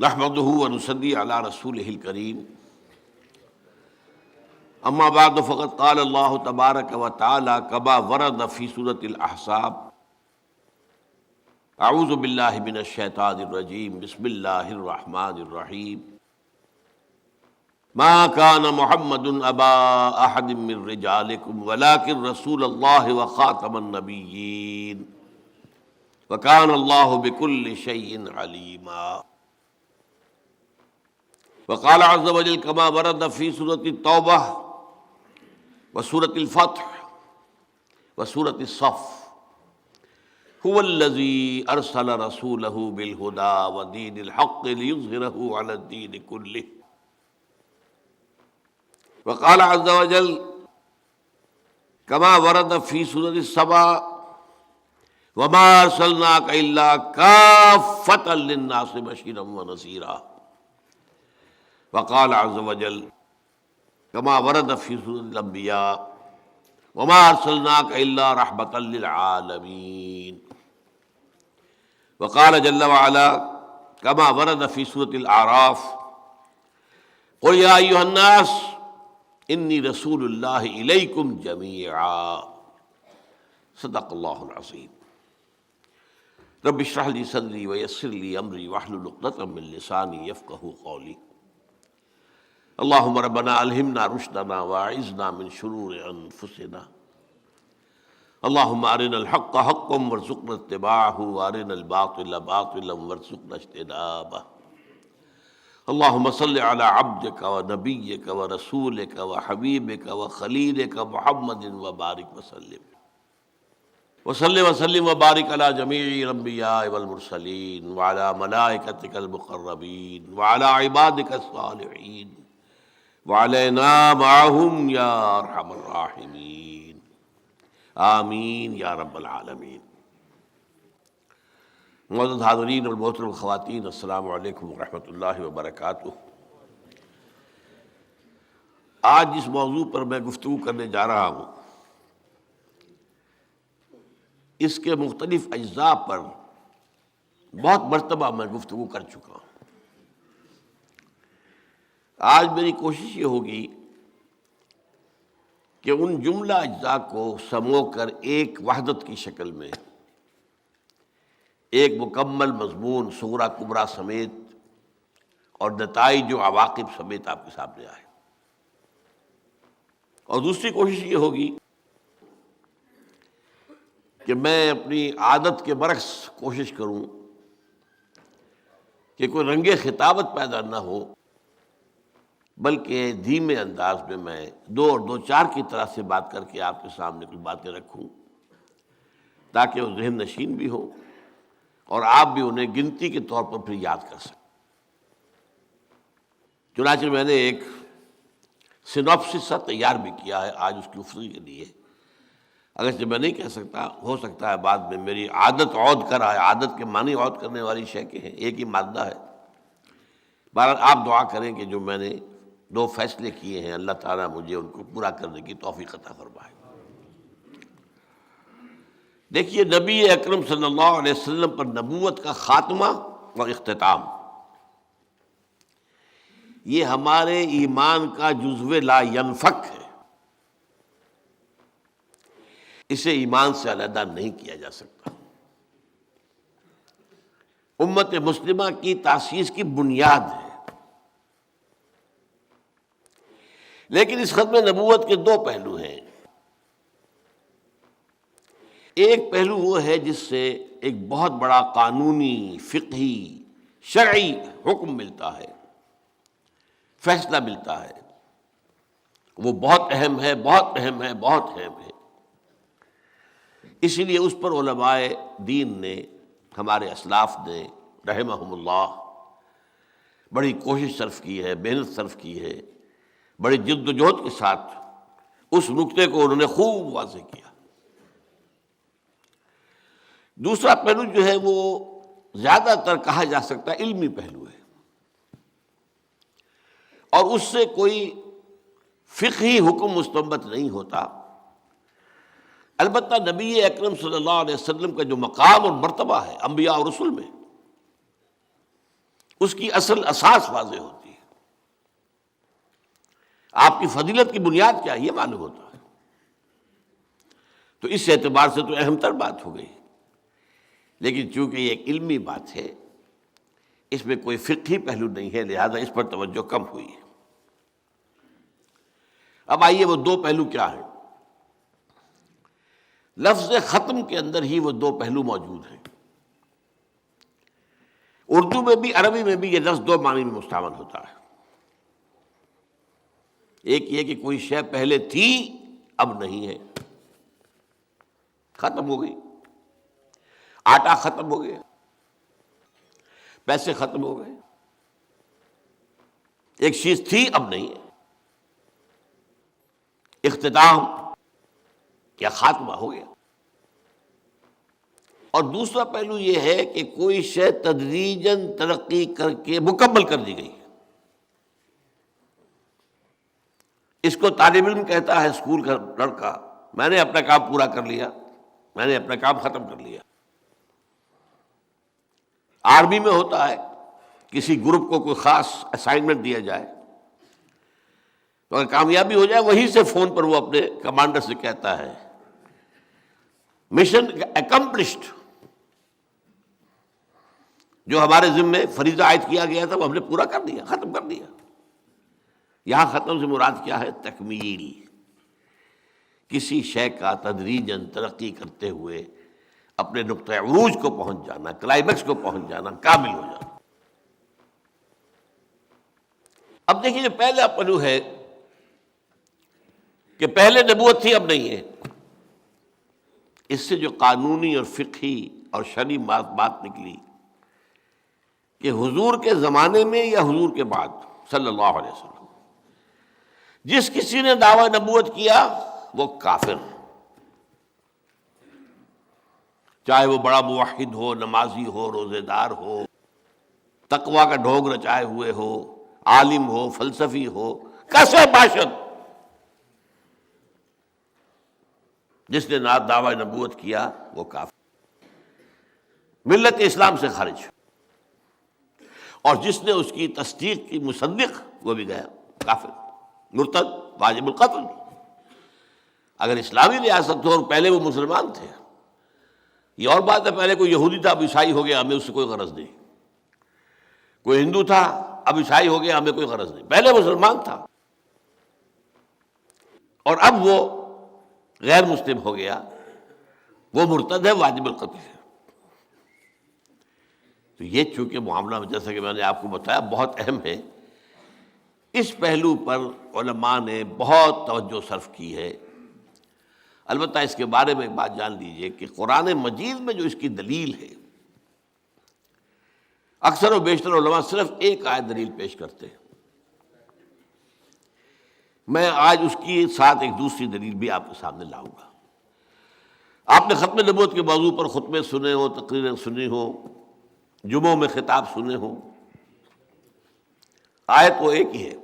نحمده ونصلي على رسوله الكريم اما بعد فقد قال الله تبارك وتعالى كما ورد في سورة الأحزاب اعوذ باللہ من الشیطان الرجیم بسم اللہ الرحمن الرحیم ما كان محمد ابا احد من رجالكم ولكن رسول اللہ وخاتم النبیین وكان اللہ بكل شيء عليما وقال عز وجل كما ورد في سورة التوبة وسورة الفتح وسورة الصف هو الذي أرسل رسوله بالهدى ودين الحق ليظهره على الدين كله وقال عز وجل كما ورد في سورة السبا وما أرسلناك إلا كافة للناس بشيرا ونذيرا وقال عز وجل كما ورد في سورة الأنبياء وما أرسلناك إلا رحمة للعالمين وقال جل وعلا كما ورد في سورة الأعراف قل يا أيها الناس إني رسول الله إليكم جميعا صدق الله العظيم رب اشرح لي صدري ويسر لي أمري واحلل عقدة من لساني يفقهوا قولي اللهم ربنا ألهمنا رشدنا واعذنا من شرور أنفسنا اللهم أرنا الحق حقا وارزقنا اتباعه وأرنا الباطل باطلا وارزقنا اجتنابه اللهم صل على عبدك ونبيك ورسولك وحبيبك وخليلك محمد وبارك وسلم وبارك على جميع الأنبياء والمرسلين وعلى ملائكتك المقربين وعلى عبادك الصالحين وعلينا معهم يا ارحم الراحمين آمین یا رب العالمین۔ معزز حاضرین اور محترم خواتین، السلام علیکم ورحمۃ اللہ وبرکاتہ۔ آج جس موضوع پر میں گفتگو کرنے جا رہا ہوں اس کے مختلف اجزاء پر بہت مرتبہ میں گفتگو کر چکا ہوں۔ آج میری کوشش یہ ہوگی کہ ان جملہ اجزاء کو سمو کر ایک وحدت کی شکل میں ایک مکمل مضمون صغرا کبرا سمیت اور نتائج و عواقب سمیت آپ کے سامنے آئے، اور دوسری کوشش یہ ہوگی کہ میں اپنی عادت کے برعکس کوشش کروں کہ کوئی رنگ خطابت پیدا نہ ہو، بلکہ دھیمے انداز میں دو اور دو چار کی طرح سے بات کر کے آپ کے سامنے کچھ باتیں رکھوں تاکہ وہ ذہن نشین بھی ہو اور آپ بھی انہیں گنتی کے طور پر پھر یاد کر سکیں۔ چنانچہ میں نے ایک سینوپسس سا تیار بھی کیا ہے آج اس کی گفتگو کے لیے، اگرچہ میں نہیں کہہ سکتا، ہو سکتا ہے بعد میں میری عادت عود کر آئے، عادت کے معنی عود کرنے والی شے کے ہیں، ایک ہی مادہ ہے۔ بہرحال آپ دعا کریں کہ جو میں نے دو فیصلے کیے ہیں اللہ تعالیٰ مجھے ان کو پورا کرنے کی توفیق عطا فرمائے۔ دیکھیے، نبی اکرم صلی اللہ علیہ وسلم پر نبوت کا خاتمہ اور اختتام یہ ہمارے ایمان کا جزو لا ینفک ہے، اسے ایمان سے علیحدہ نہیں کیا جا سکتا۔ امت مسلمہ کی تاسیس کی بنیاد ہے۔ لیکن اس ختم نبوت کے دو پہلو ہیں۔ ایک پہلو وہ ہے جس سے ایک بہت بڑا قانونی، فقہی، شرعی حکم ملتا ہے، فیصلہ ملتا ہے، وہ بہت اہم ہے، بہت اہم ہے، بہت اہم ہے۔ اسی لیے اس پر علماء دین نے، ہمارے اسلاف نے رحمہم اللہ بڑی کوشش صرف کی ہے، محنت صرف کی ہے، بڑی جد و جہد کے ساتھ اس نکتے کو انہوں نے خوب واضح کیا۔ دوسرا پہلو جو ہے وہ زیادہ تر کہا جا سکتا ہے علمی پہلو ہے، اور اس سے کوئی فقہی حکم مستنبط نہیں ہوتا، البتہ نبی اکرم صلی اللہ علیہ وسلم کا جو مقام اور مرتبہ ہے انبیاء اور رسل میں، اس کی اصل اساس واضح ہوتی ہے، آپ کی فضیلت کی بنیاد کیا ہے یہ معلوم ہوتا ہے۔ تو اس اعتبار سے تو اہم تر بات ہو گئی، لیکن چونکہ یہ ایک علمی بات ہے، اس میں کوئی فقہی پہلو نہیں ہے، لہذا اس پر توجہ کم ہوئی ہے۔ اب آئیے وہ دو پہلو کیا ہیں۔ لفظ ختم کے اندر ہی وہ دو پہلو موجود ہیں۔ اردو میں بھی عربی میں بھی یہ لفظ دو معنی میں مستعمل ہوتا ہے۔ ایک یہ کہ کوئی شے پہلے تھی اب نہیں ہے، ختم ہو گئی، آٹا ختم ہو گیا، پیسے ختم ہو گئے، ایک چیز تھی اب نہیں ہے، اختتام یا خاتمہ ہو گیا۔ اور دوسرا پہلو یہ ہے کہ کوئی شے تدریجاً ترقی کر کے مکمل کر دی گئی۔ اس کو طالب علم کہتا ہے، اسکول کا لڑکا، میں نے اپنا کام پورا کر لیا، میں نے اپنا کام ختم کر لیا۔ آرمی میں ہوتا ہے، کسی گروپ کو کوئی خاص اسائنمنٹ دیا جائے تو اگر کامیابی ہو جائے وہیں سے فون پر وہ اپنے کمانڈر سے کہتا ہے مشن اکمپلشڈ، جو ہمارے ذمے فریضہ عائد کیا گیا تھا وہ ہم نے پورا کر دیا، ختم کر دیا۔ یہاں ختم سے مراد کیا ہے؟ تکمیل، کسی شے کا تدریجاً ترقی کرتے ہوئے اپنے نقطۂ عروج کو پہنچ جانا، کلائمیکس کو پہنچ جانا، کامل ہو جانا۔ اب دیکھیے جو پہلا پہلو ہے کہ پہلے نبوت تھی اب نہیں ہے، اس سے جو قانونی اور فقہی اور شرعی بات نکلی کہ حضور کے زمانے میں یا حضور کے بعد صلی اللہ علیہ وسلم جس کسی نے دعویٰ نبوت کیا وہ کافر، چاہے وہ بڑا موحد ہو، نمازی ہو، روزے دار ہو، تقویٰ کا ڈھونگ رچائے ہوئے ہو، عالم ہو، فلسفی ہو، کیسے باشد، جس نے دعویٰ نبوت کیا وہ کافر، ملت اسلام سے خارج، اور جس نے اس کی تصدیق کی مصدق وہ بھی گیا کافر، مرتد، واجب القتل۔ اگر اسلامی ریاست ہو اور پہلے وہ مسلمان تھے، یہ اور بات ہے، پہلے کوئی یہودی تھا اب عیسائی ہو گیا، ہمیں اس سے کوئی غرض نہیں، کوئی ہندو تھا اب عیسائی ہو گیا، ہمیں کوئی غرض نہیں، پہلے مسلمان تھا اور اب وہ غیر مسلم ہو گیا، وہ مرتد ہے، واجب القتل ہے۔ تو یہ چونکہ معاملہ جیسا کہ میں نے آپ کو بتایا بہت اہم ہے، اس پہلو پر علماء نے بہت توجہ صرف کی ہے۔ البتہ اس کے بارے میں ایک بات جان لیجئے کہ قرآن مجید میں جو اس کی دلیل ہے، اکثر و بیشتر علماء صرف ایک آیت دلیل پیش کرتے ہیں، میں آج اس کی ساتھ ایک دوسری دلیل بھی آپ کے سامنے لاؤں گا۔ آپ نے ختم نبوت کے موضوع پر خطبے سنے ہوں، تقریریں سنی ہوں، جمعوں میں خطاب سنے ہوں، آیت وہ ایک ہی ہے،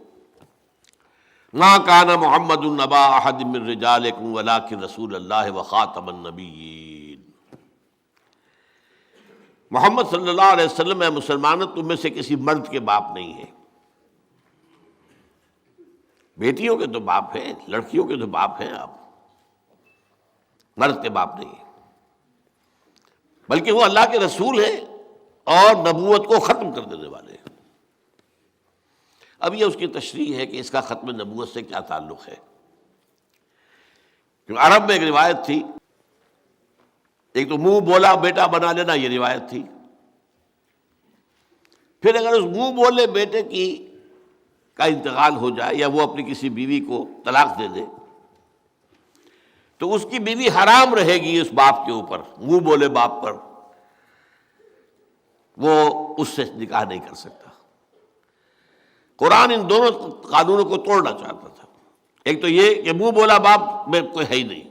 ما کان محمد ابا احد من رجالکم ولکن رسول اللہ وخاتم النبیین۔ محمد صلی اللہ علیہ وسلم اے مسلمانوں تم میں سے کسی مرد کے باپ نہیں ہے، بیٹیوں کے تو باپ ہیں، لڑکیوں کے تو باپ ہیں آپ، مرد کے باپ نہیں ہے، بلکہ وہ اللہ کے رسول ہیں اور نبوت کو ختم کر دینے والے ہیں۔ اب یہ اس کی تشریح ہے کہ اس کا ختم نبوت سے کیا تعلق ہے۔ کیونکہ عرب میں ایک روایت تھی، ایک تو منہ بولا بیٹا بنا لینا، یہ روایت تھی، پھر اگر اس منہ بولے بیٹے کا انتقال ہو جائے یا وہ اپنی کسی بیوی کو طلاق دے دے تو اس کی بیوی حرام رہے گی اس باپ کے اوپر، منہ بولے باپ پر، وہ اس سے نکاح نہیں کر سکتا۔ قرآن ان دونوں قانونوں کو توڑنا چاہتا تھا، ایک تو یہ کہ منہ بولا باپ میں کوئی ہے ہی نہیں،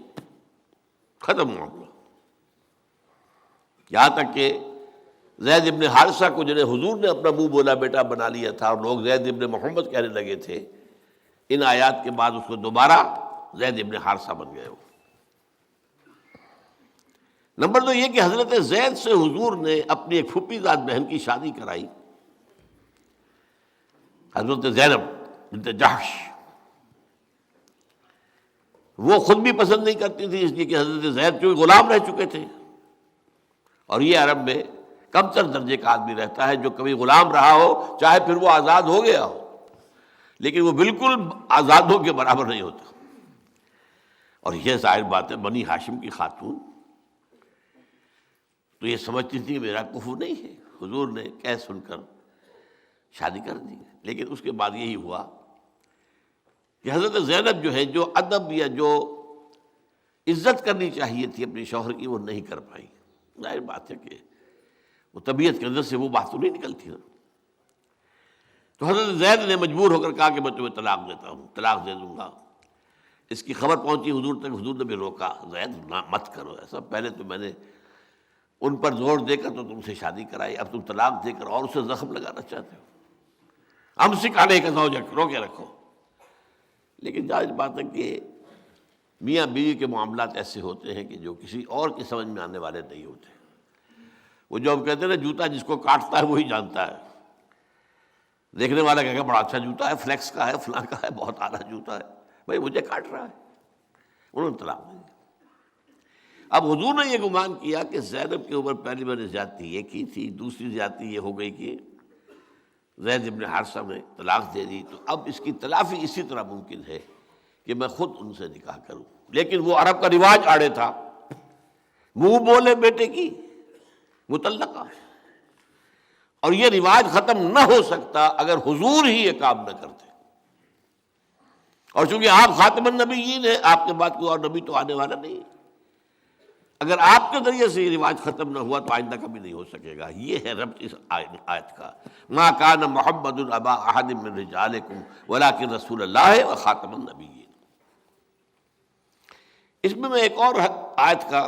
ختم معاملہ، یہاں تک کہ زید ابن حارثہ کو جنہیں حضور نے اپنا منہ بولا بیٹا بنا لیا تھا اور لوگ زید ابن محمد کہنے لگے تھے، ان آیات کے بعد اس کو دوبارہ زید ابن حارثہ بن گئے ہو۔ نمبر دو یہ کہ حضرت زید سے حضور نے اپنی ایک پھوپھی زاد بہن کی شادی کرائی، حضرت زینب بنت جحش، وہ خود بھی پسند نہیں کرتی تھی، اس لیے کہ حضرت زید جو غلام رہ چکے تھے، اور یہ عرب میں کم تر درجے کا آدمی رہتا ہے جو کبھی غلام رہا ہو، چاہے پھر وہ آزاد ہو گیا ہو، لیکن وہ بالکل آزادوں کے برابر نہیں ہوتا۔ اور یہ ظاہر بات ہے، بنی ہاشم کی خاتون تو یہ سمجھتی تھی میرا کفر نہیں ہے، حضور نے کہہ سن کر شادی کر دی۔ لیکن اس کے بعد یہی ہوا کہ حضرت زینب جو ہے، جو ادب یا جو عزت کرنی چاہیے تھی اپنے شوہر کی، وہ نہیں کر پائی۔ ظاہر بات ہے کہ وہ طبیعت کے اندر سے وہ بات تو نہیں نکلتی نا۔ تو حضرت زید نے مجبور ہو کر کہا کہ میں تمہیں طلاق دیتا ہوں، طلاق دے دوں گا۔ اس کی خبر پہنچی حضور تک، حضور نے بھی روکا، زید مت کرو ایسا، پہلے تو میں نے ان پر زور دے کر تو تم سے شادی کرائی، اب تم طلاق دے کر اور اسے زخم لگانا چاہتے ہو، ہم سکھانے کا زوجک رو کے رکھو۔ لیکن ظاہر بات ہے کہ میاں بیوی کے معاملات ایسے ہوتے ہیں کہ جو کسی اور کی سمجھ میں آنے والے نہیں ہوتے۔ وہ جو ہم کہتے ہیں نا، جوتا جس کو کاٹتا ہے وہی جانتا ہے۔ دیکھنے والا کہے گا بڑا اچھا جوتا ہے، فلیکس کا ہے، فلاں کا ہے، بہت اعلیٰ جوتا ہے، بھائی مجھے کاٹ رہا ہے۔ انہوں نے طلاق دے دی۔ اب حضور نے یہ گمان کیا کہ زینب کے اوپر پہلی میں نے زیادتی یہ کی تھی، دوسری زیادتی یہ ہو گئی کہ زید ابن حارثہ نے طلاق دے دی، تو اب اس کی تلافی اسی طرح ممکن ہے کہ میں خود ان سے نکاح کروں۔ لیکن وہ عرب کا رواج آڑے تھا، منہ بولے بیٹے کی مطلقہ، اور یہ رواج ختم نہ ہو سکتا اگر حضور ہی یہ کام نہ کرتے۔ اور چونکہ آپ خاتم النبیین ہیں، آپ کے بعد کوئی اور نبی تو آنے والا نہیں، اگر آپ کے ذریعے سے یہ رواج ختم نہ ہوا تو آئندہ کبھی نہیں ہو سکے گا۔ یہ ہے ربط اس آیت کا، ما کان محمد ابا احد من رجالکم ولکن رسول اللہ وخاتم النبیین۔ اس میں ایک اور آیت کا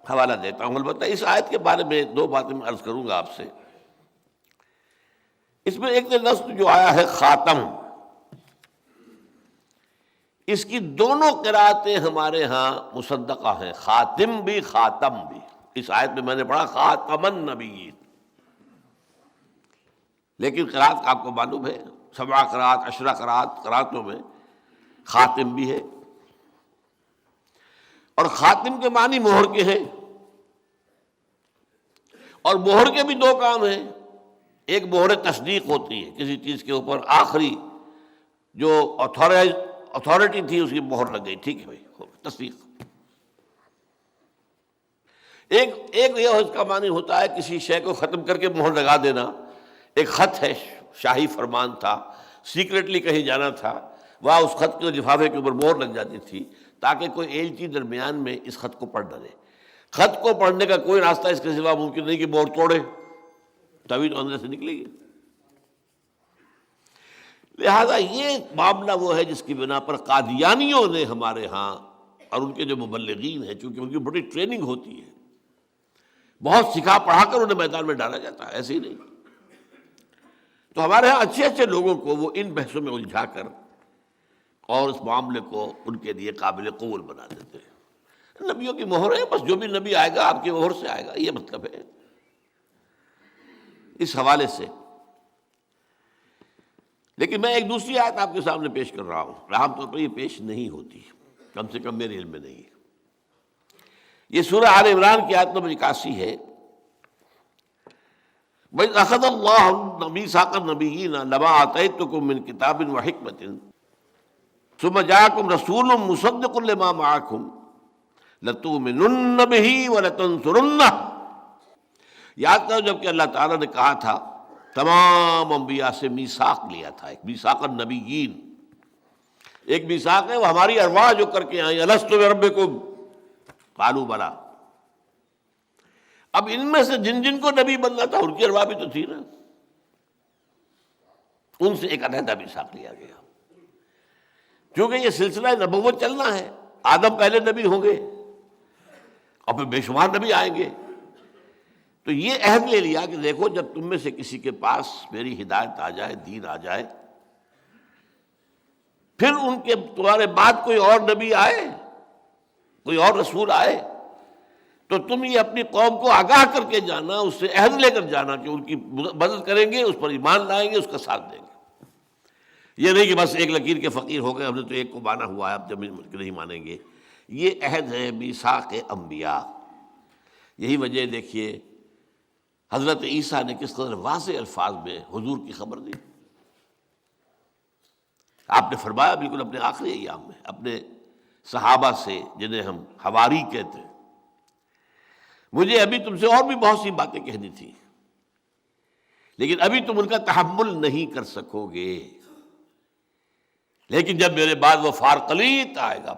حوالہ دیتا ہوں، البتہ اس آیت کے بارے میں دو باتیں میں عرض کروں گا آپ سے۔ اس میں ایک لفظ جو آیا ہے خاتم، اس کی دونوں قراءتیں ہمارے ہاں مصدقہ ہیں، خاتم بھی خاتم بھی۔ اس آیت میں نے پڑھا خاتم النبیین، لیکن قراءت آپ کو معلوم ہے 7 قراءت 10 قراءتوں میں خاتم بھی ہے، اور خاتم کے معنی مہر کے ہیں، اور مہر کے بھی دو کام ہیں۔ ایک مہر تصدیق ہوتی ہے، کسی چیز کے اوپر آخری جو اتھارٹی تھی اس کی مہر لگ گئی، ٹھیک ہے بھائی، تصدیق۔ ایک یہ اس کا معنی ہوتا ہے کسی شے کو ختم کر کے مہر لگا دینا۔ ایک خط ہے، شاہی فرمان تھا، سیکریٹلی کہیں جانا تھا، وہاں اس خط کے لفافے کے اوپر مہر لگ جاتی تھی تاکہ کوئی ایلچی درمیان میں اس خط کو پڑھ نہ لے۔ خط کو پڑھنے کا کوئی راستہ اس کے سوا ممکن نہیں کہ مہر توڑے، تبھی تو اندر سے نکلے گی۔ لہذا یہ معاملہ وہ ہے جس کی بنا پر قادیانیوں نے ہمارے ہاں، اور ان کے جو مبلغین ہیں، چونکہ ان کی بڑی ٹریننگ ہوتی ہے، بہت سکھا پڑھا کر انہیں میدان میں ڈالا جاتا ہے، ایسے ہی نہیں۔ تو ہمارے ہاں اچھے اچھے لوگوں کو وہ ان بحثوں میں الجھا کر اور اس معاملے کو ان کے لیے قابل قبول بنا دیتے ہیں۔ نبیوں کی مہر ہے، بس جو بھی نبی آئے گا آپ کی مہر سے آئے گا، یہ مطلب ہے اس حوالے سے۔ لیکن میں ایک دوسری آیت آپ کے سامنے پیش کر رہا ہوں، عام طور پر یہ پیش نہیں ہوتی، کم سے کم میرے علم میں نہیں ہے۔ یہ سورہ آل عمران کی آیت نمبر 81 ہے۔ وَإِذْ أَخَذَ اللَّهُ مِيثَاقَ النَّبِيِّينَ لَمَا آتَيْتُكُم مِّن كِتَابٍ وَحِكْمَةٍ ثُمَّ جَاءَكُمْ رَسُولٌ مُّصَدِّقٌ لِّمَا مَعَكُمْ لَتُؤْمِنُنَّ بِهِ وَلَتَنصُرُنَّهُ۔ یاد کرو جب کہ اللہ تعالیٰ نے کہا تھا، تمام انبیاء سے میثاق لیا تھا، ایک میثاق النبیین، ایک میثاق ہے وہ ہماری ارواح جو کر کے آئیں، الست بربکم قالوا بلی۔ اب ان میں سے جن جن کو نبی بننا تھا ان کی ارواح بھی تو تھی نا، ان سے ایک علیحدہ میثاق لیا گیا، کیونکہ یہ سلسلہ نبوت چلنا ہے۔ آدم پہلے نبی ہوں گے اور پھر بے شمار نبی آئیں گے، تو یہ عہد لے لیا کہ دیکھو جب تم میں سے کسی کے پاس میری ہدایت آ جائے، دین آ جائے، پھر ان کے تمہارے بعد کوئی اور نبی آئے، کوئی اور رسول آئے، تو تم یہ اپنی قوم کو آگاہ کر کے جانا، اس سے عہد لے کر جانا کہ ان کی مدد کریں گے، اس پر ایمان لائیں گے، اس کا ساتھ دیں گے۔ یہ نہیں کہ بس ایک لکیر کے فقیر ہو گئے، ہم نے تو ایک کو مانا ہوا ہے، اب جب نہیں مانیں گے۔ یہ عہد ہے میثاق انبیاء۔ یہی وجہ دیکھیے حضرت عیسیٰ نے کس قدر واضح الفاظ میں حضور کی خبر دی۔ آپ نے فرمایا بالکل اپنے آخری ایام میں اپنے صحابہ سے، جنہیں ہم حواری کہتے ہیں، مجھے ابھی تم سے اور بھی بہت سی باتیں کہنی تھی، لیکن ابھی تم ان کا تحمل نہیں کر سکو گے، لیکن جب میرے بعد وہ فارقلیت آئے گا،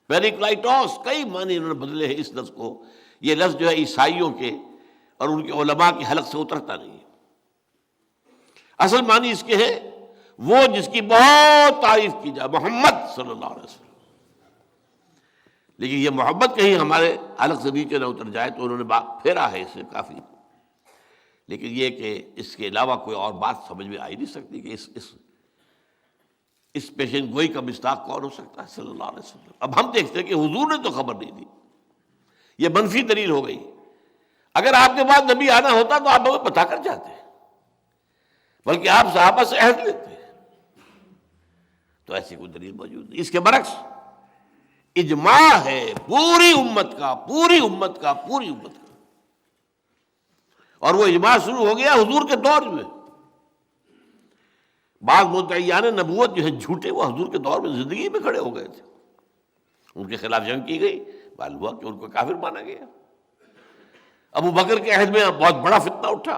پیریکلائٹوس، کئی معنی انہوں نے بدلے ہیں اس لفظ کو۔ یہ لفظ جو ہے عیسائیوں کے اور ان کے علماء کی حلق سے اترتا نہیں ہے۔ اصل معنی اس کے ہے وہ جس کی بہت تعریف کی جائے، محمد صلی اللہ علیہ وسلم۔ لیکن یہ محبت کہیں ہمارے حلق سے نیچے نہ اتر جائے، تو انہوں نے بات پھیرا ہے اسے کافی۔ لیکن یہ کہ اس کے علاوہ کوئی اور بات سمجھ میں آ ہی نہیں سکتی کہ اس پیشن گوئی کا مصداق کون ہو سکتا ہے صلی اللہ علیہ وسلم۔ اب ہم دیکھتے ہیں کہ حضور نے تو خبر نہیں دی، یہ منفی دلیل ہو گئی۔ اگر آپ کے بعد نبی آنا ہوتا تو آپ ہمیں بتا کر جاتے، بلکہ آپ صحابہ سے عہد لیتے، تو ایسی کوئی دلیل موجود نہیں۔ اس کے برعکس اجماع ہے پوری امت کا، اور وہ اجماع شروع ہو گیا حضور کے دور میں۔ بعض مدعیان نبوت جو ہے جھوٹے، وہ حضور کے دور میں زندگی میں کھڑے ہو گئے تھے، ان کے خلاف جنگ کی گئی، معلوم ہوا کہ ان کو کافر مانا گیا۔ ابو بکر کے عہد میں بہت بڑا فتنہ اٹھا،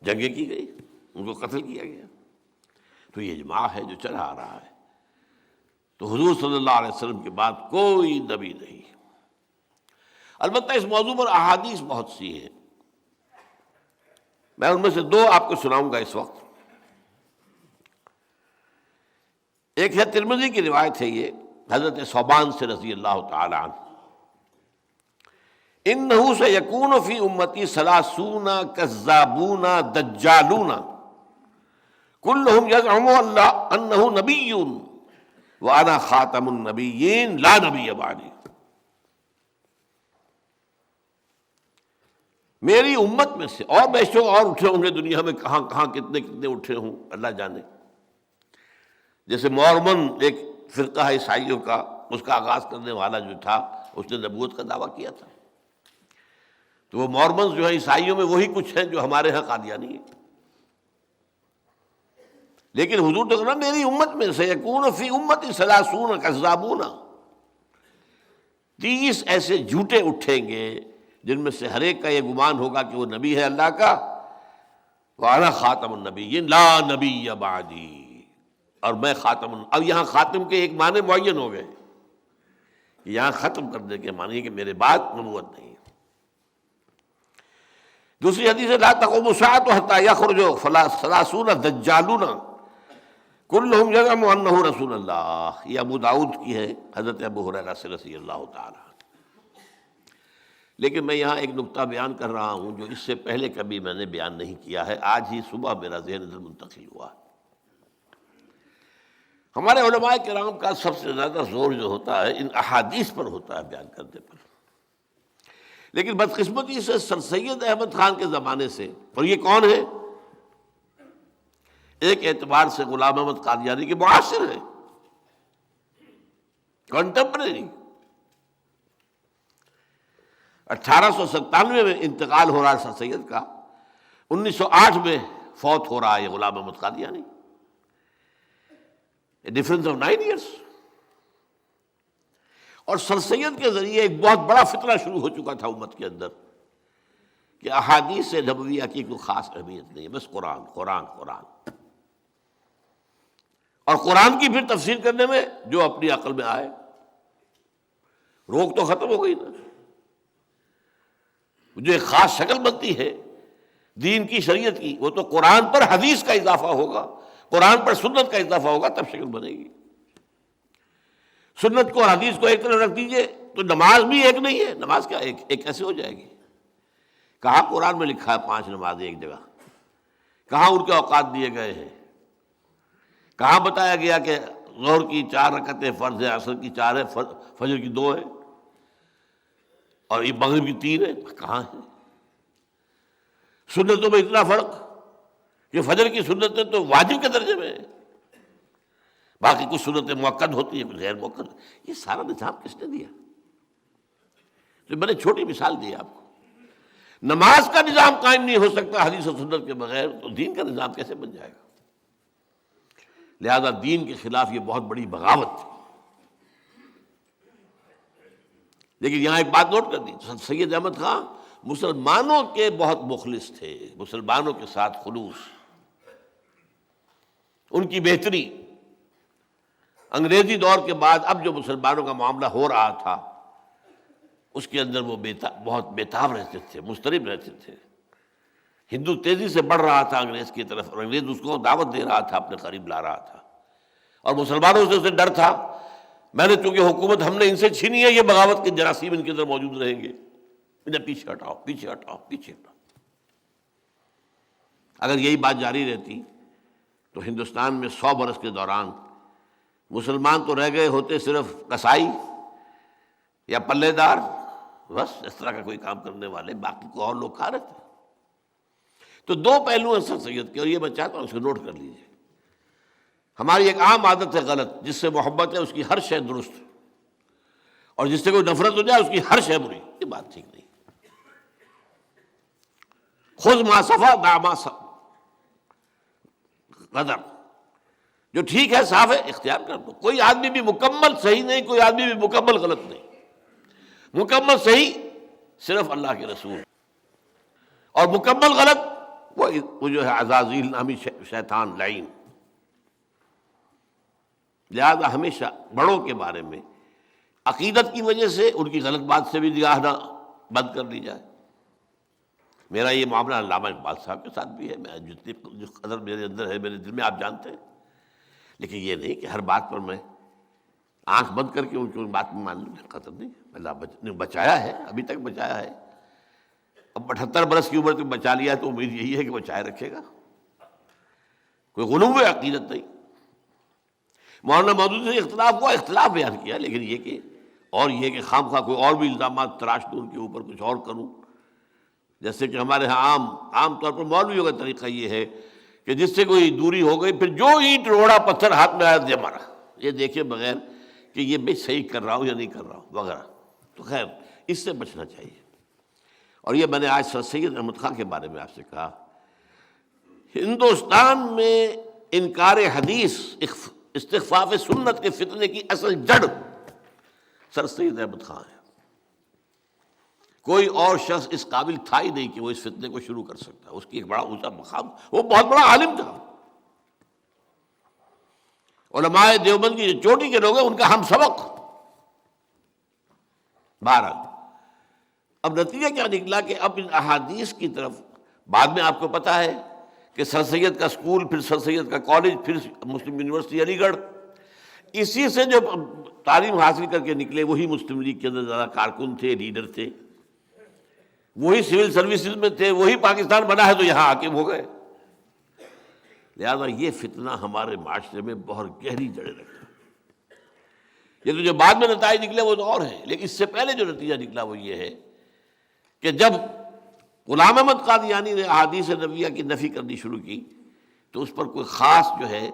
جنگیں کی گئی، ان کو قتل کیا گیا۔ تو یہ اجماع ہے جو چلا آ رہا ہے۔ تو حضور صلی اللہ علیہ وسلم کے بعد کوئی نبی نہیں۔ البتہ اس موضوع پر احادیث بہت سی ہیں، میں ان میں سے دو آپ کو سناؤں گا اس وقت۔ ایک ہے ترمذی کی روایت ہے، یہ حضرت ثوبان سے رضی اللہ تعالی عنہ، انہ سیکون فی امتی ثلاثون کذابون دجالون کلہم یزعم انہ نبی وانا خاتم النبیین لا نبی بعدی۔ میری امت میں سے اور بے شمار اور اٹھے ہوں گے دنیا میں، کہاں کہاں کتنے کتنے اٹھے ہوں اللہ جانے۔ جیسے مورمن ایک فرقہ ہے عیسائیوں کا، اس کا آغاز کرنے والا جو تھا اس نے نبوت کا دعویٰ کیا تھا۔ تو وہ مورمنز جو ہیں عیسائیوں میں وہی کچھ ہیں جو ہمارے ہاں قادیانی ہیں۔ لیکن حضور نے کہا میری امت میں سے یکون فی امتی ثلاثون کذابون، 30 ایسے جھوٹے اٹھیں گے جن میں سے ہر ایک کا یہ گمان ہوگا کہ وہ نبی ہے اللہ کا، وانا خاتم النبیین لا نبی بعدی، اور میں خاتم اب یہاں خاتم کے ایک معنی معین ہو گئے، یہاں ختم کرنے کے معنی کہ میرے بعد نبوت نہیں۔ دوسری حدیث ہے لا تقوم الساعة حتى يخرج 30 دجالون کلہم یزعم انہ رسول اللہ۔ یہ ابو داؤد کی ہے حضرت ابو ہریرہ سے رضی اللہ تعالی۔ لیکن میں یہاں ایک نقطہ بیان کر رہا ہوں جو اس سے پہلے کبھی میں نے بیان نہیں کیا ہے، آج ہی صبح میرا ذہن ادھر منتقل ہوا۔ ہمارے علماء کرام کا سب سے زیادہ زور جو ہوتا ہے ان احادیث پر ہوتا ہے بیان کرنے پر، لیکن بدقسمتی سے سر سید احمد خان کے زمانے سے، اور یہ کون ہے؟ ایک اعتبار سے غلام احمد قادیانی کے معاصر ہیں، کنٹمپریری۔ 1897 میں انتقال ہو رہا ہے سر سید کا، 1908 میں فوت ہو رہا ہے یہ Ghulam Ahmad Qadiani, difference of 9 years. اور سر سید کے ذریعے ایک بہت بڑا فتنہ شروع ہو چکا تھا امت کے اندر کہ احادیث نبویہ کی کوئی خاص اہمیت نہیں ہے، بس قرآن قرآن قرآن، اور قرآن کی پھر تفسیر کرنے میں جو اپنی عقل میں آئے۔ روک تو ختم ہو گئی نا، جو ایک خاص شکل بنتی ہے دین کی شریعت کی، وہ تو قرآن پر حدیث کا اضافہ ہوگا، قرآن پر سنت کا اضافہ ہوگا، تب شکل بنے گی۔ سنت کو اور حدیث کو ایک طرف رکھ دیجئے تو نماز بھی ایک نہیں ہے، نماز کیا ایک کیسے ہو جائے گی؟ کہاں قرآن میں لکھا ہے 5 نمازیں ایک جگہ؟ کہاں ان کے اوقات دیے گئے ہیں؟ کہاں بتایا گیا کہ ظہر کی 4 رکعتیں فرض ہے، عصر کی 4 ہے، فجر کی 2 ہے، اور یہ مغرب کی 3 ہے؟ کہاں ہے؟ سنتوں میں اتنا فرق کہ فجر کی سنتیں تو واجب کے درجے میں ہیں، باقی کچھ سنتیں مؤکد ہوتی ہیں کچھ غیر مؤکد. یہ سارا نظام کس نے دیا؟ تو میں نے چھوٹی مثال دی آپ کو. نماز کا نظام قائم نہیں ہو سکتا حدیث و سنت کے بغیر، تو دین کا نظام کیسے بن جائے گا؟ لہذا دین کے خلاف یہ بہت بڑی بغاوت تھی. لیکن یہاں ایک بات نوٹ کر دی، سید احمد خان مسلمانوں کے بہت مخلص تھے، مسلمانوں کے ساتھ خلوص، ان کی بہتری. انگریزی دور کے بعد اب جو مسلمانوں کا معاملہ ہو رہا تھا اس کے اندر وہ بہت بےتاب رہتے تھے، مضطرب رہتے تھے. ہندو تیزی سے بڑھ رہا تھا انگریز کی طرف، اور انگریز اس کو دعوت دے رہا تھا، اپنے قریب لا رہا تھا، اور مسلمانوں سے اسے ڈر تھا. میں نے چونکہ حکومت ہم نے ان سے چھینی ہے، یہ بغاوت کے جراثیم ان کے اندر موجود رہیں گے، انہیں پیچھے ہٹاؤ پیچھے ہٹاؤ پیچھے ہٹاؤ. اگر یہی بات جاری رہتی تو ہندوستان میں 100 برس کے دوران مسلمان تو رہ گئے ہوتے صرف کسائی یا پلے دار، بس اس طرح کا کوئی کام کرنے والے، باقی کو اور لوگ کھا رہے تھے. تو دو پہلو ہیں سر سید کے، اور یہ میں چاہتا ہوں اس کو نوٹ کر لیجیے. ہماری ایک عام عادت ہے غلط، جس سے محبت ہے اس کی ہر شے درست، اور جس سے کوئی نفرت ہو جائے اس کی ہر شے بری. یہ بات ٹھیک نہیں. خذ ما صفا دع ما غدر، جو ٹھیک ہے صاف ہے اختیار کر دو. کوئی آدمی بھی مکمل صحیح نہیں، کوئی آدمی بھی مکمل غلط نہیں. مکمل صحیح صرف اللہ کے رسول، اور مکمل غلط وہ جو ہے عزازیل نامی شیطان لعین. لہذا ہمیشہ بڑوں کے بارے میں عقیدت کی وجہ سے ان کی غلط بات سے بھی نگاہ نہ بند کر لی جائے. میرا یہ معاملہ علامہ اقبال صاحب کے ساتھ بھی ہے، میں جتنی قدر میرے اندر ہے میرے دل میں آپ جانتے ہیں. لیکن یہ نہیں کہ ہر بات پر میں آنکھ بند کر کے ان کی بات میں مان لوں. قدر نہیں، اللہ نے بچایا ہے، ابھی تک بچایا ہے. اب 78 برس کی عمر تک بچا لیا ہے تو امید یہی ہے کہ بچائے رکھے گا. کوئی غلو عقیدت نہیں. مولانا مودودی سے اختلاف ہوا، اختلاف بیان کیا، لیکن یہ کہ اور یہ کہ خام خواہ کوئی اور بھی الزامات تراش دوں ان کے اوپر، کچھ اور کروں. جیسے کہ ہمارے ہاں عام طور پر مولویوں کا طریقہ یہ ہے کہ جس سے کوئی دوری ہو گئی پھر جو اینٹ روڑا پتھر ہاتھ میں آیا دے مارا، یہ دیکھے بغیر کہ یہ میں صحیح کر رہا ہوں یا نہیں کر رہا ہوں وغیرہ. تو خیر اس سے بچنا چاہیے. اور یہ میں نے آج سر سید احمد خان کے بارے میں آپ سے کہا، ہندوستان میں انکار حدیث، استخفاف سنت کے فتنے کی اصل جڑ سر سید احمد خان ہے. کوئی اور شخص اس قابل تھا ہی نہیں کہ وہ اس فتنے کو شروع کر سکتا. اس کی ایک بڑا اونچا مقام، وہ بہت بڑا عالم تھا. علماء دیوبند کی جو چوٹی کے لوگ ہیں ان کا ہم سبق. بہرحال اب نتیجہ کیا نکلا کہ اب ان احادیث کی طرف بعد میں آپ کو پتہ ہے کہ سر سید کا اسکول، پھر سر سید کا کالج، پھر مسلم یونیورسٹی علی گڑھ، اسی سے جو تعلیم حاصل کر کے نکلے وہی مسلم لیگ کے اندر زیادہ کارکن تھے، لیڈر تھے، وہی سول سروسز میں تھے، وہی پاکستان بنا ہے تو یہاں حاکم ہو گئے. لہذا یہ فتنہ ہمارے معاشرے میں بہت گہری جڑیں رکھتا ہے. یہ تو جو بعد میں نتائج نکلے وہ تو اور ہیں، لیکن اس سے پہلے جو نتیجہ نکلا وہ یہ ہے کہ جب غلام احمد قادیانی نے احادیث نبویہ کی نفی کرنی شروع کی تو اس پر کوئی خاص جو ہے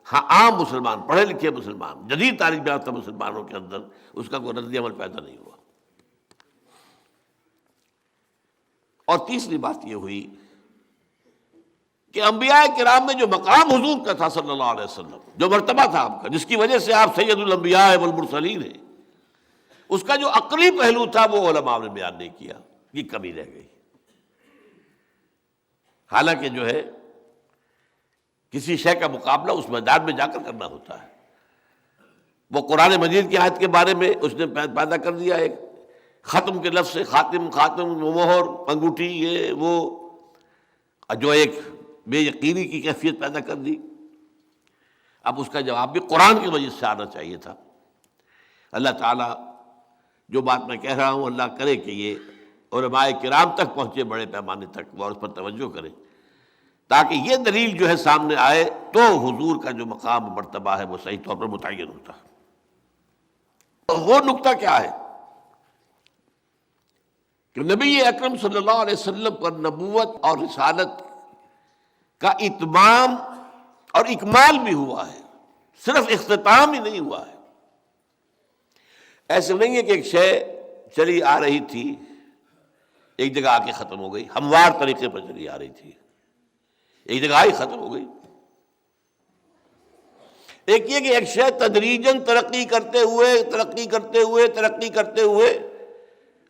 عام مسلمان، پڑھے لکھے مسلمان، جدید تعلیم یافتہ مسلمانوں کے اندر اس کا کوئی رد عمل پیدا نہیں ہوا. اور تیسری بات یہ ہوئی کہ انبیاء کرام میں جو مقام حضور کا تھا صلی اللہ علیہ وسلم، جو مرتبہ تھا آپ کا، جس کی وجہ سے آپ سید الانبیاء والمرسلین ہیں، اس کا جو عقلی پہلو تھا وہ علماء نے بیان نہیں کیا. یہ کمی رہ گئی. حالانکہ جو ہے کسی شے کا مقابلہ اس میدان میں جا کر کرنا ہوتا ہے. وہ قرآن مجید کی آیت کے بارے میں اس نے پیدا کر دیا ایک ختم کے لفظ سے، خاتم، مہر، انگوٹھی، یہ وہ جو ایک بے یقینی کی کیفیت پیدا کر دی. اب اس کا جواب بھی قرآن کی وجہ سے آنا چاہیے تھا. اللہ تعالیٰ جو بات میں کہہ رہا ہوں اللہ کرے کہ یہ علماء کرام تک پہنچے بڑے پیمانے تک، اور اس پر توجہ کریں تاکہ یہ دلیل جو ہے سامنے آئے تو حضور کا جو مقام مرتبہ ہے وہ صحیح طور پر متعین ہوتا ہے. وہ نقطہ کیا ہے کہ نبی اکرم صلی اللہ علیہ وسلم پر نبوت اور رسالت کا اتمام اور اکمال بھی ہوا ہے، صرف اختتام ہی نہیں ہوا ہے۔ ایسے نہیں ہے کہ ایک شے چلی آ رہی تھی، ایک جگہ آ کے ختم ہو گئی، ہموار طریقے پر چلی آ رہی تھی، ایک جگہ آئی ختم ہو گئی۔ ایک یہ کہ ایک شے تدریجاً ترقی کرتے ہوئے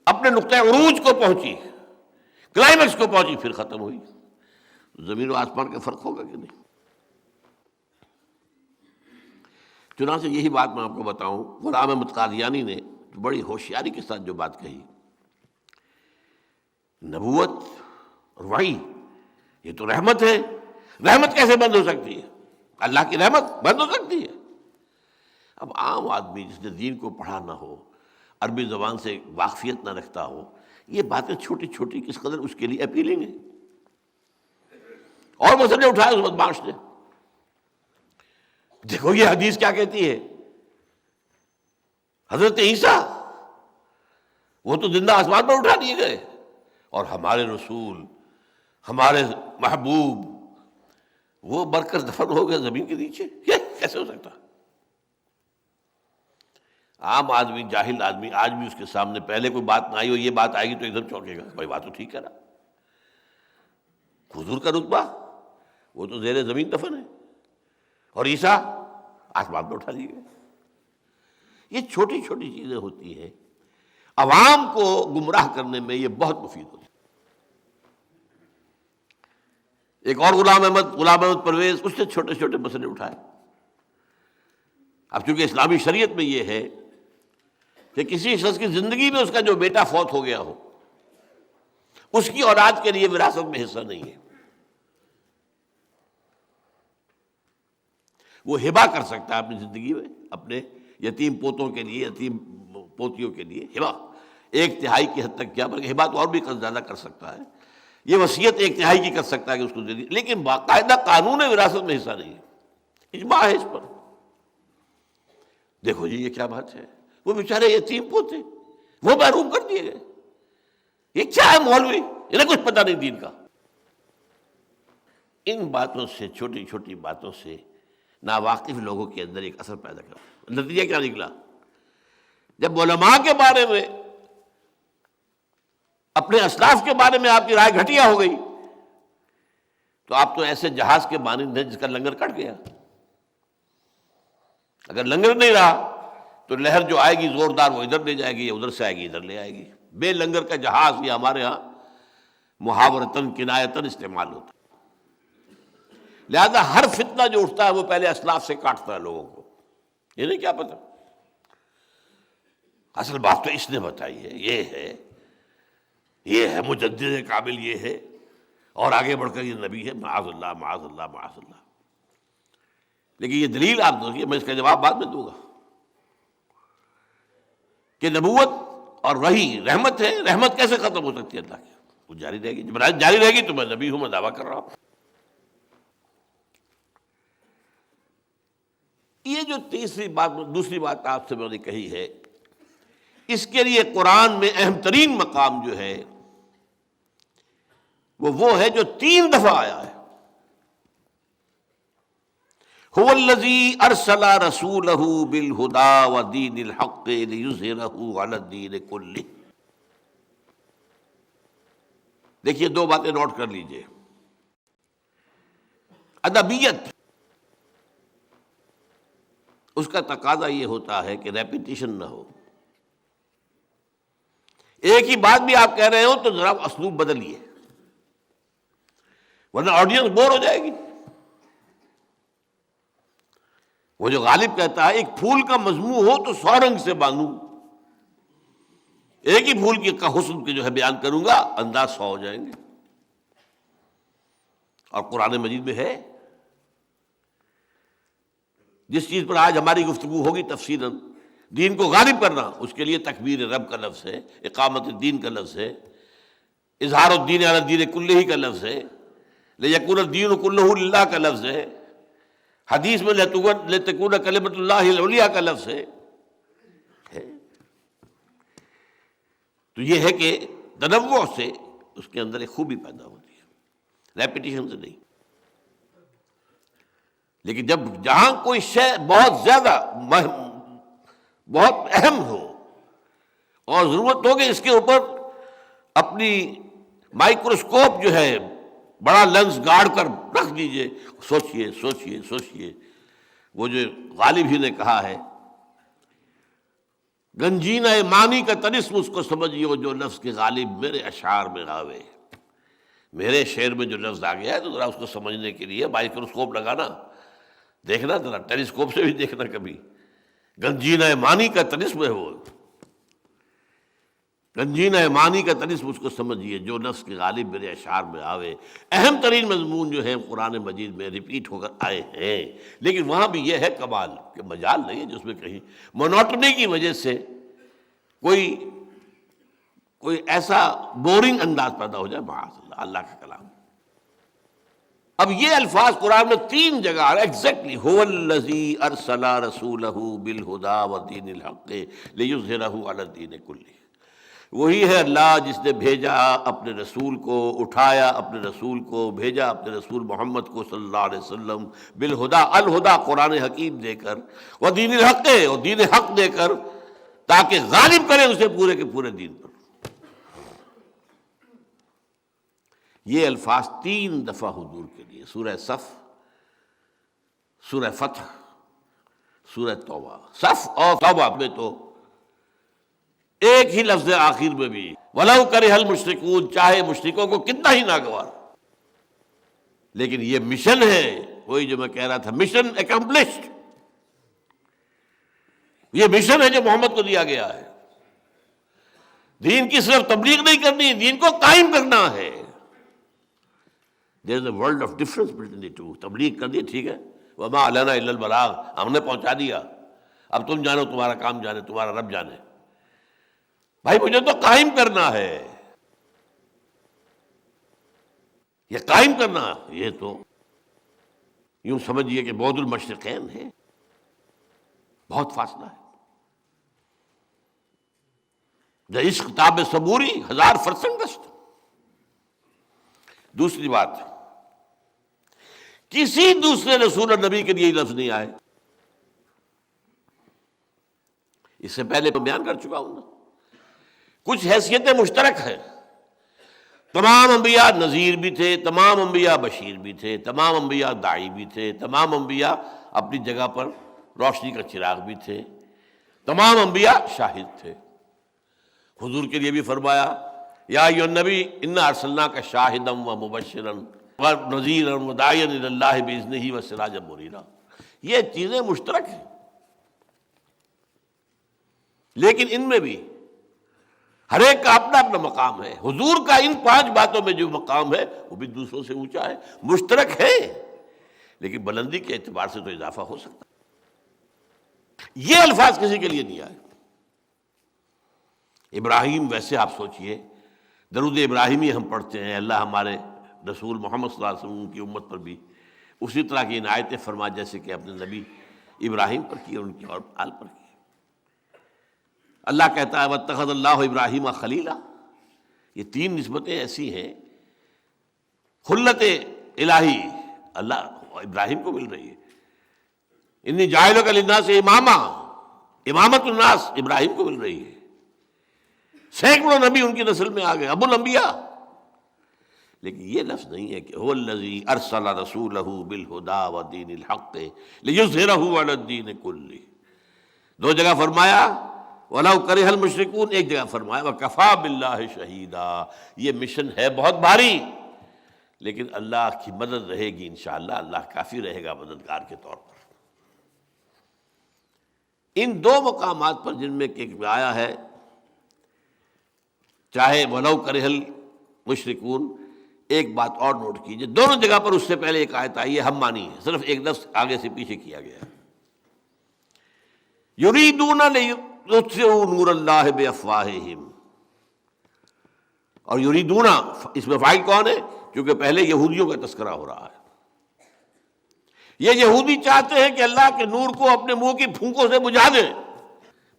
اپنے نقطۂ عروج کو پہنچی، کلائمیکس کو پہنچی، پھر ختم ہوئی۔ زمین و آسمان کا فرق ہوگا کہ نہیں؟ چنانچہ یہی بات میں آپ کو بتاؤں، غلام احمد قادیانی نے بڑی ہوشیاری کے ساتھ جو بات کہی، نبوت اور وحی یہ تو رحمت ہے، رحمت کیسے بند ہو سکتی ہے؟ اللہ کی رحمت بند ہو سکتی ہے؟ اب عام آدمی جس نے دین کو پڑھا نہ ہو، عربی زبان سے واقفیت نہ رکھتا ہو، یہ باتیں چھوٹی چھوٹی کس قدر اس کے لیے اپیلنگ ہیں۔ اور مسئلے اٹھائے اس بدمعاش نے، دیکھو یہ حدیث کیا کہتی ہے، حضرت عیسیٰ وہ تو زندہ آسمان پر اٹھا دیے گئے، اور ہمارے رسول، ہمارے محبوب وہ مر کر دفن ہو گئے زمین کے نیچے۔ یہ کیسے ہو سکتا؟ عام آدمی، جاہل آدمی آج بھی اس کے سامنے پہلے کوئی بات نہ آئی ہو، یہ بات آئے گی تو ایک دم چونکے گا، بھائی بات تو ٹھیک ہے نا، حضور کا رتبہ وہ تو زیر زمین دفن ہے، اور عیسیٰ آسمان پہ اٹھا لیے گئے۔ یہ چھوٹی چھوٹی چیزیں ہوتی ہیں، عوام کو گمراہ کرنے میں یہ بہت مفید ہوتی ہے۔ ایک اور غلام احمد پرویز، اس نے چھوٹے چھوٹے مسئلے اٹھائے۔ اب چونکہ اسلامی شریعت میں یہ ہے کہ کسی شخص کی زندگی میں اس کا جو بیٹا فوت ہو گیا ہو، اس کی اولاد کے لیے وراثت میں حصہ نہیں ہے، وہ ہبہ کر سکتا ہے اپنی زندگی میں اپنے یتیم پوتوں کے لیے، یتیم پوتیوں کے لیے ہبہ 1/3 کی حد تک کیا، بلکہ ہبہ تو اور بھی زیادہ کر سکتا ہے، یہ وصیت 1/3 کی کر سکتا ہے کہ اس کو دے دی، لیکن باقاعدہ قانون وراثت میں حصہ نہیں ہے، اجماع ہے اس پر۔ دیکھو جی یہ کیا بات ہے، وہ بیچارے یتیم پوتے وہ محروم کر دیے گئے، یہ کیا ہے مولوی، انہیں کچھ پتہ نہیں دین کا۔ ان باتوں سے، چھوٹی چھوٹی باتوں سے ناواقف لوگوں کے اندر ایک اثر پیدا کرتا۔ نتیجہ کیا نکلا؟ جب علماء کے بارے میں، اپنے اسلاف کے بارے میں آپ کی رائے گھٹیا ہو گئی، تو آپ تو ایسے جہاز کے مانند ہیں جس کا لنگر کٹ گیا۔ اگر لنگر نہیں رہا تو لہر جو آئے گی زوردار وہ ادھر لے جائے گی، یا ادھر سے آئے گی ادھر لے آئے گی۔ بے لنگر کا جہاز یہ ہمارے ہاں محاورتاً کنایتاً استعمال ہوتا ہے۔ لہذا ہر فتنہ جو اٹھتا ہے وہ پہلے اسلاف سے کاٹتا ہے لوگوں کو، یہ نہیں کیا پتہ اصل بات تو اس نے بتائی ہے، یہ ہے مجدد کامل، یہ ہے، اور آگے بڑھ کر یہ نبی ہے، معاذ اللہ معاذ اللہ معاذ اللہ۔ لیکن یہ دلیل آپ دو گے، میں اس کا جواب بعد میں دوں گا کہ نبوت اور وحی رحمت ہے، رحمت کیسے ختم ہو سکتی ہے اللہ کی؟ وہ جاری رہے گی، جب جاری رہے گی تو میں نبی ہوں، میں دعویٰ کر رہا ہوں۔ یہ جو دوسری بات آپ سے میں نے کہی ہے، اس کے لیے قرآن میں اہم ترین مقام جو ہے وہ ہے جو 3 دفعہ آیا ہے، هو الذی ارسل رسولہ بالہدی ودین الحق لیظہرہ علی الدین کلہ۔ دیکھیے 2 باتیں نوٹ کر لیجئے۔ ادبیت، اس کا تقاضا یہ ہوتا ہے کہ ریپیٹیشن نہ ہو، ایک ہی بات بھی آپ کہہ رہے ہو تو ذرا اسلوب بدلیے، ورنہ آڈینس بور ہو جائے گی۔ وہ جو غالب کہتا ہے ایک پھول کا مضمون ہو تو 100 رنگ سے باندھوں، ایک ہی پھول کا حسن کے جو ہے بیان کروں گا، انداز 100 ہو جائیں گے۔ اور قرآن مجید میں ہے، جس چیز پر آج ہماری گفتگو ہوگی تفصیلاً، دین کو غالب کرنا، اس کے لیے تکبیر رب کا لفظ ہے، اقامت الدین کا لفظ ہے، اظہار الدین علی الدین کلہ کا لفظ ہے، لیکون الدین کلہ للہ کا لفظ ہے، حدیث میں لتکون کلمۃ اللہ العلیٰ کا لفظ ہے۔ تو یہ ہے کہ تنوع سے اس کے اندر ایک خوبی پیدا ہوتی ہے، ریپیٹیشن سے نہیں۔ لیکن جب جہاں کوئی شے بہت زیادہ بہت اہم ہو اور ضرورت ہو کہ اس کے اوپر اپنی مائکروسکوپ جو ہے بڑا لینس گاڑ کر رکھ دیجئے، سوچئے سوچئے سوچئے. وہ جو غالب ہی نے کہا ہے، گنجینہ معنی کا طلسم اس کو سمجھیے جو لفظ کے غالب میرے اشعار میں آوے. میرے شعر میں جو لفظ آ گیا ہے تو ذرا اس کو سمجھنے کے لیے مائکروسکوپ لگانا، دیکھنا، ذرا ٹیلیسکوپ سے بھی دیکھنا کبھی. گنجینہ معنی کا طلسم ہے وہ، گنجینہ معنی کا طلسم اس کو سمجھیے جو لفظ کے غالب میرے اشعار میں آوے. اہم ترین مضمون جو ہے قرآن مجید میں ریپیٹ ہو کر آئے ہیں، لیکن وہاں بھی یہ ہے کمال کہ مجال نہیں ہے جس میں کہیں مونوٹنی کی وجہ سے کوئی ایسا بورنگ انداز پیدا ہو جائے. معاذ اللہ، اللہ کا کلام. اب یہ الفاظ قرآن میں 3 جگہ ایگزیکٹلی، هو الذی ارسل رسولہ بالہدی ودین الحق لیظہرہ علی الدین کلہ. وہی ہے اللہ جس نے بھیجا اپنے رسول کو، اٹھایا اپنے رسول کو، بھیجا اپنے رسول محمد کو صلی اللہ علیہ وسلم بالہدا، الہدا قرآن حکیم دے کر، ودین الحق، اور دین حق دے کر، تاکہ غالب کرے اسے پورے کے پورے دین پر. یہ الفاظ 3 دفعہ حضور کے لیے، سورہ صف، سورہ فتح، سورہ توبہ. صف اور توبہ میں تو ایک ہی لفظ آخر میں بھی وَلَوْ كَرِهَ الْمُشْرِكُونَ، چاہے مشرکوں کو کتنا ہی ناگوار. لیکن یہ مشن ہے، وہی جو میں کہہ رہا تھا، مشن اکمپلشڈ. یہ مشن ہے جو محمد کو دیا گیا ہے. دین کی صرف تبلیغ نہیں کرنی، دین کو قائم کرنا ہے. There is a world of difference between the two. تبلیغ کر دی، ٹھیک ہے، وَمَا عَلَيْنَا إِلَّا الْبَلَاغُ، ہم نے پہنچا دیا، اب تم جانو، تمہارا کام جانے، تمہارا رب جانے. بھائی مجھے تو قائم کرنا ہے. یہ قائم کرنا، یہ تو یوں سمجھیے کہ بعد المشرقین ہے، بہت فاصلہ ہے. دا عشق تاب صبوری 1000% گشت. دوسری بات، کسی دوسرے رسول اور نبی کے لیے یہ لفظ نہیں آئے. اس سے پہلے میں بیان کر چکا ہوں نا، کچھ حیثیتیں مشترک ہیں. تمام انبیاء نذیر بھی تھے، تمام انبیاء بشیر بھی تھے، تمام انبیاء داعی بھی تھے، تمام انبیاء اپنی جگہ پر روشنی کا چراغ بھی تھے، تمام انبیاء شاہد تھے. حضور کے لیے بھی فرمایا، یا ایھا النبی انا ارسلناک شاہدا ومبشرا ونذیرا وداعیا الی اللہ باذنہ وسراجا منیرا. یہ چیزیں مشترک ہیں، لیکن ان میں بھی ہر ایک کا اپنا اپنا مقام ہے. حضور کا ان 5 باتوں میں جو مقام ہے وہ بھی دوسروں سے اونچا ہے، مشترک ہے، لیکن بلندی کے اعتبار سے تو اضافہ ہو سکتا ہے. یہ الفاظ کسی کے لیے نہیں آئے. ابراہیم، ویسے آپ سوچئے درود ابراہیمی ہم پڑھتے ہیں، اللہ ہمارے رسول محمد صلی اللہ علیہ وسلم کی امت پر بھی اسی طرح کی عنایتیں فرما جیسے کہ اپنے نبی ابراہیم پر کی اور ان کی اور آل پر کی. اللہ کہتا ہے واتخذ اللہ ابراہیم خلیلا. یہ 3 نسبتیں ایسی ہیں، خلت الہی اللہ ابراہیم کو مل رہی ہے. انی جاعلک للناس اماما، امامت الناس ابراہیم کو مل رہی ہے. سینکڑوں نبی ان کی نسل میں آ گئے، ابو الانبیاء. لیکن یہ لفظ نہیں ہے کہ هو الذی ارسل رسولہ بالہدی ودین الحق لیظہرہ علی الدین کلہ. 2 جگہ فرمایا وَلَوْ كَرِهَ الْمُشْرِكُونَ، ایک جگہ فرمایا وَكَفَىٰ بِاللَّهِ شَهِيدًا. یہ مشن ہے بہت بھاری، لیکن اللہ کی مدد رہے گی انشاءاللہ، اللہ کافی رہے گا مددگار کے طور پر. ان 2 مقامات پر جن میں ایک آیا ہے، چاہے وَلَوْ كَرِهَ الْمُشْرِكُونَ، ایک بات اور نوٹ کیجئے، دونوں جگہ پر اس سے پہلے ایک آیت آئی ہے، ہم مانی ہے، صرف ایک لفظ آگے سے پیچھے کیا گیا ہے. یریدون یطفئوا نور اللہ بافواہہم. اور یریدون، اس میں فاعل کون ہے؟ کیونکہ پہلے یہودیوں کا تذکرہ ہو رہا ہے. یہ یہودی چاہتے ہیں کہ اللہ کے نور کو اپنے منہ کی پھونکوں سے بجھا دیں.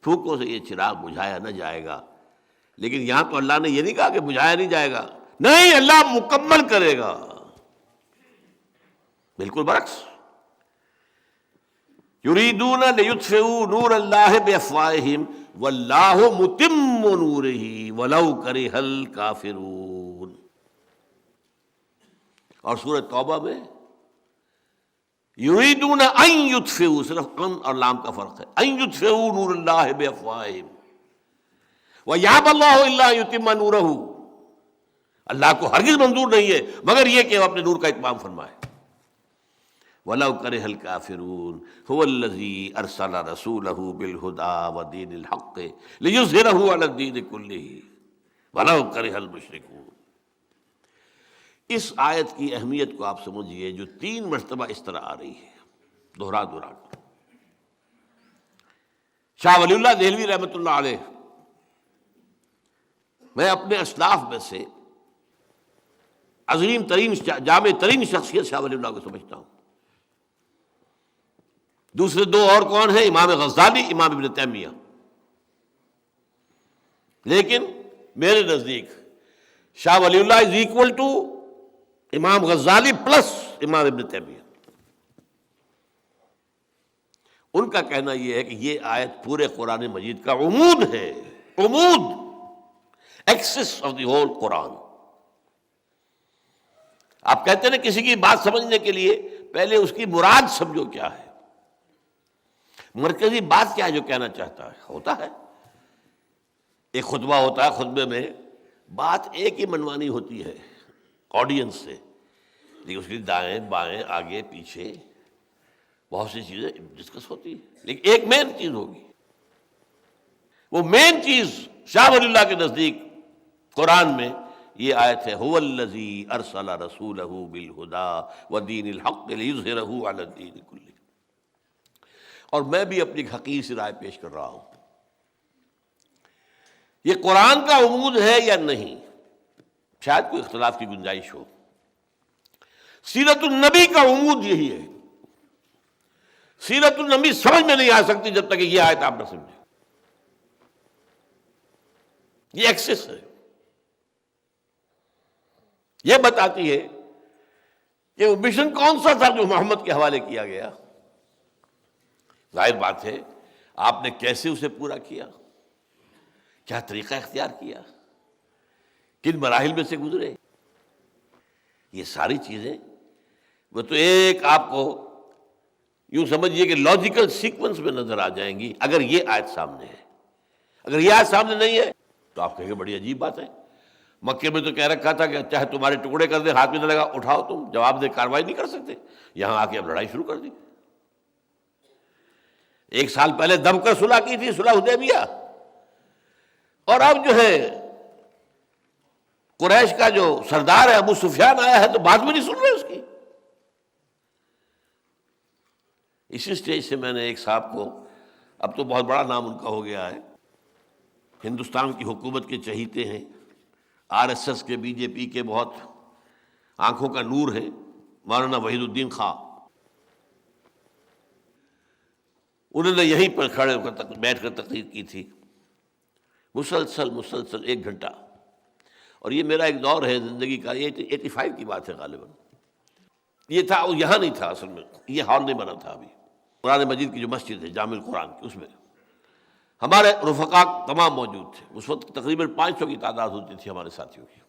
پھونکوں سے یہ چراغ بجھایا نہ جائے گا. لیکن یہاں تو اللہ نے یہ نہیں کہا کہ بجھایا نہیں جائے گا، نہیں، اللہ مکمل کرے گا. بالکل برعکس، یریدون لیطفئوا نور اللہ بافواہہم واللہ متم نورہ ولو کرہ الکافرون. اور سورہ توبہ میں یریدون ان یطفئوا، صرف ان اور لام کا فرق ہے، ان یطفئوا نور اللہ بافواہہم ویأبی اللہ الا ان یتم نورہ. اللہ کو ہرگز منظور نہیں ہے مگر یہ کہ وہ اپنے نور کا اتمام فرمائے. وَلَوْ كَرِهَ الْكَافِرُونَ هُوَ الَّذِي أَرْسَلَ رَسُولَهُ بِالْهُدَى وَدِينِ الْحَقِّ لِيُظْهِرَهُ عَلَى الدِّينِ كُلِّهِ وَلَوْ كَرِهَ الْمُشْرِكُونَ. اس آیت کی اہمیت کو آپ سمجھیے جو 3 مرتبہ اس طرح آ رہی ہے دہرا دہرا. شاہ ولی اللہ دہلوی رحمۃ اللہ علیہ، میں اپنے اسلاف میں سے عظیم ترین جامع ترین شخصیت شاہ ولی اللہ کو سمجھتا ہوں. دوسرے 2 اور کون ہیں؟ امام غزالی، امام ابن تیمیہ. لیکن میرے نزدیک شاہ ولی اللہ از ایکول ٹو امام غزالی پلس امام ابن تیمیہ. ان کا کہنا یہ ہے کہ یہ آیت پورے قرآن مجید کا عمود ہے، عمود، ایکسس آف دی ہول قرآن. آپ کہتے ہیں کسی کی بات سمجھنے کے لیے پہلے اس کی مراد سمجھو کیا ہے، مرکزی بات کیا ہے جو کہنا چاہتا ہے. ہوتا ہے ایک خطبہ ہوتا ہے، خطبے میں بات ایک ہی منوانی ہوتی ہے آڈینس سے، لیکن اس کی دائیں بائیں آگے پیچھے بہت سی چیزیں ڈسکس ہوتی ہیں، لیکن ایک مین چیز ہوگی. وہ مین چیز شاہ ولی اللہ کے نزدیک قرآن میں یہ آیت ہے، هو الذی ارسل رسولہ بالہدی ودین الحق لیظہرہ علی الدین کلہ. اور میں بھی اپنی حقیر سی رائے پیش کر رہا ہوں، یہ قرآن کا عمود ہے یا نہیں، شاید کوئی اختلاف کی گنجائش ہو. سیرت النبی کا عمود یہی ہے. سیرت النبی سمجھ میں نہیں آ سکتی جب تک کہ یہ آیت آپ نہ سمجھیں. یہ ایکسس ہے، یہ بتاتی ہے کہ وہ مشن کون سا تھا جو محمد کے حوالے کیا گیا. ظاہر بات ہے آپ نے کیسے اسے پورا کیا، کیا طریقہ اختیار کیا، کن مراحل میں سے گزرے، یہ ساری چیزیں وہ تو ایک آپ کو یوں سمجھیے کہ لاجیکل سیکوینس میں نظر آ جائیں گی اگر یہ آیت سامنے ہے. اگر یہ آیت سامنے نہیں ہے تو آپ کہیں گے بڑی عجیب بات ہے. مکے میں تو کہہ رکھا تھا کہ چاہے تمہارے ٹکڑے کر دے، ہاتھ میں نہ لگا، اٹھاؤ، تم جواب دے کارروائی نہیں کر سکتے. یہاں آ کے اب لڑائی شروع کر دی. 1 سال پہلے دب کر صلح کی تھی، صلح حدیبیہ، اور اب جو ہے قریش کا جو سردار ہے ابو سفیان آیا ہے تو بات بھی نہیں سن رہے اس کی. اسی سٹیج سے میں نے ایک صاحب کو، اب تو بہت بڑا نام ان کا ہو گیا ہے، ہندوستان کی حکومت کے چہیتے ہیں، RSS کے، BJP کے بہت آنکھوں کا نور ہے، مولانا وحید الدین خان. انہوں نے یہیں پر کھڑے ہو کر بیٹھ کر تقریر کی تھی، مسلسل 1 گھنٹہ. اور یہ میرا ایک دور ہے زندگی کا، یہ 85 کی بات ہے غالباً. یہ تھا، وہ یہاں نہیں تھا اصل میں، یہ ہال نہیں بنا تھا ابھی. قرآن مجید کی جو مسجد ہے جامع القرآن کی، اس میں ہمارے رفقا تمام موجود تھے. اس وقت تقریباً 500 کی تعداد ہوتی تھی ہمارے ساتھیوں کی.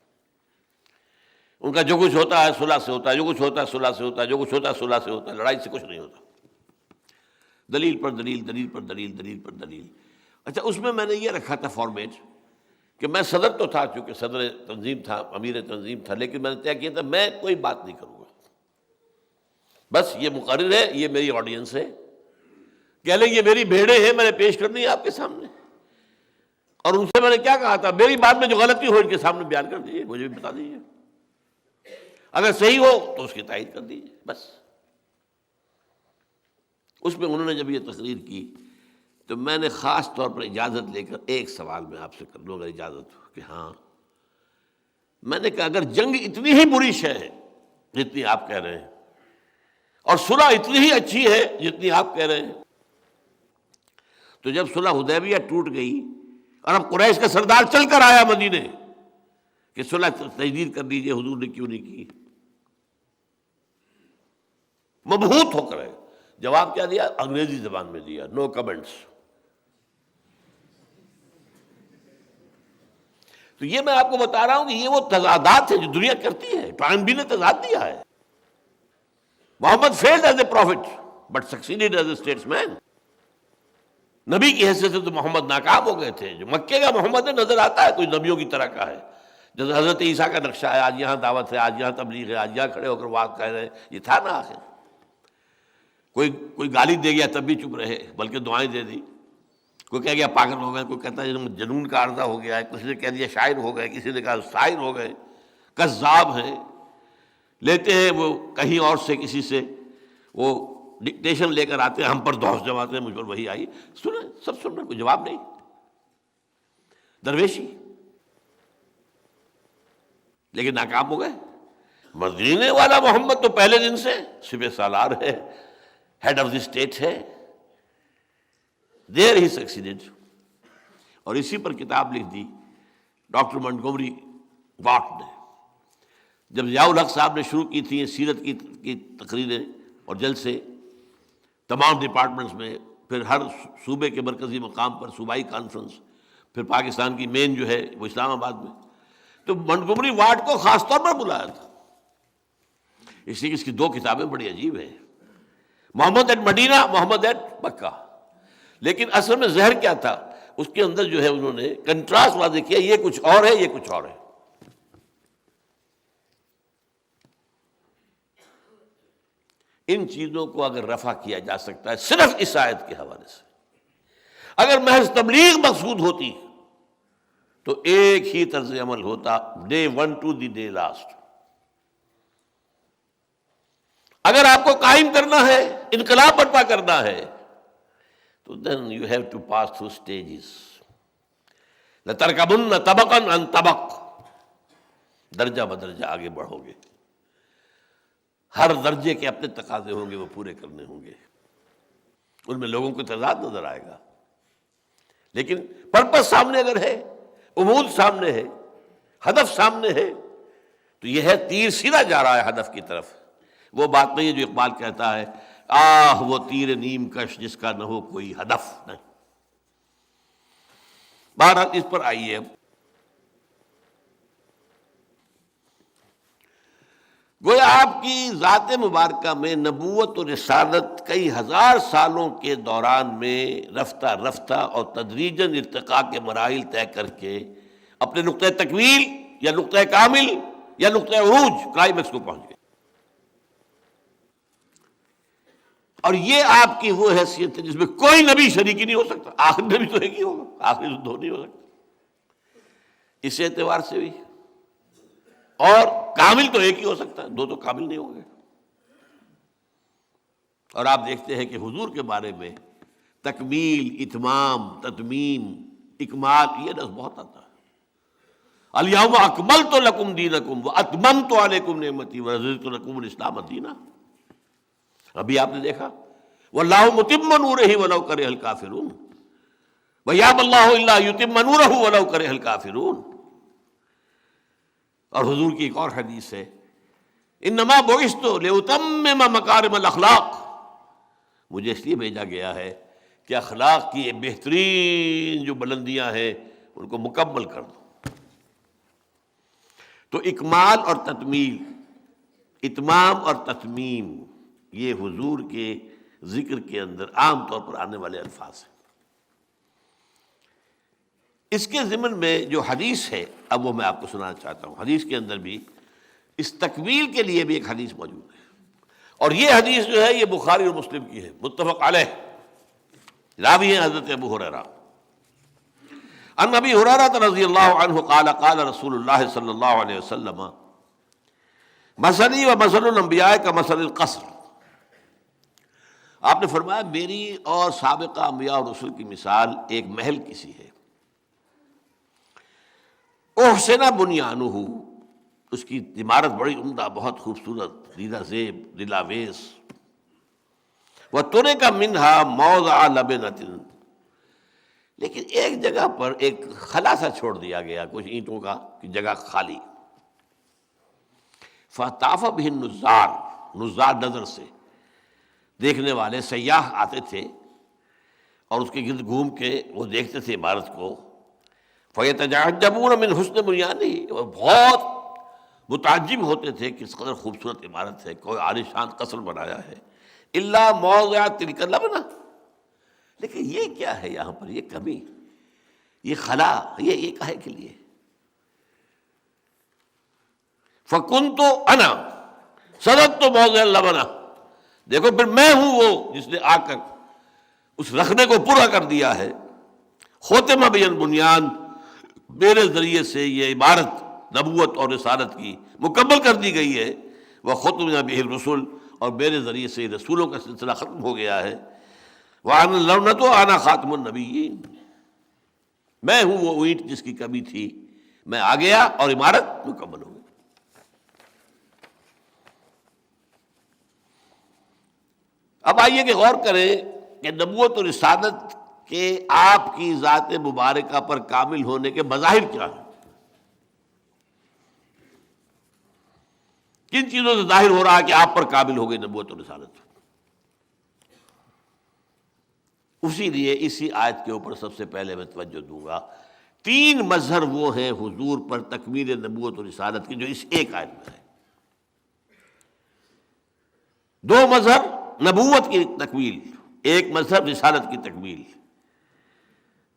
ان کا جو کچھ ہوتا ہے صلح سے ہوتا ہے، جو کچھ ہوتا ہے صلح سے ہوتا ہے، جو کچھ ہوتا ہے صلح سے ہوتا ہے، لڑائی سے کچھ نہیں ہوتا. دلیل پر دلیل، دلیل پر دلیل، دلیل پر دلیل. اچھا، اس میں میں نے یہ رکھا تھا فارمیٹ کہ میں صدر تو تھا، چونکہ صدر تنظیم تھا، امیر تنظیم تھا، لیکن میں نے طے کیا تھا میں کوئی بات نہیں کروں گا. بس یہ مقرر ہے، یہ میری آڈینس ہے، کہہ لیں یہ میری بھیڑیں ہیں، میں نے پیش کرنی ہے آپ کے سامنے. اور ان سے میں نے کیا کہا تھا، میری بات میں جو غلطی ہو ان کے سامنے بیان کر دیجیے، مجھے بھی بتا دیجیے، اگر صحیح ہو تو اس کی تائید کر دیجیے. بس اس میں انہوں نے جب یہ تقریر کی تو میں نے خاص طور پر اجازت لے کر ایک سوال میں آپ سے کر لوں اگر اجازت ہو کہ ہاں. میں نے کہا اگر جنگ اتنی ہی بری شے ہے جتنی آپ کہہ رہے ہیں، اور صلح اتنی ہی اچھی ہے جتنی آپ کہہ رہے ہیں، تو جب صلح حدیبیہ ٹوٹ گئی اور اب قریش کا سردار چل کر آیا مدینے کہ صلح تجدید کر دیجیے، حضور نے کیوں نہیں کی؟ مبہوت ہو کر ہے. جواب کیا دیا؟ انگریزی زبان میں دیا، نو کمنٹس۔ تو یہ میں آپ کو بتا رہا ہوں کہ یہ وہ تضادات ہیں جو دنیا کرتی ہے۔ ٹائم بھی نے تضاد دیا ہے۔ Muhammad failed as a prophet but succeeded as a statesman مین۔ نبی کی حیثیت سے تو محمد ناکام ہو گئے تھے۔ جو مکے کا محمد نظر آتا ہے کوئی نبیوں کی طرح کا ہے، جیسے حضرت عیسیٰ کا نقشہ ہے، آج یہاں دعوت ہے، آج یہاں تبلیغ ہے، آج یہاں کھڑے ہو کر بات کہہ رہے ہیں، یہ تھا نا آخر؟ کوئی گالی دے گیا تب بھی چپ رہے بلکہ دعائیں دے دی، کوئی کہہ گیا پاگل ہو گئے، کوئی کہتا ہے جنون کا عارضہ ہو گیا ہے، کسی نے کہہ دیا شاعر ہو گئے، کسی نے کہا شاعر ہو گئے، کذاب ہیں، لیتے ہیں وہ کہیں اور سے کسی سے وہ ڈکٹیشن لے کر آتے ہیں، ہم پر دوست جماتے ہیں، مجھ پر وہی آئی، سنیں سب سن رہے، کوئی جواب نہیں، درویشی، لیکن ناکام ہو گئے۔ مدینے والا محمد تو پہلے دن سے سپہ سالار ہے، ہیڈ آف دی اسٹیٹ ہے، دیر ہی سکسیڈڈ۔ اور اسی پر کتاب لکھ دی ڈاکٹر منٹگومری واٹ نے۔ جب ضیاء الحق صاحب نے شروع کی تھی یہ سیرت کی تقریریں اور جلسے تمام ڈپارٹمنٹس میں، پھر ہر صوبے کے مرکزی مقام پر صوبائی کانفرنس، پھر پاکستان کی مین جو ہے وہ اسلام آباد میں، تو منٹگومری واٹ کو خاص طور پر بلایا تھا۔ اس لیے اس کی دو کتابیں بڑی عجیب ہیں، محمد ایٹ مدینہ، محمد ایٹ مکہ۔ لیکن اصل میں زہر کیا تھا اس کے اندر جو ہے انہوں نے کنٹراسٹ واضح کیا، یہ کچھ اور ہے، یہ کچھ اور ہے۔ ان چیزوں کو اگر رفع کیا جا سکتا ہے صرف اس آیت کے حوالے سے، اگر محض تبلیغ مقصود ہوتی تو ایک ہی طرز عمل ہوتا، day one to the day last. اگر آپ کو قائم کرنا ہے، انقلاب برپا کرنا ہے، تو then you have to pass through stages۔ لَتَرْكَبُنَّ طَبَقًا عَنْ طَبَقٍ، درجہ بدرجہ آگے بڑھو گے، ہر درجے کے اپنے تقاضے ہوں گے، وہ پورے کرنے ہوں گے، ان میں لوگوں کو تضاد نظر آئے گا، لیکن پرپس سامنے اگر ہے، امود سامنے ہے، ہدف سامنے ہے، تو یہ ہے تیر سیدھا جا رہا ہے ہدف کی طرف۔ وہ بات نہیں ہے جو اقبال کہتا ہے، آہ وہ تیر نیم کش جس کا نہ ہو کوئی ہدف نہیں۔ بہرحال اس پر آئیے اب، گویا آپ کی ذات مبارکہ میں نبوت اور رسالت کئی ہزار سالوں کے دوران میں رفتہ رفتہ اور تدریجاً ارتقاء کے مراحل طے کر کے اپنے نقطۂ تکمیل یا نقطۂ کامل یا نقطۂ عروج کلائمیکس کو پہنچ گئے۔ اور یہ آپ کی وہ حیثیت ہے جس میں کوئی نبی شریک ہی نہیں ہو سکتا، آخری نبی تو ایک ہی ہوگا، آخری تو دو نہیں ہو سکتا، اس اعتبار سے بھی، اور کامل تو ایک ہی ہو سکتا ہے، دو تو کامل نہیں ہوں گے۔ اور آپ دیکھتے ہیں کہ حضور کے بارے میں تکمیل، اتمام، تتمیم، اکمال، یہ لفظ بہت آتا ہے۔ الیوم اکملت لکم دینکم واتممت علیکم نعمتی ورضیت لکم الاسلام دینا۔ ابھی آپ نے دیکھا واللہ متم نورہ ولو کرہ الکافرون ویابی اللہ الا یتم نورہ ولو کرہ الکافرون۔ اور حضور کی ایک اور حدیث ہے، انما بعثت لاتمم مکارم الاخلاق، مجھے اس لیے بھیجا گیا ہے کہ اخلاق کی بہترین جو بلندیاں ہیں ان کو مکمل کر دوں۔ تو اکمال اور تکمیل، اتمام اور تتمیم، یہ حضور کے ذکر کے اندر عام طور پر آنے والے الفاظ ہیں۔ اس کے ضمن میں جو حدیث ہے اب وہ میں آپ کو سنانا چاہتا ہوں۔ حدیث کے اندر بھی اس تکمیل کے لیے بھی ایک حدیث موجود ہے، اور یہ حدیث جو ہے یہ بخاری اور مسلم کی ہے، متفق علیہ، راوی ہیں حضرت ابو ہریرہ۔ عن ابی ہریرہ رضی اللہ عنہ قال قال رسول اللہ صلی اللہ علیہ وسلم مثلی و مثل الانبیاء کا مثل القصر۔ آپ نے فرمایا میری اور سابقہ انبیاء اور رسول کی مثال ایک محل کسی ہے، احسن بنیانہ، اس کی عمارت بڑی عمدہ، بہت خوبصورت، ریلا زیب، ریلاویز، وترک منہا موضع لبنۃ، لیکن ایک جگہ پر ایک خلا سا چھوڑ دیا گیا، کچھ اینٹوں کا جگہ خالی، فطاف بہ النزار، نزار نظر سے، دیکھنے والے سیاح آتے تھے اور اس کے گرد گھوم کے وہ دیکھتے تھے عمارت کو، فَيَتَعَجَّبُونَ مِنْ حُسْنِ بُنْيَانِهِ، اور بہت متعجب ہوتے تھے کس قدر خوبصورت عمارت ہے، کوئی عالیشان قصر بنایا ہے، الا موضع تلک اللبنہ، لیکن یہ کیا ہے یہاں پر، یہ کمی، یہ خلا، یہ کاہے کے لیے؟ فَكُنْتُ أَنَا صَدَدْتُ موضع اللبنہ، دیکھو پھر میں ہوں وہ جس نے آ کر اس رکھنے کو پورا کر دیا ہے، ختم بی البنیان، میرے ذریعے سے یہ عبارت نبوت اور رسالت کی مکمل کر دی گئی ہے، وختم بہ الرسل، اور میرے ذریعے سے رسولوں کا سلسلہ ختم ہو گیا ہے، وَأَنَا اللَّوْنَةُ وَأَنَا خَاتِمُ النَّبِيِّينَ، میں ہوں وہ اینٹ جس کی کمی تھی، میں آ گیا اور عمارت مکمل ہو گئی۔ اب آئیے کہ غور کریں کہ نبوت اور رسالت کے آپ کی ذات مبارکہ پر کامل ہونے کے مظاہر کیا ہیں، کن چیزوں سے ظاہر ہو رہا ہے کہ آپ پر کامل ہو گئی نبوت اور رسالت؟ اسی لیے اسی آیت کے اوپر سب سے پہلے میں توجہ دوں گا، 3 مظہر وہ ہیں حضور پر تکمیل نبوت اور رسالت کی جو اس ایک آیت میں ہے۔ 2 مظہر نبوت کی تکمیل، ایک مظہر رسالت کی تکمیل،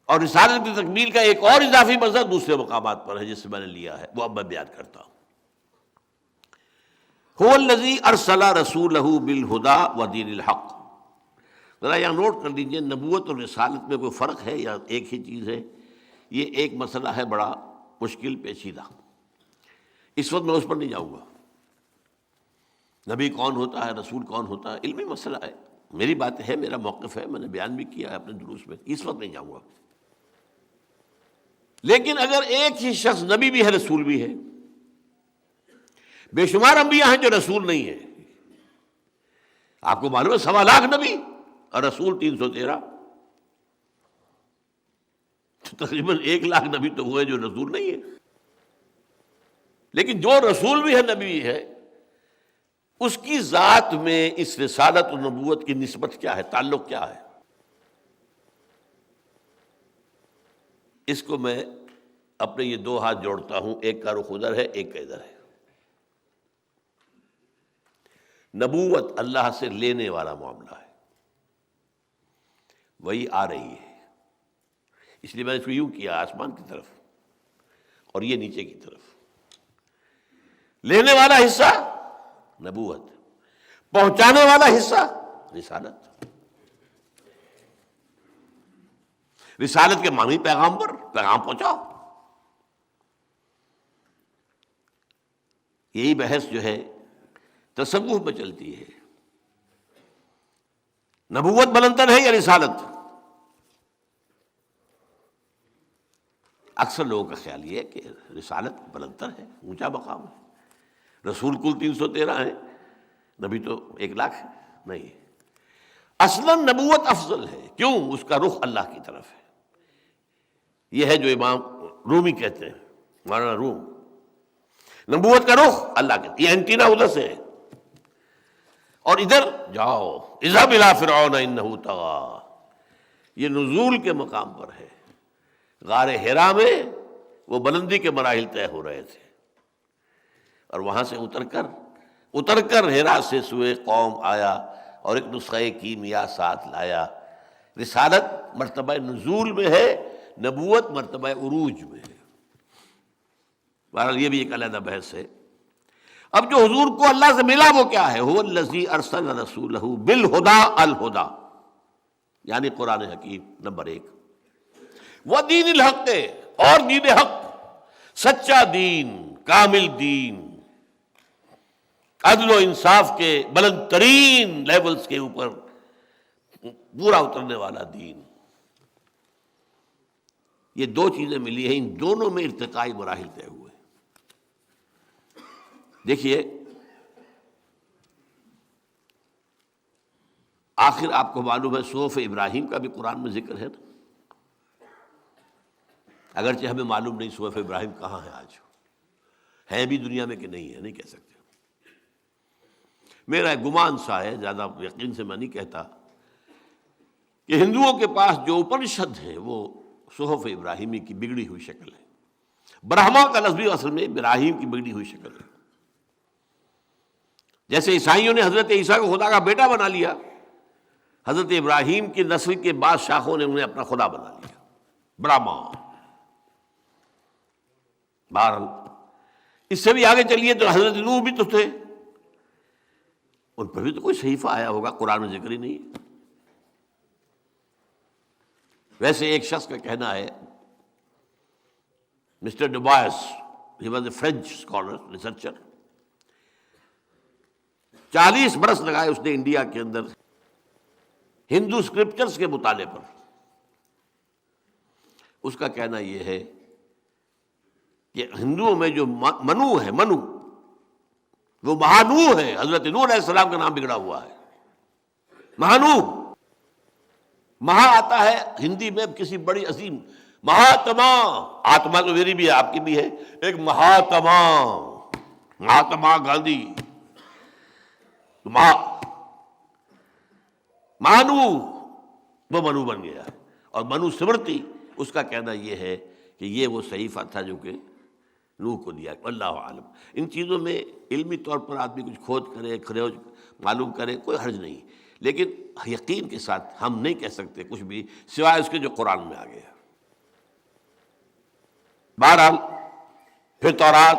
اور رسالت کی تکمیل کا ایک اور اضافی مظہر دوسرے مقامات پر ہے جس سے میں نے لیا ہے، وہ اب میں بیان کرتا ہوں۔ هو الذی ارسل رسولہ بالہدی ودین الحق، ذرا یہاں نوٹ کر لیجیے، نبوت اور رسالت میں کوئی فرق ہے یا ایک ہی چیز ہے؟ یہ ایک مسئلہ ہے بڑا مشکل پیچیدہ، اس وقت میں اس پر نہیں جاؤں گا۔ نبی کون ہوتا ہے، رسول کون ہوتا ہے، علمی مسئلہ ہے، میری بات ہے، میرا موقف ہے، میں نے بیان بھی کیا ہے اپنے دروس میں، اس وقت نہیں جاؤں گا۔ لیکن اگر ایک ہی شخص نبی بھی ہے رسول بھی ہے، بے شمار انبیاء ہیں جو رسول نہیں ہیں، آپ کو معلوم ہے 1.25 لاکھ نبی اور رسول 313، تو تقریباً 1 لاکھ نبی تو ہوئے جو رسول نہیں ہے۔ لیکن جو رسول بھی ہے نبی بھی ہے، اس کی ذات میں اس رسالت و نبوت کی نسبت کیا ہے، تعلق کیا ہے؟ اس کو میں اپنے یہ 2 ہاتھ جوڑتا ہوں، ایک کا رخ ادھر ہے، ایک کا ادھر ہے۔ نبوت اللہ سے لینے والا معاملہ ہے، وہی آ رہی ہے، اس لیے میں نے اس کو یوں کیا، آسمان کی طرف اور یہ نیچے کی طرف۔ لینے والا حصہ نبوت، پہنچانے والا حصہ رسالت۔ رسالت کے معنی پیغام پر، پیغام پہنچاؤ۔ یہی بحث جو ہے تصوف میں چلتی ہے، نبوت بلندر ہے یا رسالت؟ اکثر لوگوں کا خیال یہ ہے کہ رسالت بلندر ہے، اونچا مقام ہے، رسول کل 313 ہیں، نبی تو 1 لاکھ ہے، نہیں، اصلاً نبوت افضل ہے، کیوں؟ اس کا رخ اللہ کی طرف ہے۔ یہ ہے جو امام رومی کہتے ہیں، مولانا روم، نبوت کا رخ اللہ کے، یہ اینٹینا ادھر سے ہے، اور ادھر جاؤ، اذهب الى فرعون انه طغى، یہ نزول کے مقام پر ہے۔ غار حرا میں وہ بلندی کے مراحل طے ہو رہے تھے، اور وہاں سے اتر کر حرا سے سوئے قوم آیا اور ایک نسخہ کیمیا ساتھ لایا۔ رسالت مرتبہ نزول میں ہے، نبوت مرتبہ عروج میں ہے۔ بہرحال یہ بھی ایک علیحدہ بحث ہے۔ اب جو حضور کو اللہ سے ملا وہ کیا ہے؟ هو الذی ارسل رسولہ بالہدی، الہدی یعنی قرآن حکیم نمبر 1، ودین الحق، اور دین حق، سچا دین، کامل دین، عدل و انصاف کے بلند ترین لیولز کے اوپر پورا اترنے والا دین۔ یہ 2 چیزیں ملی ہیں، ان دونوں میں ارتقائی مراحل طے ہوئے۔ دیکھیے، آخر آپ کو معلوم ہے صحف ابراہیم کا بھی قرآن میں ذکر ہے نا، اگرچہ ہمیں معلوم نہیں صحف ابراہیم کہاں ہے، آج ہے بھی دنیا میں کہ نہیں ہے، نہیں کہہ سکتے۔ میرا گمان سا ہے، زیادہ یقین سے میں نہیں کہتا، کہ ہندوؤں کے پاس جو اپنشد ہے وہ صحف ابراہیمی کی بگڑی ہوئی شکل ہے۔ برہما کا لفظ بھی اصل میں ابراہیم کی بگڑی ہوئی شکل ہے۔ جیسے عیسائیوں نے حضرت عیسیٰ کو خدا کا بیٹا بنا لیا، حضرت ابراہیم کی نسل کے بعض شاخوں نے انہیں اپنا خدا بنا لیا، برہما۔ بہرحال اس سے بھی آگے چلیے تو حضرت نوح بھی تو تھے، ان پر بھی تو کوئی صحیفہ آیا ہوگا، قرآن میں ذکر ہی نہیں ہے۔ ویسے ایک شخص کا کہنا ہے، mister Dubois, he was a French scholar researcher, 40 برس لگائے اس نے انڈیا کے اندر ہندو اسکرپچرز کے مطالعے پر۔ اس کا کہنا یہ ہے کہ ہندوؤں میں جو منو ہے، منو وہ مہانو ہے، حضرت نوح علیہ السلام کا نام بگڑا ہوا ہے، مہانو۔ مہا آتا ہے ہندی میں کسی بڑی عظیم، مہاتما، آتما تو میری بھی ہے آپ کی بھی ہے، ایک مہاتما، مہاتما گاندھی، مہانو، وہ منو بن گیا۔ اور منو سمرتی، اس کا کہنا یہ ہے کہ یہ وہ صحیفہ تھا جو کہ نوح کو دیا۔ اللہ عالم، ان چیزوں میں علمی طور پر آدمی کچھ کھود کرے، کھروج معلوم کرے، کوئی حرج نہیں، لیکن یقین کے ساتھ ہم نہیں کہہ سکتے کچھ بھی سوائے اس کے جو قرآن میں آ گیا۔ بہرحال پھر تورات،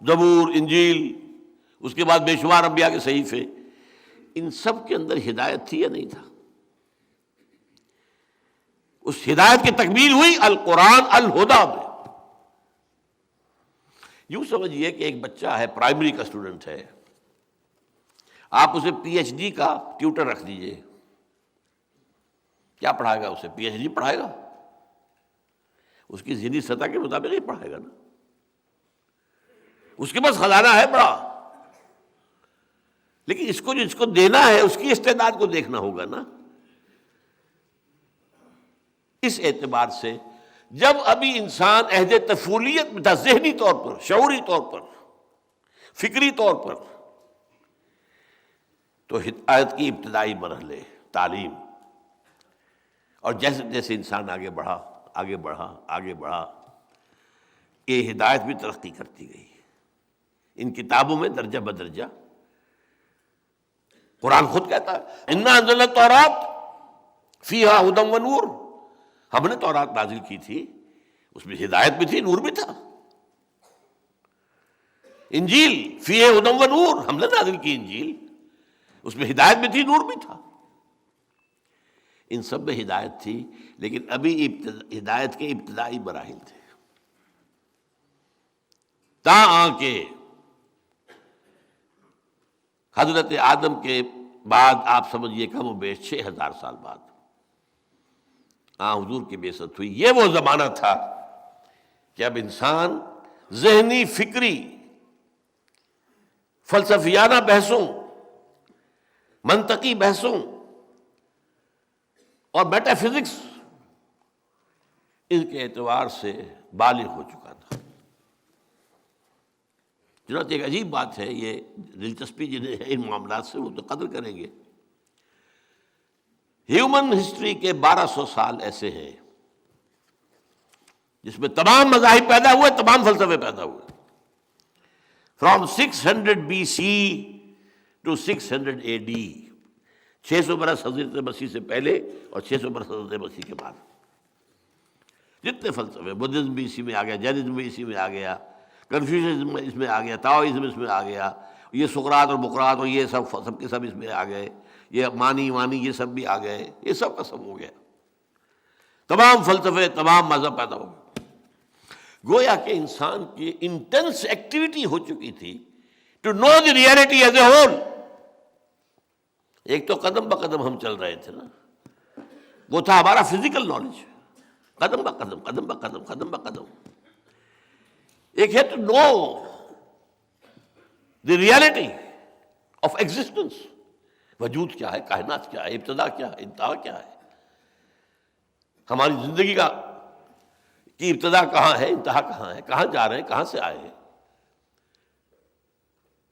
زبور، انجیل، اس کے بعد بے شمار انبیاء کے صحیفے، ان سب کے اندر ہدایت تھی یا نہیں تھا؟ اس ہدایت کی تکمیل ہوئی القرآن الہدیٰ میں۔ یوں سمجھیے کہ ایک بچہ ہے، پرائمری کا اسٹوڈنٹ ہے، آپ اسے پی ایچ ڈی کا ٹیوٹر رکھ دیجئے، کیا پڑھائے گا اسے؟ پی ایچ ڈی پڑھائے گا؟ اس کی ذہنی سطح کے مطابق نہیں پڑھائے گا نا، اس کے پاس خزانہ ہے بڑا، لیکن اس کو جو اس کو دینا ہے اس کی استعداد کو دیکھنا ہوگا نا۔ اس اعتبار سے جب ابھی انسان عہد طفولیت میں تھا، ذہنی طور پر، شعوری طور پر، فکری طور پر، تو ہدایت کی ابتدائی مرحلے، تعلیم، اور جیسے جیسے انسان آگے بڑھا آگے بڑھا آگے بڑھا، یہ ہدایت بھی ترقی کرتی گئی۔ ان کتابوں میں درجہ بدرجہ، قرآن خود کہتا ہے انا انزلنا التوراۃ فیہا ھدی و نور، ہم نے تورات نازل کی تھی، اس میں ہدایت بھی تھی، نور بھی تھا۔ انجیل فیہا ھدی و نور، ہم نے نازل کی انجیل، اس میں ہدایت بھی تھی، نور بھی تھا۔ ان سب میں ہدایت تھی، لیکن ابھی ہدایت کے ابتدائی مراحل تھے، تاں کہ حضرت آدم کے بعد آپ سمجھیے کم و بیش 6000 سال بعد حضور کی بعثت ہوئی۔ یہ وہ زمانہ تھا کہ اب انسان ذہنی، فکری، فلسفیانہ بحثوں، منطقی بحثوں اور میٹا فزکس، ان کے اعتبار سے بالغ ہو چکا تھا۔ چنانچہ ایک عجیب بات ہے، یہ دلچسپی جنہیں ہے ان معاملات سے وہ تو قدر کریں گے، ہیومن ہسٹری کے 1200 سال ایسے ہیں جس میں تمام مذاہب پیدا ہوئے، تمام فلسفے پیدا ہوئے، فرام 600 BC ٹو 600 AD، 600 برس حضرت مسیح سے پہلے اور 600 برس حضرت مسیح کے بعد جتنے فلسفے، بدھزم بھی اسی میں آ گیا، جینزم بھی اسی میں آ گیا، کنفیوشنزم اس میں آ گیا، تاؤزم اس میں آ گیا، یہ سقراط اور بقراط اور یہ سب کے سب اس میں آ گئے، یہ مانی یہ سب بھی آ گئے، یہ سب کا سب ہو گیا، تمام فلسفے، تمام مذہب پیدا ہو گئے۔ گویا کہ انسان کی انٹینس ایکٹیویٹی ہو چکی تھی to know the reality as a whole. ایک تو قدم بقدم ہم چل رہے تھے نا، وہ تھا ہمارا فزیکل نالج، قدم بقدم قدم بقدم قدم بقدم۔ ایک ہے to know the reality of existence, وجود کیا ہے، کائنات کیا ہے، ابتدا کیا ہے، انتہا کیا ہے، ہماری زندگی کی ابتدا کہاں ہے، انتہا کہاں ہے، کہاں جا رہے ہیں، کہاں سے آئے ہیں۔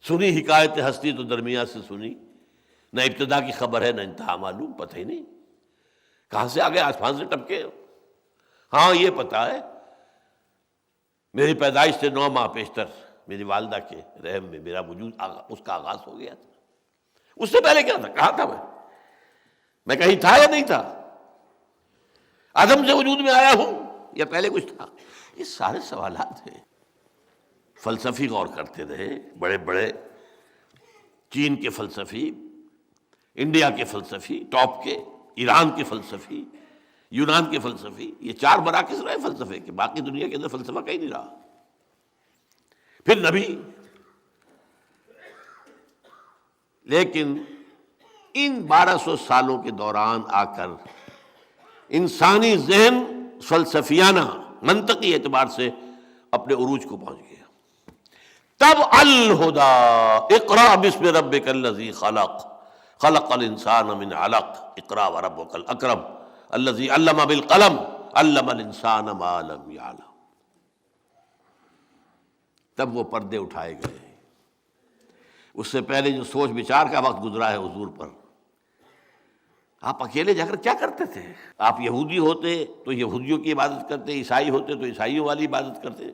سنی حکایت ہستی تو درمیان سے سنی، نہ ابتدا کی خبر ہے نہ انتہا معلوم، پتہ ہی نہیں کہاں سے آگے آسمان سے ٹپکے۔ ہاں یہ پتہ ہے میری پیدائش سے 9 ماہ پیشتر میری والدہ کے رحم میں میرا وجود اس کا آغاز ہو گیا تھا۔ اس سے پہلے کیا تھا؟ کہاں تھا میں کہیں تھا یا نہیں تھا؟ عدم سے وجود میں آیا ہوں یا پہلے کچھ تھا؟ یہ سارے سوالات ہیں۔ فلسفی غور کرتے رہے، بڑے بڑے چین کے فلسفی، انڈیا کے فلسفی ٹاپ کے، ایران کے فلسفی، یونان کے فلسفی، یہ 4 مراکز رہے فلسفے کے، باقی دنیا کے اندر فلسفہ کہیں نہیں رہا۔ پھر نبی، لیکن ان 1200 سالوں کے دوران آ کر انسانی ذہن فلسفیانہ منطقی اعتبار سے اپنے عروج کو پہنچ گیا۔ تب الہدی اقرا بسم ربک الذی خلق خلق الانسان من علق اقرا وربک الاکرم الذی علم بالقلم علم الانسان ما لم یعلم۔ تب وہ پردے اٹھائے گئے۔ اس سے پہلے جو سوچ بچار کا وقت گزرا ہے حضور پر، آپ اکیلے جا کر کیا کرتے تھے؟ آپ یہودی ہوتے تو یہودیوں کی عبادت کرتے، عیسائی ہوتے تو عیسائیوں والی عبادت کرتے۔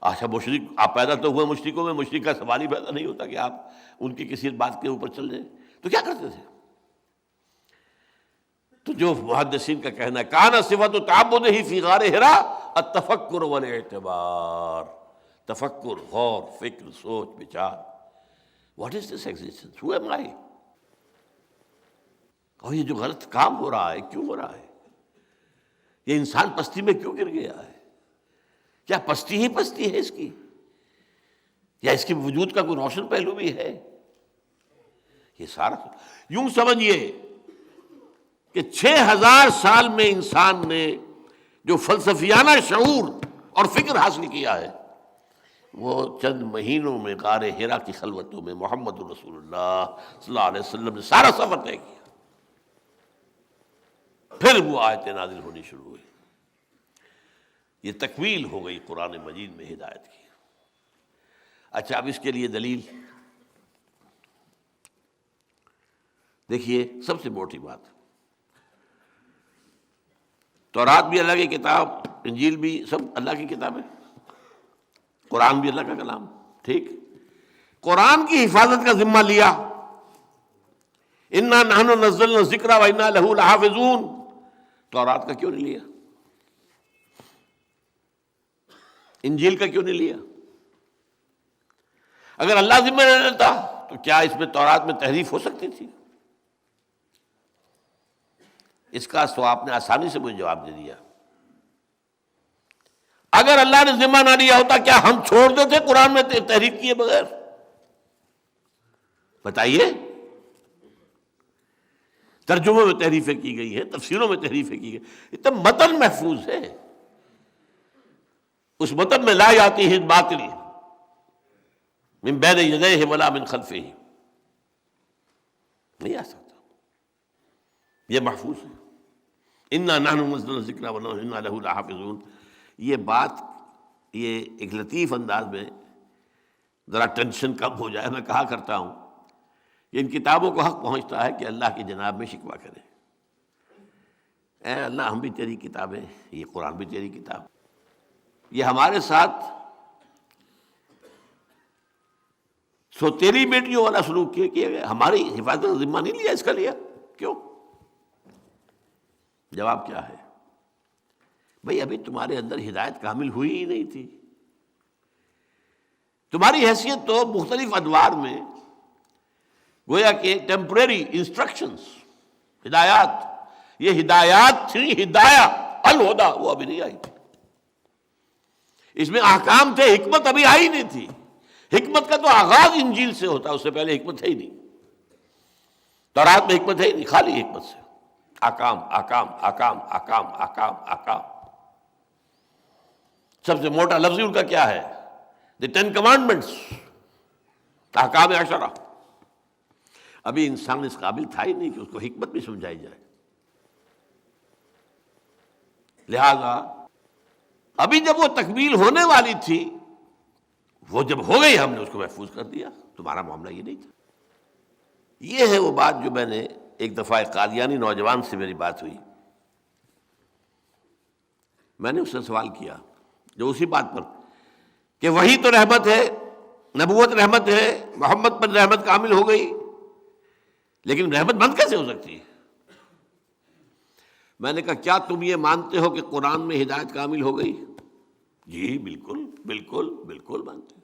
اچھا مشرک آپ پیدا تو ہوئے مشرکوں میں، مشرک کا سوال ہی پیدا نہیں ہوتا کہ آپ ان کی کسی بات کے اوپر چل جائیں، تو کیا کرتے تھے؟ تو جو محدثین کا کہنا ہے کان صفت تعبدہ فی غار حراء التفکر والاعتبار، تفکر، غور، فکر، سوچ بچار۔ What is this existence? Who am I? اور یہ جو غلط کام ہو رہا ہے کیوں ہو رہا ہے؟ یہ انسان پستی میں کیوں گر گیا ہے؟ کیا پستی ہی پستی ہے اس کی، یا اس کے وجود کا کوئی روشن پہلو بھی ہے؟ یہ سارا یوں سمجھیے کہ 6000 سال میں انسان نے جو فلسفیانہ شعور اور فکر حاصل کیا ہے، وہ چند مہینوں میں غار حرا کی خلوتوں میں محمد رسول اللہ صلی اللہ علیہ وسلم نے سارا سفر طے کیا۔ پھر وہ آیتیں نازل ہونی شروع ہوئی، یہ تکمیل ہو گئی قرآن مجید میں ہدایت کی۔ اچھا اب اس کے لیے دلیل دیکھیے، سب سے موٹی بات، تورات بھی اللہ کی کتاب، انجیل بھی سب اللہ کی کتاب ہے، قرآن بھی اللہ کا کلام، ٹھیک؟ قرآن کی حفاظت کا ذمہ لیا، انا نحن نزلنا الذکر وانا لہ لحافظون، تورات کا کیوں نہیں لیا؟ انجیل کا کیوں نہیں لیا؟ اگر اللہ ذمہ نہ لیتا تو کیا اس میں تورات میں تحریف ہو سکتی تھی؟ اس کا تو آپ نے آسانی سے مجھے جواب دے دیا۔ اگر اللہ نے ذمہ نہ لیا ہوتا کیا ہم چھوڑ دیتے قرآن میں تحریف کیے بغیر؟ بتائیے۔ ترجموں میں تحریفیں کی گئی ہیں، تفسیروں میں تحریفیں کی گئی، اتنا متن محفوظ ہے، اس متن میں لا یاتیہ الباطل من بین یدیہ ولا من خلفہ، نہیں آ سکتا، یہ محفوظ ہے۔ انا نحن نزلنا الذکر وانا لہ لحافظون۔ یہ بات، یہ ایک لطیف انداز میں ذرا ٹینشن کم ہو جائے، میں کہا کرتا ہوں کہ ان کتابوں کو حق پہنچتا ہے کہ اللہ کی جناب میں شکوہ کریں، اے اللہ ہم بھی تیری کتابیں، یہ قرآن بھی تیری کتاب، یہ ہمارے ساتھ سو تیری بیٹیوں والا سلوک کیا گیا، ہماری حفاظت کا ذمہ نہیں لیا اس کا لیا، کیوں؟ جواب کیا ہے؟ بھئی ابھی تمہارے اندر ہدایت کامل ہوئی ہی نہیں تھی، تمہاری حیثیت تو مختلف ادوار میں گویا کہ ٹیمپریری انسٹرکشنز، ہدایات، یہ ہدایات تھی، ہدایہ الہدی وہ ابھی نہیں آئی تھی، اس میں احکام تھے، حکمت ابھی آئی نہیں تھی۔ حکمت کا تو آغاز انجیل سے ہوتا ہے، اس سے پہلے حکمت ہے ہی نہیں، تورات میں حکمت ہے ہی نہیں، خالی حکمت سے احکام احکام احکام احکام احکام احکام۔ سب سے موٹا لفظ ان کا کیا ہے؟ دی 10 commandments، احکام عشرہ۔ ابھی انسان اس قابل تھا ہی نہیں کہ اس کو حکمت بھی سمجھائی جائے، لہذا ابھی جب وہ تکمیل ہونے والی تھی، وہ جب ہو گئی ہم نے اس کو محفوظ کر دیا۔ تمہارا معاملہ یہ نہیں تھا. یہ ہے وہ بات جو میں نے ایک دفعہ ایک قادیانی نوجوان سے میری بات ہوئی. میں نے اس سے سوال کیا جو اسی بات پر کہ وہی تو رحمت ہے، نبوت رحمت ہے، محمد پر رحمت کامل ہو گئی، لیکن رحمت بند کیسے ہو سکتی ہے؟ میں نے کہا کیا تم یہ مانتے ہو کہ قرآن میں ہدایت کامل ہو گئی؟ جی بالکل بالکل بالکل مانتے.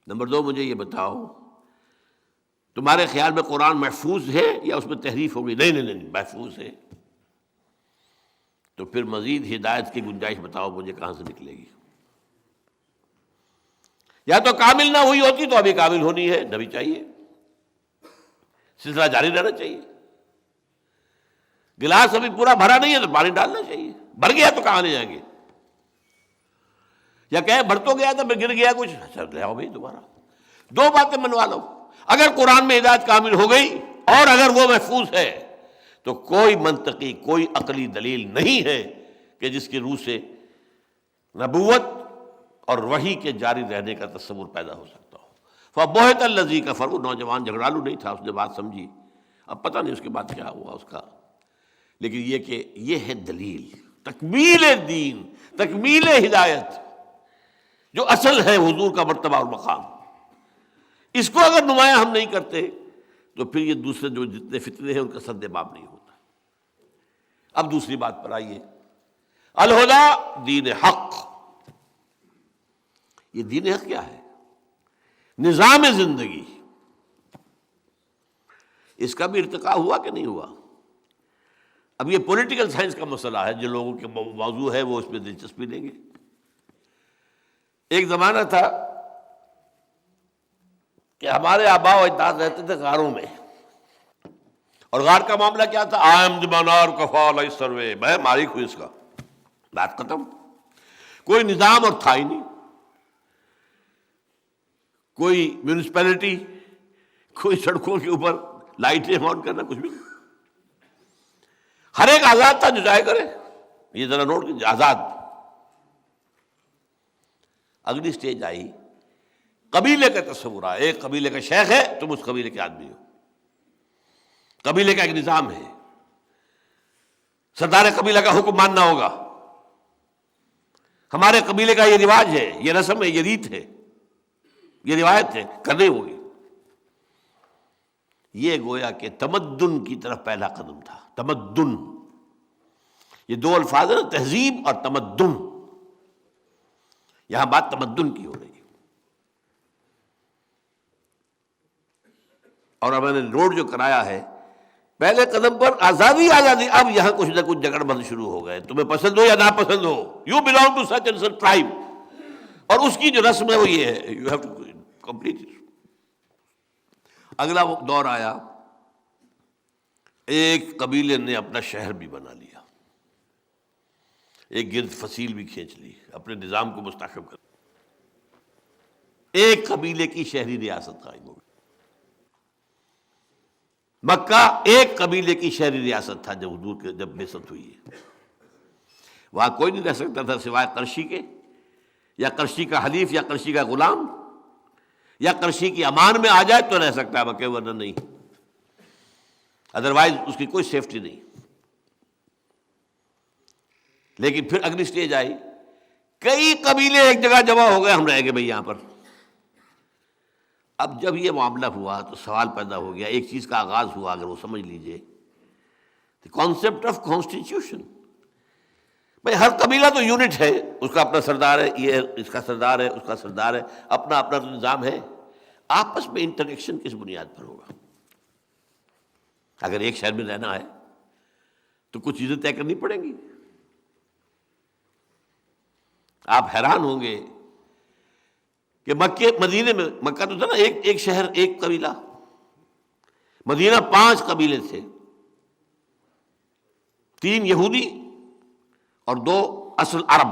نمبر 2 مجھے یہ بتاؤ تمہارے خیال میں قرآن محفوظ ہے یا اس میں تحریف ہو گئی؟ نہیں نہیں نہیں محفوظ ہے. تو پھر مزید ہدایت کی گنجائش بتاؤ مجھے کہاں سے نکلے گی؟ یا تو کامل نہ ہوئی ہوتی تو ابھی کامل ہونی ہے، نبی چاہیے، سلسلہ جاری رہنا چاہیے. گلاس ابھی پورا بھرا نہیں ہے تو پانی ڈالنا چاہیے، بھر گیا تو کہاں لے جائیں گے؟ یا کہیں بھر تو گیا تھا پھر گر گیا کچھ، اچھا لے آؤ بھائی دوبارہ. 2 باتیں منوا لو. اگر قرآن میں ہدایت کامل ہو گئی اور اگر وہ محفوظ ہے تو کوئی منطقی کوئی عقلی دلیل نہیں ہے کہ جس کی روح سے نبوت اور وحی کے جاری رہنے کا تصور پیدا ہو سکتا ہو. فبہت الذی کفر، وہ نوجوان جھگڑالو نہیں تھا، اس نے بات سمجھی. اب پتہ نہیں اس کے بعد کیا ہوا اس کا، لیکن یہ کہ یہ ہے دلیل تکمیل دین، تکمیل ہدایت، جو اصل ہے حضور کا مرتبہ اور مقام. اس کو اگر نمایاں ہم نہیں کرتے تو پھر یہ دوسرے جو جتنے فتنے ہیں ان کا سد باب نہیں ہوتا. اب دوسری بات پر آئیے، الہدی دین حق. یہ دین حق کیا ہے؟ نظام زندگی. اس کا بھی ارتقاء ہوا کہ نہیں ہوا؟ اب یہ پولیٹیکل سائنس کا مسئلہ ہے، جو لوگوں کے موضوع ہے وہ اس میں دلچسپی لیں گے. ایک زمانہ تھا کہ ہمارے آباء و اجداد رہتے تھے غاروں میں، اور غار کا معاملہ کیا تھا؟ آئم دمانار کفا علیہ سروے، میں مالک ہوں اس کا، بات ختم. کوئی نظام اور تھا ہی نہیں، کوئی میونسپلٹی، کوئی سڑکوں کے اوپر لائٹیں ماؤنٹ کرنا، کچھ بھی نہیں. ہر ایک آزاد تھا جو چاہے کرے. یہ ذرا نوٹ کیجیے، آزاد. اگلی سٹیج آئی، قبیلے کا تصور آیا. ایک قبیلے کا شیخ ہے، تم اس قبیلے کے آدمی ہو. قبیلے کا ایک نظام ہے، سردار قبیلہ کا حکم ماننا ہوگا. ہمارے قبیلے کا یہ رواج ہے، یہ رسم ہے، یہ ریت ہے، یہ روایت ہے، کرنی ہوگی. یہ گویا کہ تمدن کی طرف پہلا قدم تھا. تمدن، یہ 2 الفاظ ہیں، تہذیب اور تمدن. یہاں بات تمدن کی ہو رہی ہے. اور اب میں نے روڈ جو کرایا ہے، پہلے قدم پر آزادی آزادی، اب یہاں کچھ نہ کچھ جگڑ بند شروع ہو گئے. تمہیں پسند ہو یا نا پسند ہو، you belong to such and such tribe, اور اس کی جو رسم ہے وہ یہ ہے، you have to complete it. اگلا وہ دور آیا، ایک قبیلے نے اپنا شہر بھی بنا لیا، ایک گرد فصیل بھی کھینچ لی، اپنے نظام کو مستحکم کر. ایک قبیلے کی شہری ریاست قائم ہو گئی. مکہ ایک قبیلے کی شہری ریاست تھا جب حضور کے جب بعثت ہوئی ہے. وہاں کوئی نہیں رہ سکتا تھا سوائے قرشی کے، یا قرشی کا حلیف، یا قرشی کا غلام، یا قرشی کی امان میں آ جائے تو رہ سکتا ہے مکہ، ورنہ نہیں. ادروائز اس کی کوئی سیفٹی نہیں. لیکن پھر اگلی سٹیج آئی، کئی قبیلے ایک جگہ جمع ہو گئے، ہم رہ گئے بھائی یہاں پر. اب جب یہ معاملہ ہوا تو سوال پیدا ہو گیا، ایک چیز کا آغاز ہوا، اگر وہ سمجھ لیجئے، کانسیپٹ آف کانسٹیٹیوشن. بھائی ہر قبیلہ تو یونٹ ہے، اس کا اپنا سردار ہے، یہ اس کا سردار ہے، اس کا سردار ہے، اپنا اپنا تو نظام ہے. آپس میں انٹریکشن کس بنیاد پر ہوگا؟ اگر ایک شہر میں رہنا ہے تو کچھ چیزیں طے کرنی پڑیں گی. آپ حیران ہوں گے کہ مدینے میں، مکہ تو تھا نا ایک شہر ایک قبیلہ، مدینہ 5 قبیلے تھے، 3 یہودی اور 2 اصل عرب،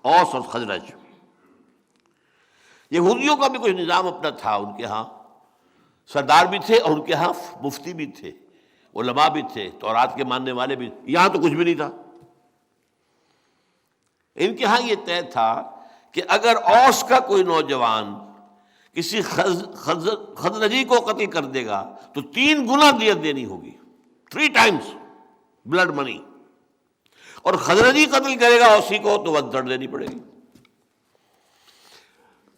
اوس اور خزرج. یہودیوں کا بھی کچھ نظام اپنا تھا، ان کے ہاں سردار بھی تھے اور ان کے ہاں مفتی بھی تھے، علماء بھی تھے، تورات کے ماننے والے بھی. یہاں تو کچھ بھی نہیں تھا. ان کے ہاں یہ طے تھا کہ اگر اوس کا کوئی نوجوان کسی خزرجی کو قتل کر دے گا تو 3 گنا دیت دینی ہوگی، 3 times بلڈ منی، اور خزرجی قتل کرے گا اوسی کو تو 1/3 دینی پڑے گی۔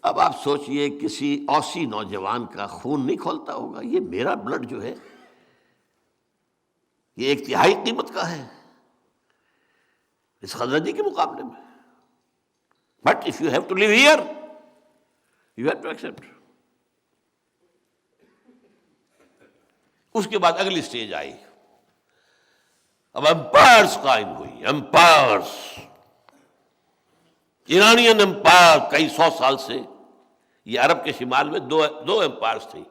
اب آپ سوچئے کسی اوسی نوجوان کا خون نہیں کھولتا ہوگا، یہ میرا بلڈ جو ہے یہ 1/3 قیمت کا ہے اس خزرجی کے مقابلے میں۔ But if you have to live here, you have to accept۔ اس کے بعد اگلی سٹیج آئی، اب امپائرس قائم ہوئی، امپائرس، ایرانین امپائر کئی 100 سال سے، یہ عرب کے شمال میں دو امپائرس تھے،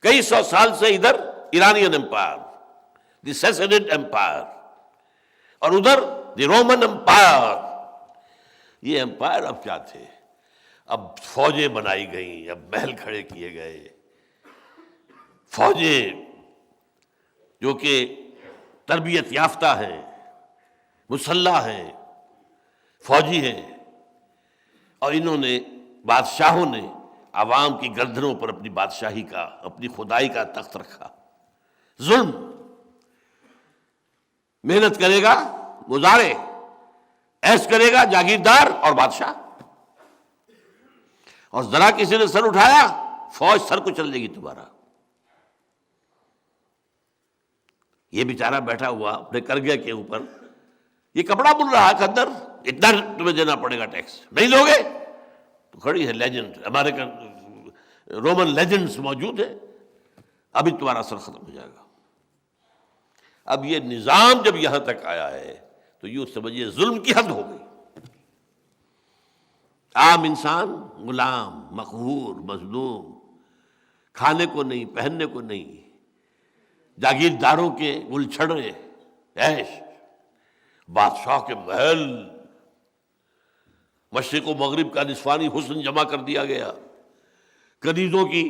کئی 100 سال سے ادھر ایرانین امپائر، دی سیسنڈ امپائر، اور ادھر دی رومن امپائر۔ یہ امپائر اب کیا تھے؟ اب فوجیں بنائی گئیں، اب محل کھڑے کیے گئے، فوجیں جو کہ تربیت یافتہ ہیں، مسلح ہیں، فوجی ہیں، اور انہوں نے، بادشاہوں نے عوام کی گردنوں پر اپنی بادشاہی کا، اپنی خدائی کا تخت رکھا۔ ظلم، محنت کرے گا مزارع، ایس کرے گا جاگیردار اور بادشاہ، اور ذرا کسی نے سر اٹھایا فوج سر کو چل جائے گی تمہارا۔ یہ بیچارہ بیٹھا ہوا اپنے کرگے کے اوپر، یہ کپڑا بن رہا ہے کھدر، اتنا تمہیں دینا پڑے گا ٹیکس، نہیں دو گے تو کھڑی ہے لیجنڈ، ہمارے رومن لیجنڈز موجود ہیں، ابھی تمہارا سر ختم ہو جائے گا۔ اب یہ نظام جب یہاں تک آیا ہے تو یوں سمجھیے ظلم کی حد ہو گئی۔ عام انسان غلام، مقہور، مظلوم، کھانے کو نہیں، پہننے کو نہیں، جاگیرداروں کے گل چھڑے عیش، بادشاہ کے محل، مشرق و مغرب کا نسوانی حسن جمع کر دیا گیا، کنیزوں کی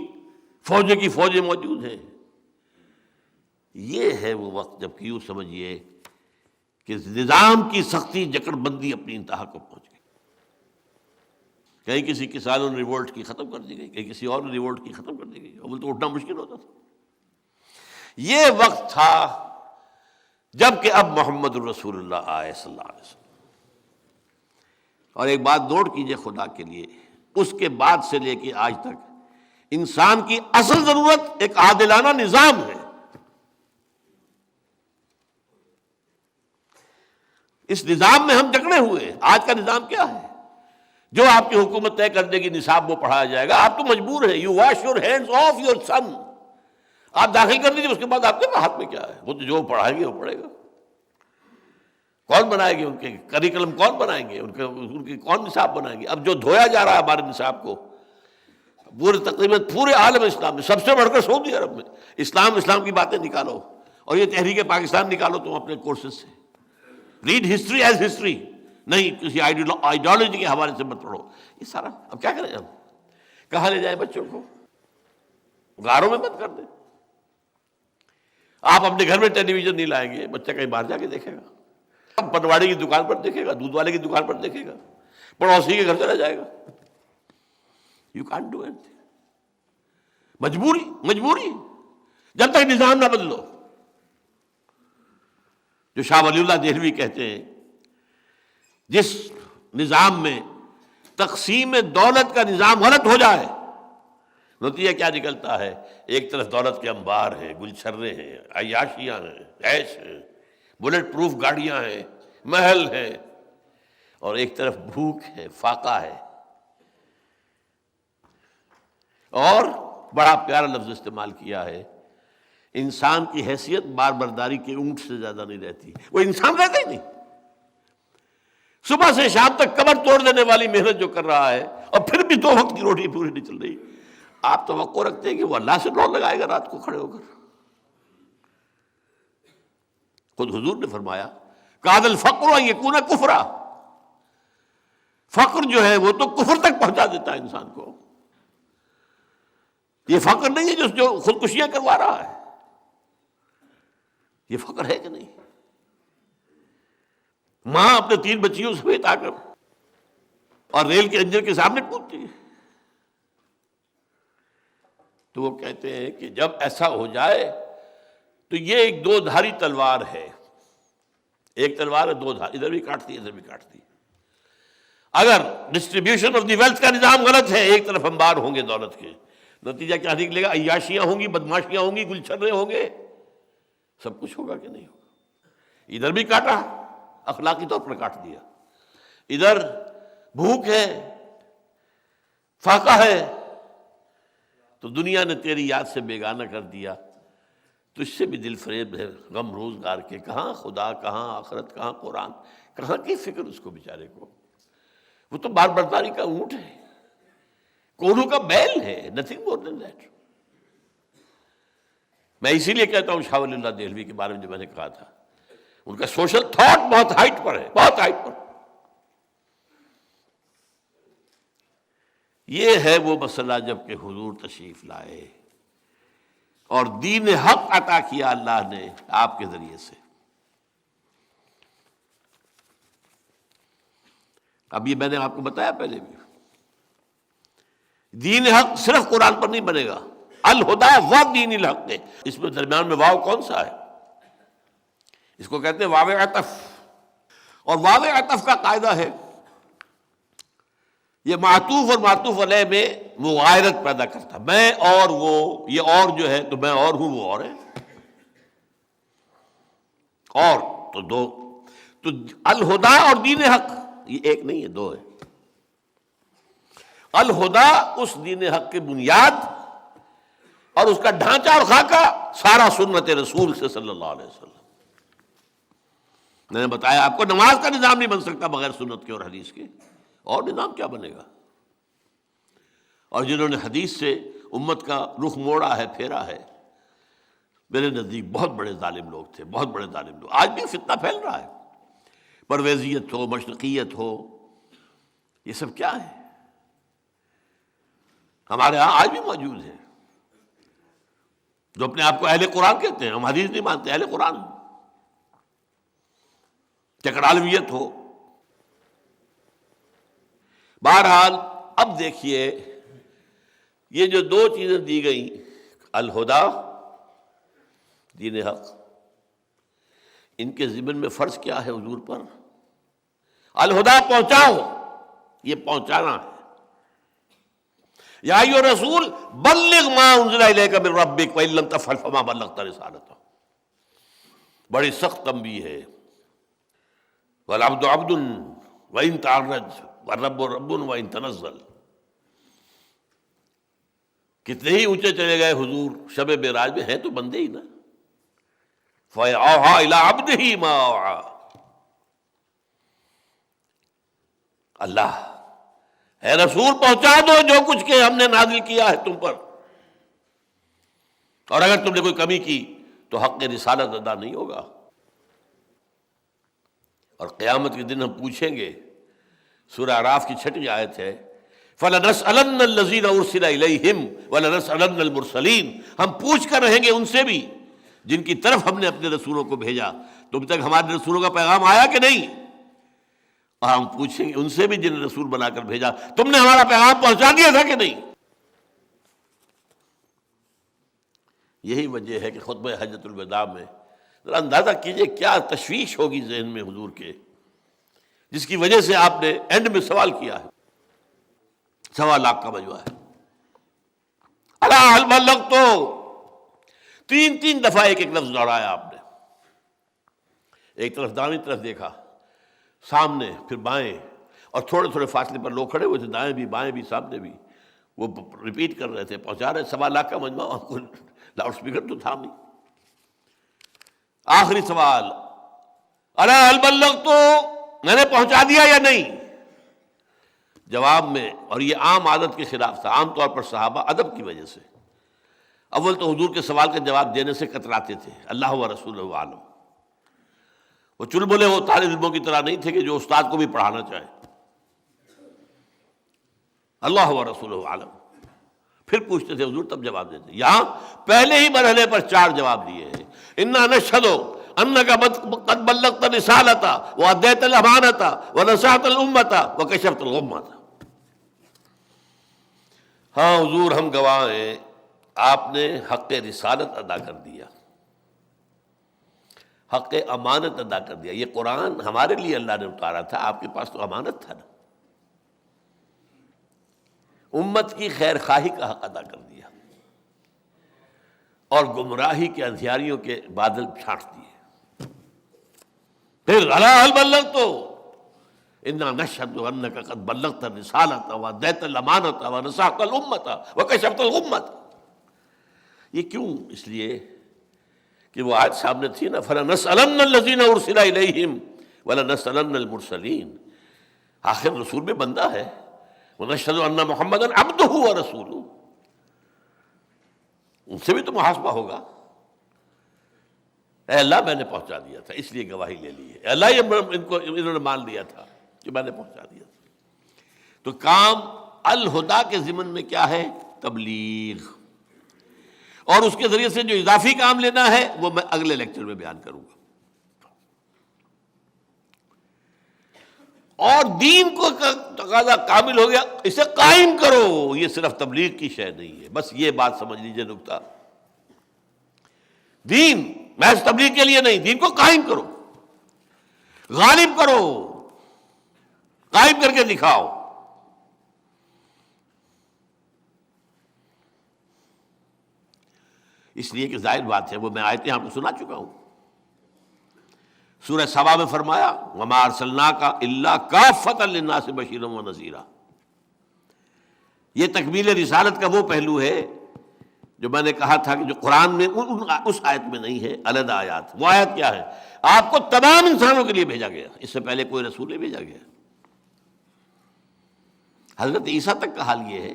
فوجیں موجود ہیں۔ یہ ہے وہ وقت جب کہ یوں سمجھیے کہ نظام کی سختی جکڑ بندی اپنی انتہا کو پہنچ گئی۔ کہیں کسی کسانوں نے ریوولٹ کی ختم کر دی گئی، کہیں کسی اور نے ریوولٹ کی ختم کر دی گئی، اول تو اٹھنا مشکل ہوتا تھا۔ یہ وقت تھا جب کہ اب محمد الرسول اللہ آئے صلی اللہ علیہ وسلم۔ اور ایک بات نوٹ کیجئے خدا کے لیے، اس کے بعد سے لے کے آج تک انسان کی اصل ضرورت ایک عادلانہ نظام ہے۔ اس نظام میں ہم جکڑے ہوئے۔ آج کا نظام کیا ہے؟ جو آپ کی حکومت طے کر دے گی نصاب وہ پڑھایا جائے گا، آپ تو مجبور ہیں، you wash your hands of your son, آپ داخل کر دیجیے، اس کے بعد آپ کے ہاتھ میں کیا ہے؟ وہ تو جو پڑھائیں گے وہ پڑھے گا۔ کون بنائے گے ان کے کریکلم؟ کون بنائیں گے ان کے کون نصاب بنائیں گے؟ اب جو دھویا جا رہا ہے ہمارے نصاب کو تقریباً پورے عالم اسلام میں، سب سے بڑھ کر سعودی عرب میں، اسلام کی باتیں نکالو، اور یہ تحریک پاکستان نکالو تم اپنے کورسز سے، ریڈ ہسٹری ایز ہسٹری، نہیں کسی آئیڈیالوجی کے حوالے سے مت پڑھو۔ یہ سارا اب کیا کریں ہم؟ کہاں لے جائیں بچوں کو؟ غاروں میں مت کر دیں۔ آپ اپنے گھر میں ٹیلی ویژن نہیں لائیں گے، بچہ کہیں باہر جا کے دیکھے گا، پٹواڑی کی دکان پر دیکھے گا، دودھ والے کی دکان پر دیکھے گا، پڑوسی کے گھر چلا جائے گا۔ یو کانٹ ڈو اینی تھنگ۔ مجبوری جب تک نظام نہ بدلو۔ جو شاہ ولی اللہ دہلوی کہتے ہیں، جس نظام میں تقسیم دولت کا نظام غلط ہو جائے، نتیجہ کیا نکلتا ہے؟ ایک طرف دولت کے انبار ہیں، گلچھرے ہیں، عیاشیاں ہیں، عیش ہیں، بلٹ پروف گاڑیاں ہیں، محل ہیں، اور ایک طرف بھوک ہے، فاقہ ہے۔ اور بڑا پیارا لفظ استعمال کیا ہے، انسان کی حیثیت بار برداری کے اونٹ سے زیادہ نہیں رہتی۔ وہ انسان رہتا ہی نہیں، صبح سے شام تک کمر توڑ دینے والی محنت جو کر رہا ہے، اور پھر بھی 2 وقت کی روٹی پوری نہیں چل رہی۔ آپ توقع رکھتے ہیں کہ وہ اللہ سے ڈور لگائے گا رات کو کھڑے ہو کر؟ خود حضور نے فرمایا کاد الفقر ان یکون کفرا، فقر جو ہے وہ تو کفر تک پہنچا دیتا ہے انسان کو۔ یہ فقر نہیں ہے جو خودکشیاں کروا رہا ہے، یہ فقر ہے کہ نہیں؟ ماں اپنے 3 بچیوں سمیت آ کر اور ریل کے انجن کے سامنے کودتی ہے۔ تو وہ کہتے ہیں کہ جب ایسا ہو جائے تو یہ ایک دو دھاری تلوار ہے، ایک تلوار ہے دو دھار، ادھر بھی کاٹتی ہے ادھر بھی کاٹتی ہے۔ اگر ڈسٹریبیوشن آف دی ویلتھ کا نظام غلط ہے، ایک طرف انبار ہوں گے دولت کے، نتیجہ کیا نکلے گا؟ عیاشیاں ہوں گی، بدماشیاں ہوں گی، گلچھرے ہوں گے، سب کچھ ہوگا کہ نہیں ہوگا؟ ادھر بھی کاٹا، اخلاقی طور پر کاٹ دیا، ادھر بھوک ہے، فاقہ ہے، تو دنیا نے تیری یاد سے بیگانہ کر دیا، تو اس سے بھی دل فریب ہے غم روزگار کے، کہاں خدا، کہاں آخرت، کہاں قرآن، کہاں کی فکر اس کو بیچارے کو؟ وہ تو بار برداری کا اونٹ ہے، کوڑوں کا بیل ہے، نتھنگ مور دین دیٹ۔ میں اسی لیے کہتا ہوں شاہ ولی اللہ دہلوی کے بارے میں جو میں نے کہا تھا، ان کا سوشل تھاٹ بہت ہائٹ پر ہے، بہت ہائٹ پر۔ یہ ہے وہ مسئلہ جب کہ حضور تشریف لائے اور دین حق عطا کیا اللہ نے آپ کے ذریعے سے۔ اب یہ میں نے آپ کو بتایا پہلے بھی، دین حق صرف قرآن پر نہیں بنے گا، الہدا و دین الحق ہے۔ اس میں درمیان میں واو کون سا ہے؟ اس کو کہتے ہیں واو عطف، اور واو عطف کا قاعدہ ہے یہ معطوف اور معطوف علیہ میں مغایرت پیدا کرتا، میں اور وہ، یہ اور جو ہے تو میں اور ہوں، وہ اور ہے، اور تو دو، تو الہدا اور دین حق یہ ایک نہیں ہے، دو ہے۔ الہدا اس دین حق کی بنیاد اور اس کا ڈھانچہ اور خاکہ سارا سنت رسول سے صلی اللہ علیہ وسلم۔ میں نے بتایا آپ کو نماز کا نظام نہیں بن سکتا بغیر سنت کے اور حدیث کے، اور نظام کیا بنے گا؟ اور جنہوں نے حدیث سے امت کا رخ موڑا ہے، پھیرا ہے، میرے نزدیک بہت بڑے ظالم لوگ تھے، بہت بڑے ظالم لوگ۔ آج بھی فتنہ پھیل رہا ہے، پرویزیت ہو، مشرقیت ہو، یہ سب کیا ہے؟ ہمارے ہاں آج بھی موجود ہے جو اپنے آپ کو اہل قرآن کہتے ہیں، ہم حدیث نہیں مانتے، اہل قرآن، چکرالویت ہو۔ بہرحال اب دیکھیے یہ جو دو چیزیں دی گئیں، الہدا، دین حق، ان کے ضمن میں فرض کیا ہے حضور پر؟ الہدا پہنچاؤ، یہ پہنچانا ہے۔ یا ایھا الرسول بلغ ما انزل الیک من ربک وان لم تفعل فما بلغت رسالتہ، بڑی سخت تنبیہ ہے۔ والعبد عبد وان تعرج والرب رب وان تنزل۔ کتنے ہی اونچے چلے گئے حضور شب معراج میں، ہیں تو بندے ہی نا۔ فَأَوْحَىٰ إِلَىٰ عَبْدِهِ مَا أَوْحَىٰ۔ اللہ اے رسول پہنچا دو جو کچھ کہ ہم نے نازل کیا ہے تم پر، اور اگر تم نے کوئی کمی کی تو حق رسالت ادا نہیں ہوگا۔ اور قیامت کے دن ہم پوچھیں گے، سورہ اعراف کی 6 آیت ہے، فَلَنَسْأَلَنَّ الَّذِينَ أُرْسِلَ إِلَيْهِمْ وَلَنَسْأَلَنَّ الْمُرْسَلِينَ۔ ہم پوچھ کر رہیں گے ان سے بھی جن کی طرف ہم نے اپنے رسولوں کو بھیجا، تم تک ہمارے رسولوں کا پیغام آیا کہ نہیں؟ اور ہم پوچھیں گے ان سے بھی جن رسول بنا کر بھیجا، تم نے ہمارا پیغام پہنچا دیا تھا کہ نہیں؟ یہی وجہ ہے کہ خطبہ حجۃ الوداع میں ذرا اندازہ کیجئے کیا تشویش ہوگی ذہن میں حضور کے، جس کی وجہ سے آپ نے اینڈ میں سوال کیا ہے۔ 1.25 لاکھ کا مجموعہ ہے۔ الا هل بلغت، 3 دفعہ ایک لفظ دوہرایا آپ نے، ایک طرف دائیں طرف دیکھا، سامنے، پھر بائیں، اور تھوڑے تھوڑے فاصلے پر لوگ کھڑے ہوئے تھے، دائیں بھی بائیں بھی سامنے بھی، وہ ریپیٹ کر رہے تھے، پہنچا رہے۔ 1.25 لاکھ کا مجموعہ، آپ کو لاؤڈ اسپیکر تو تھا نہیں۔ آخری سوال، الا هل بلغت، میں نے پہنچا دیا یا نہیں؟ جواب میں، اور یہ عام عادت کے خلاف تھا، عام طور پر صحابہ ادب کی وجہ سے اول تو حضور کے سوال کا جواب دینے سے کتراتے تھے، اللہ و رسولہ عالم۔ وہ چل بولے وہ طالب علموں کی طرح نہیں تھے کہ جو استاد کو بھی پڑھانا چاہے، اللہ و رسولہ عالم۔ پھر پوچھتے تھے حضور، تب جواب دیتے۔ یہاں پہلے ہی مرحلے پر 4 جواب دیے ہیں، انا نشہد انک قد بلغت الرسالۃ وادیت الامانۃ ونصحت الامۃ وکشفت الغمۃ۔ ہاں حضور ہم گواہ ہیں، آپ نے حق رسالت ادا کر دیا، حق امانت ادا کر دیا۔ یہ قرآن ہمارے لیے اللہ نے اتارا تھا، آپ کے پاس تو امانت تھا نا، امت کی خیر خواہی کا حق ادا کر دیا اور گمراہی کے اندھیاریوں کے بادل چھانٹ دیے۔ پھر الا هل بلغت انا نشهد انك قد بلغت الرسالة واديت الامانة ونصحت الامة وكشفت الغمة۔ یہ کیوں؟ اس لیے کہ وہ آیت سامنے تھی نا، فَلَنَسْأَلَنَّ الَّذِينَ أُرْسِلَ إِلَيْهِمْ وَلَنَسْأَلَنَّ الْمُرْسَلِينَ۔ آخر رسول میں بندہ ہے، وَنَشْهَدُ أَنَّ مُحَمَّدًا عَبْدُهُ وَرَسُولُهُ، ان سے بھی تو محاسبہ ہوگا۔ اے اللہ میں نے پہنچا دیا تھا، اس لیے گواہی لے لی ہے، اے اللہ انہوں نے مان لیا تھا کہ میں نے پہنچا دیا تھا۔ تو کام الہدا کے ضمن میں کیا ہے؟ تبلیغ، اور اس کے ذریعے سے جو اضافی کام لینا ہے وہ میں اگلے لیکچر میں بیان کروں گا۔ اور دین کو تقاضا کامل ہو گیا، اسے قائم کرو، یہ صرف تبلیغ کی شے نہیں ہے، بس یہ بات سمجھ لیجئے نکتہ۔ دین محض تبلیغ کے لیے نہیں، دین کو قائم کرو، غالب کرو، قائم کر کے دکھاؤ۔ اس لیے کہ ظاہر بات ہے، وہ میں آیتیں آپ کو سنا چکا ہوں۔ سورہ سبا میں فرمایا وَمَا أَرْسَلْنَاكَ إِلَّا كَافَّةً لِلنَّاسِ بَشِيرًا وَنَذِيرًا۔ یہ تکمیل رسالت کا وہ پہلو ہے جو میں نے کہا تھا کہ جو قرآن میں اس آیت میں نہیں ہے، علیحدہ آیات۔ وہ آیت کیا ہے؟ آپ کو تمام انسانوں کے لیے بھیجا گیا، اس سے پہلے کوئی رسول نہیں بھیجا گیا۔ حضرت عیسیٰ تک کا حال یہ ہے،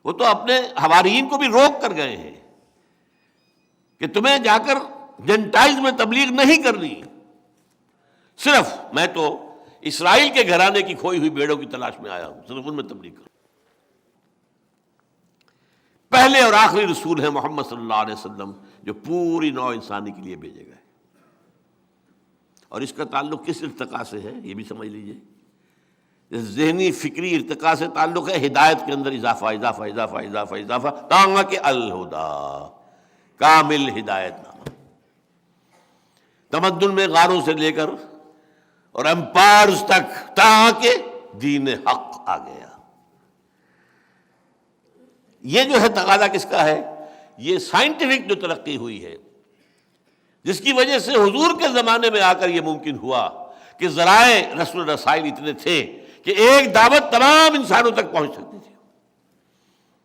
وہ تو اپنے حواریین کو بھی روک کر گئے ہیں کہ تمہیں جا کر جنٹائز میں تبلیغ نہیں کرنی، صرف میں تو اسرائیل کے گھرانے کی کھوئی ہوئی بھیڑوں کی تلاش میں آیا ہوں، صرف ان میں تبلیغ کروں۔ پہلے اور آخری رسول ہیں محمد صلی اللہ علیہ وسلم، جو پوری نوع انسانی کے لیے بھیجے گئے۔ اور اس کا تعلق کس ارتقاء سے ہے یہ بھی سمجھ لیجئے۔ ذہنی فکری ارتقاء سے تعلق ہے، ہدایت کے اندر اضافہ اضافہ اضافہ اضافہ اضافہ، تاکہ الہدا، کامل ہدایت نامہ۔ تمدن میں غاروں سے لے کر اور امپائرز تک، تاکہ دین حق آ گیا۔ یہ جو ہے تقاضا کس کا ہے؟ یہ سائنٹیفک جو ترقی ہوئی ہے، جس کی وجہ سے حضور کے زمانے میں آ کر یہ ممکن ہوا کہ ذرائع رسل و رسائل اتنے تھے کہ ایک دعوت تمام انسانوں تک پہنچ سکتی تھی۔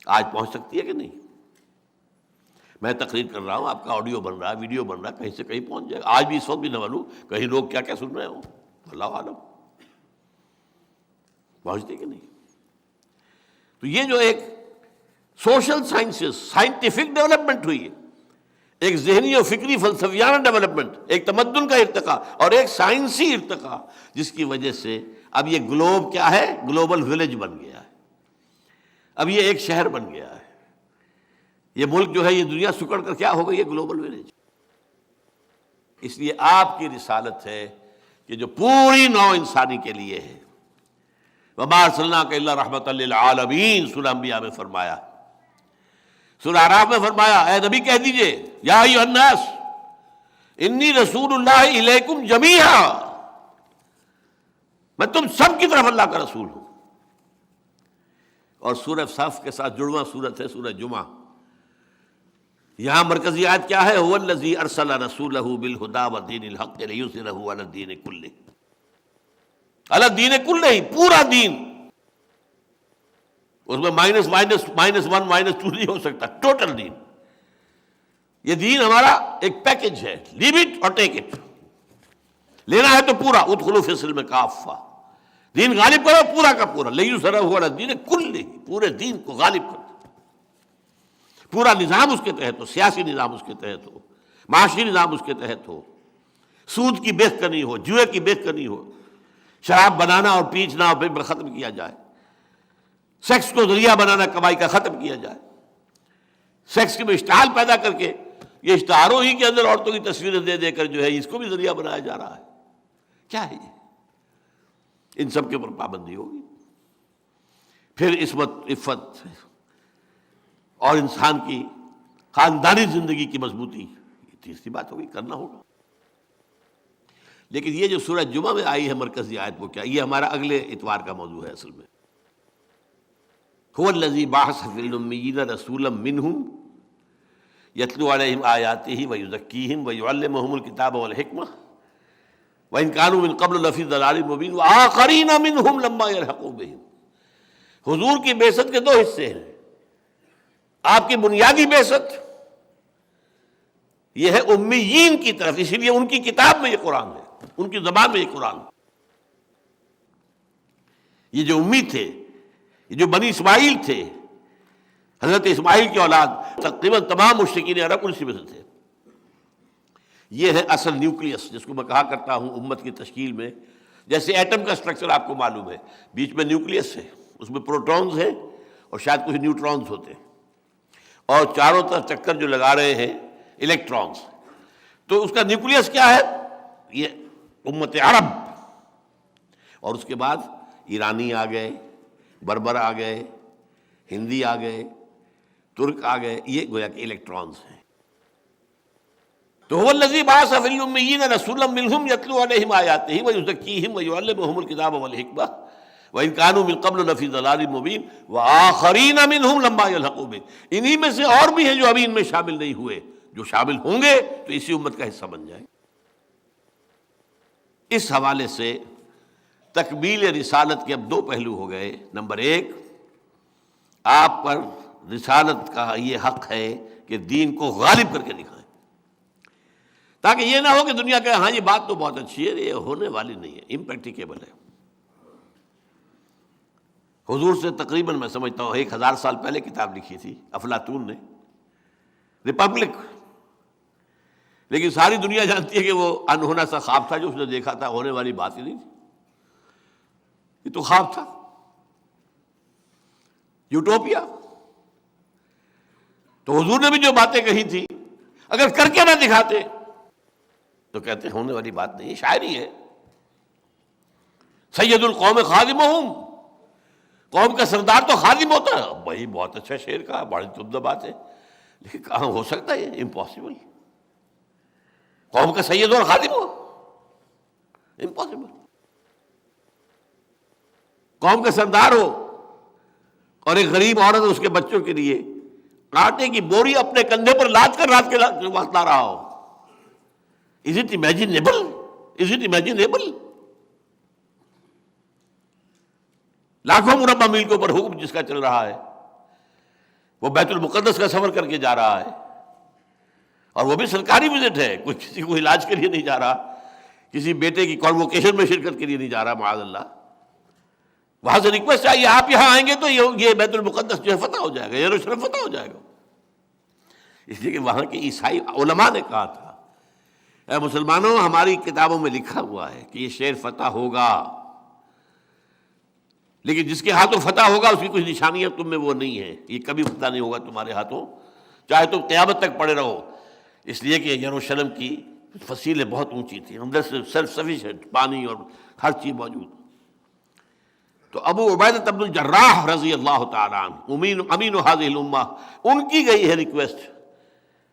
آج پہنچ سکتی ہے کہ نہیں؟ میں تقریر کر رہا ہوں، آپ کا آڈیو بن رہا ہے، ویڈیو بن رہا ہے، کہیں سے کہیں پہنچ جائے گا۔ آج بھی اس وقت بھی نہ معلوم کہیں لوگ کیا کیا سن رہے ہوں، اللہ عالم، پہنچتے کہ نہیں؟ تو یہ جو ایک سوشل سائنسز، سائنٹیفک ڈیولپمنٹ ہوئی ہے، ایک ذہنی و فکری فلسفیانہ ڈیولپمنٹ، ایک تمدن کا ارتقاء اور ایک سائنسی ارتقاء، جس کی وجہ سے اب یہ گلوب کیا ہے؟ گلوبل ولیج بن گیا ہے، اب یہ ایک شہر بن گیا ہے۔ یہ ملک جو ہے، یہ دنیا سکڑ کر کیا ہو گئی ہے؟ Global village. اس لیے آپ کی رسالت ہے کہ جو پوری نوع انسانی کے لیے ہے۔ وَمَا أَرْسَلْنَاكَ إِلَّا رَحْمَةً لِلْعَالَمِينَ، سورہ انبیاء میں فرمایا۔ سورہ اعراف میں فرمایا اے نبی کہہ دیجئے یا ایھا الناس انی رسول اللہ الیکم جمیعا، میں تم سب کی طرف اللہ کا رسول ہوں۔ اور سورہ صف کے ساتھ جڑواں سورت ہے سورہ جمعہ۔ یہاں مرکزی آیت کیا ہے؟ هو الذی ارسل رسولہ بالہدی ودین الحق لیظہرہ علی الدین کلہ، علی الدین کلہ، پورا دین۔ اس میں مائنس ون مائنس ٹو نہیں ہو سکتا، ٹوٹل دین۔ یہ دین ہمارا ایک پیکج ہے، لیو اٹ اور ٹیک اٹ، لینا ہے تو پورا، ادخلوا فی السلم کافہ، دین غالب کرو پورا کا پورا، لیظہرہ علی الدین کلہ، پورے دین کو غالب کرو، پورا نظام اس کے تحت ہو، سیاسی نظام اس کے تحت ہو، معاشی نظام اس کے تحت ہو، سود کی بیخ کنی ہو، جوئے کی بیخ کنی ہو، شراب بنانا اور پیچنا اور پھر ختم کیا جائے، سیکس کو ذریعہ بنانا کمائی کا ختم کیا جائے، سیکس میں اشتعال پیدا کر کے یہ اشتہاروں ہی کے اندر عورتوں کی تصویریں دے دے کر جو ہے اس کو بھی ذریعہ بنایا جا رہا ہے۔ کیا ہے یہ؟ ان سب کے اوپر پابندی ہوگی۔ پھر عصمت، عفت، اور انسان کی خاندانی زندگی کی مضبوطی، یہ تیسری بات ہوگی، کرنا ہوگا۔ لیکن یہ جو سورہ جمعہ میں آئی ہے مرکزی آیت، وہ کیا؟ یہ ہمارا اگلے اتوار کا موضوع ہے اصل میں۔ هو الذی بعث فی الامیین رسولا منہم یتلو علیہم آیاتہ ویزکیہم ویعلمہم الکتاب والحکمہ وإن كانوا من قبل لفی ضلال مبین وآخرین منہم لما یلحقوا بہم۔ حضور کی بعثت کے دو حصے ہیں۔ آپ کی بنیادی بعثت یہ ہے امیین کی طرف، اسی لیے ان کی کتاب میں یہ قرآن ہے، ان کی زبان میں یہ قرآن ہے۔ یہ جو امی تھے، یہ جو بنی اسماعیل تھے، حضرت اسماعیل کی اولاد، تقریباً تمام مشرکین عرب اسی میں سے تھے۔ یہ ہے اصل نیوکلیس، جس کو میں کہا کرتا ہوں امت کی تشکیل میں، جیسے ایٹم کا سٹرکچر آپ کو معلوم ہے، بیچ میں نیوکلیس ہے، اس میں پروٹونز ہیں اور شاید کچھ نیوٹرونز ہوتے ہیں، اور چاروں طرف چکر جو لگا رہے ہیں الیکٹرونز۔ تو اس کا نیوکلیس کیا ہے؟ یہ امت عرب، اور اس کے بعد ایرانی آ گئے، بربر آ گئے، ہندی آ گئے، ترک آ گئے، یہ گویا کہ الیکٹرونز ہیں۔ تو هو الذی بعث فی الامیین رسولا منہم یتلو علیہم آیاتہ ویزکیہم ویعلمہم الکتاب والحکمہ وإن كانوا من قبل لفی ضلال مبین وآخرین منہم لما یلحقوا بہم۔ انہی میں سے اور بھی ہیں جو ابھی ان میں شامل نہیں ہوئے، جو شامل ہوں گے تو اسی امت کا حصہ بن جائیں۔ اس حوالے سے تکمیل رسالت کے اب دو پہلو ہو گئے۔ نمبر ایک، آپ پر رسالت کا یہ حق ہے کہ دین کو غالب کر کے دکھائیں، تاکہ یہ نہ ہو کہ دنیا کہے ہاں یہ بات تو بہت اچھی ہے، یہ ہونے والی نہیں ہے، امپریکٹیکیبل ہے۔ حضور سے تقریباً میں سمجھتا ہوں 1000 سال پہلے کتاب لکھی تھی افلاطون نے، ریپبلک، لیکن ساری دنیا جانتی ہے کہ وہ انہونا سا خواب تھا جو اس نے دیکھا تھا، ہونے والی بات ہی نہیں تھی، یہ تو خواب تھا، یوٹوپیا۔ تو حضور نے بھی جو باتیں کہی تھی اگر کر کے نہ دکھاتے تو کہتے ہیں ہونے والی بات نہیں، شاعری ہے۔ سید القوم خادمہم، قوم کا سردار تو خادم ہوتا ہے۔ وہی بہت اچھا شعر کہا، بڑی عمدہ بات ہے، لیکن کہاں ہو سکتا ہے، یہ امپاسبل۔ قوم کا سید اور خادم ہو، امپاسبل۔ قوم کا سردار ہو اور ایک غریب عورت اس کے بچوں کے لیے آٹے کی بوری اپنے کندھے پر لاد کر رات کے وقت لا رہا ہو۔ Is it imaginable? Is it imaginable? لاکھوں مربع میل کے اوپر حکم جس کا چل رہا ہے، وہ بیت المقدس کا سفر کر کے جا رہا ہے، اور وہ بھی سرکاری وزٹ ہے، کوئی کسی کو علاج کے لیے نہیں جا رہا، کسی بیٹے کی کانووکیشن میں شرکت کے لیے نہیں جا رہا، معاذ اللہ۔ وہاں سے ریکویسٹ آئی آپ یہاں آئیں گے تو یہ بیت المقدس جو ہے فتح ہو جائے گا، یروشلم فتح ہو جائے گا۔ اس لیے کہ وہاں کے عیسائی علماء نے کہا تھا اے مسلمانوں، ہماری کتابوں میں لکھا ہوا ہے کہ یہ شہر فتح ہوگا، لیکن جس کے ہاتھوں فتح ہوگا اس کی کچھ نشانیاں تم میں وہ نہیں ہیں، یہ کبھی فتح نہیں ہوگا تمہارے ہاتھوں، چاہے تم قیامت تک پڑے رہو۔ اس لیے کہ یروشلم کی فصیلیں بہت اونچی تھیں، اندر سے سیلف سفیشینٹ، پانی اور ہر چیز موجود۔ تو ابو عبیدہ بن الجراح رضی اللہ تعالیٰ عنہ، امین هذه الامہ، ان کی گئی ہے ریکویسٹ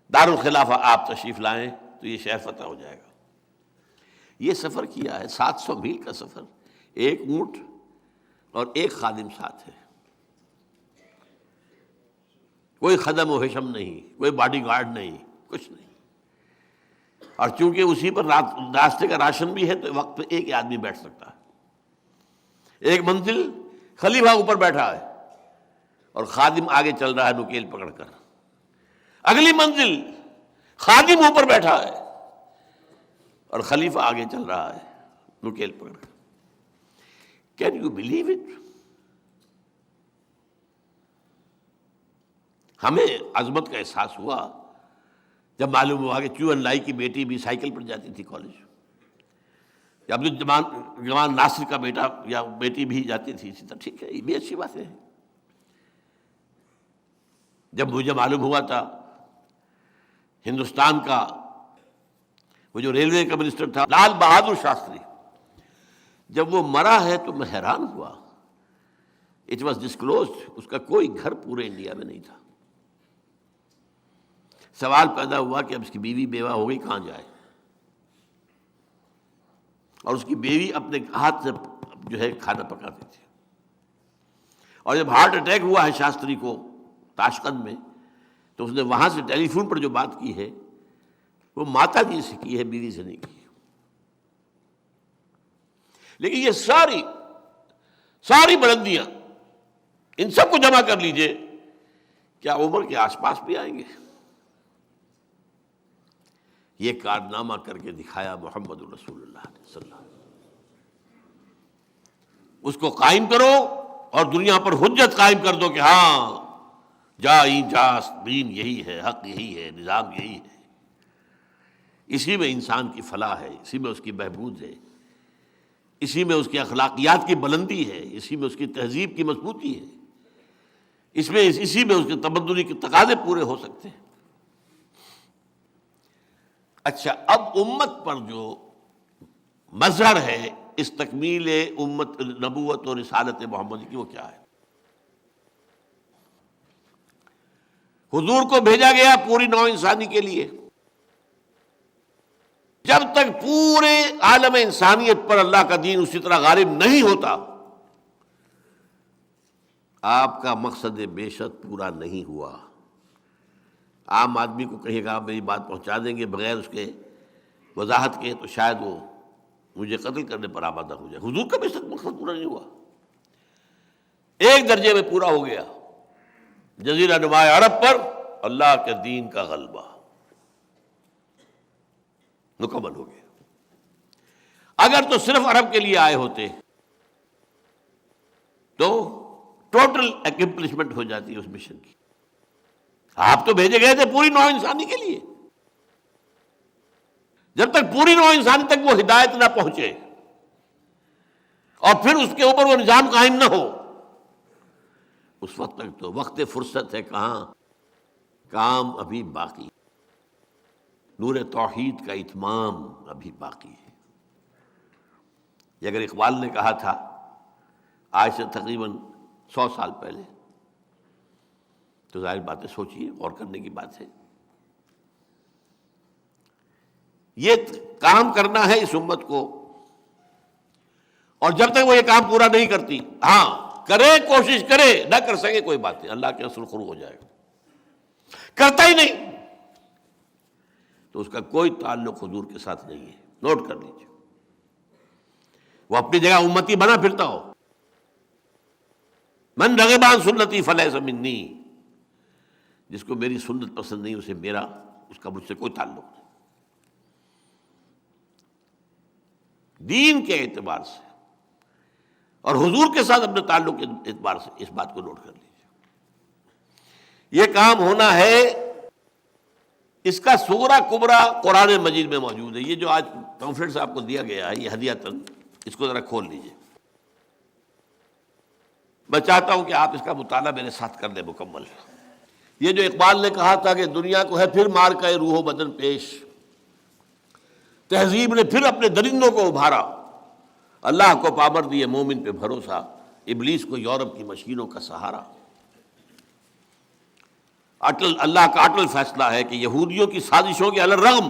دارالخلافہ آپ تشریف لائیں تو یہ شہر فتح ہو جائے گا۔ یہ سفر کیا ہے 700 میل کا سفر، ایک اونٹ اور ایک خادم ساتھ ہے، کوئی خدم و حشم نہیں، کوئی باڈی گارڈ نہیں، کچھ نہیں۔ اور چونکہ اسی پر راستے کا راشن بھی ہے تو وقت پہ ایک آدمی بیٹھ سکتا ہے۔ ایک منزل خلیفہ اوپر بیٹھا ہے اور خادم آگے چل رہا ہے نکیل پکڑ کر، اگلی منزل خادم اوپر بیٹھا ہے اور خلیفہ آگے چل رہا ہے نکیل پکڑ کر۔ Can you believe it? ہمیں عظمت کا احساس ہوا جب معلوم ہوا کہ چو ان لائی کی بیٹی بھی سائیکل پر جاتی تھی کالج، یا عبدالجمال ناصر کا بیٹا یا بیٹی بھی جاتی تھی اسی طرح۔ ٹھیک ہے، یہ بھی اچھی بات ہے۔ جب مجھے معلوم ہوا تھا ہندوستان کا وہ جو ریلوے کا منسٹر تھا لال بہادر شاستری، جب وہ مرا ہے تو میں حیران ہوا۔ اٹ واز ڈسکلوزڈ، اس کا کوئی گھر پورے انڈیا میں نہیں تھا، سوال پیدا ہوا کہ اب اس کی بیوی بیوہ ہو گئی، کہاں جائے؟ اور اس کی بیوی اپنے ہاتھ سے جو ہے کھانا پکاتی تھی، اور جب ہارٹ اٹیک ہوا ہے شاستری کو تاشقند میں، تو اس نے وہاں سے ٹیلی فون پر جو بات کی ہے وہ ماتا جی سے کی ہے، بیوی سے نہیں کی۔ لیکن یہ ساری بلندیاں ان سب کو جمع کر لیجئے، کیا عمر کے آس پاس بھی آئیں گے؟ یہ کارنامہ کر کے دکھایا محمد رسول اللہ صلی اللہ علیہ وسلم۔ اس کو قائم کرو اور دنیا پر حجت قائم کر دو کہ ہاں جاس دین یہی ہے، حق یہی ہے، نظام یہی ہے۔ اسی میں انسان کی فلاح ہے، اسی میں اس کی بہبود ہے، اسی میں اس کی اخلاقیات کی بلندی ہے، اسی میں اس کی تہذیب کی مضبوطی ہے، اسی میں اس کے تمدنی کے تقاضے پورے ہو سکتے ہیں۔ اچھا، اب امت پر جو مظہر ہے اس تکمیل امت نبوت اور رسالت محمدی کی، وہ کیا ہے؟ حضور کو بھیجا گیا پوری نوع انسانی کے لیے۔ جب تک پورے عالم انسانیت پر اللہ کا دین اسی طرح غالب نہیں ہوتا، آپ کا مقصد بعثت پورا نہیں ہوا۔ عام آدمی کو کہے گا آپ میری بات پہنچا دیں گے بغیر اس کے وضاحت کے، تو شاید وہ مجھے قتل کرنے پر آمادہ ہو جائے۔ حضور کا بعثت مقصد پورا نہیں ہوا، ایک درجے میں پورا ہو گیا، جزیرہ نما عرب پر اللہ کے دین کا غلبہ مکمل ہو گیا۔ اگر تو صرف عرب کے لیے آئے ہوتے تو ٹوٹل اکمپلشمنٹ ہو جاتی ہے اس مشن کی۔ آپ تو بھیجے گئے تھے پوری نوع انسانی کے لیے۔ جب تک پوری نوع انسانی تک وہ ہدایت نہ پہنچے اور پھر اس کے اوپر وہ نظام قائم نہ ہو، اس وقت تک تو وقت فرصت ہے کہاں، کام ابھی باقی، نور توحید کا اتمام ابھی باقی ہے۔ یہ اگر اقبال نے کہا تھا آج سے تقریباً 100 سال پہلے، تو ظاہر باتیں سوچیے، غور کرنے کی بات ہے۔ یہ کام کرنا ہے اس امت کو، اور جب تک وہ یہ کام پورا نہیں کرتی، ہاں کرے، کوشش کرے، نہ کر سکے کوئی بات نہیں، اللہ کے اصل خرو ہو جائے گا۔ کرتا ہی نہیں تو اس کا کوئی تعلق حضور کے ساتھ نہیں ہے، نوٹ کر لیجیے۔ وہ اپنی جگہ امتی بنا پھرتا ہو، من رغب عن سنتی فلیس منی، جس کو میری سنت پسند نہیں اسے اس کا مجھ سے کوئی تعلق نہیں۔ دین کے اعتبار سے اور حضور کے ساتھ اپنے تعلق کے اعتبار سے اس بات کو نوٹ کر لیجیے۔ یہ کام ہونا ہے، اس کا صغرا کبرا قرآن مجید میں موجود ہے۔ یہ جو آج کانفرنس آپ کو دیا گیا ہے، یہ ہدیۃً، اس کو ذرا کھول لیجیے۔ میں چاہتا ہوں کہ آپ اس کا مطالعہ میرے ساتھ کر لیں مکمل۔ یہ جو اقبال نے کہا تھا کہ دنیا کو ہے پھر مار کا روح و بدن پیش، تہذیب نے پھر اپنے درندوں کو ابھارا، اللہ کو پامر دیے مومن پہ بھروسہ، ابلیس کو یورپ کی مشینوں کا سہارا۔ اللہ کا اٹل فیصلہ ہے کہ یہودیوں کی سازشوں کے علی الرغم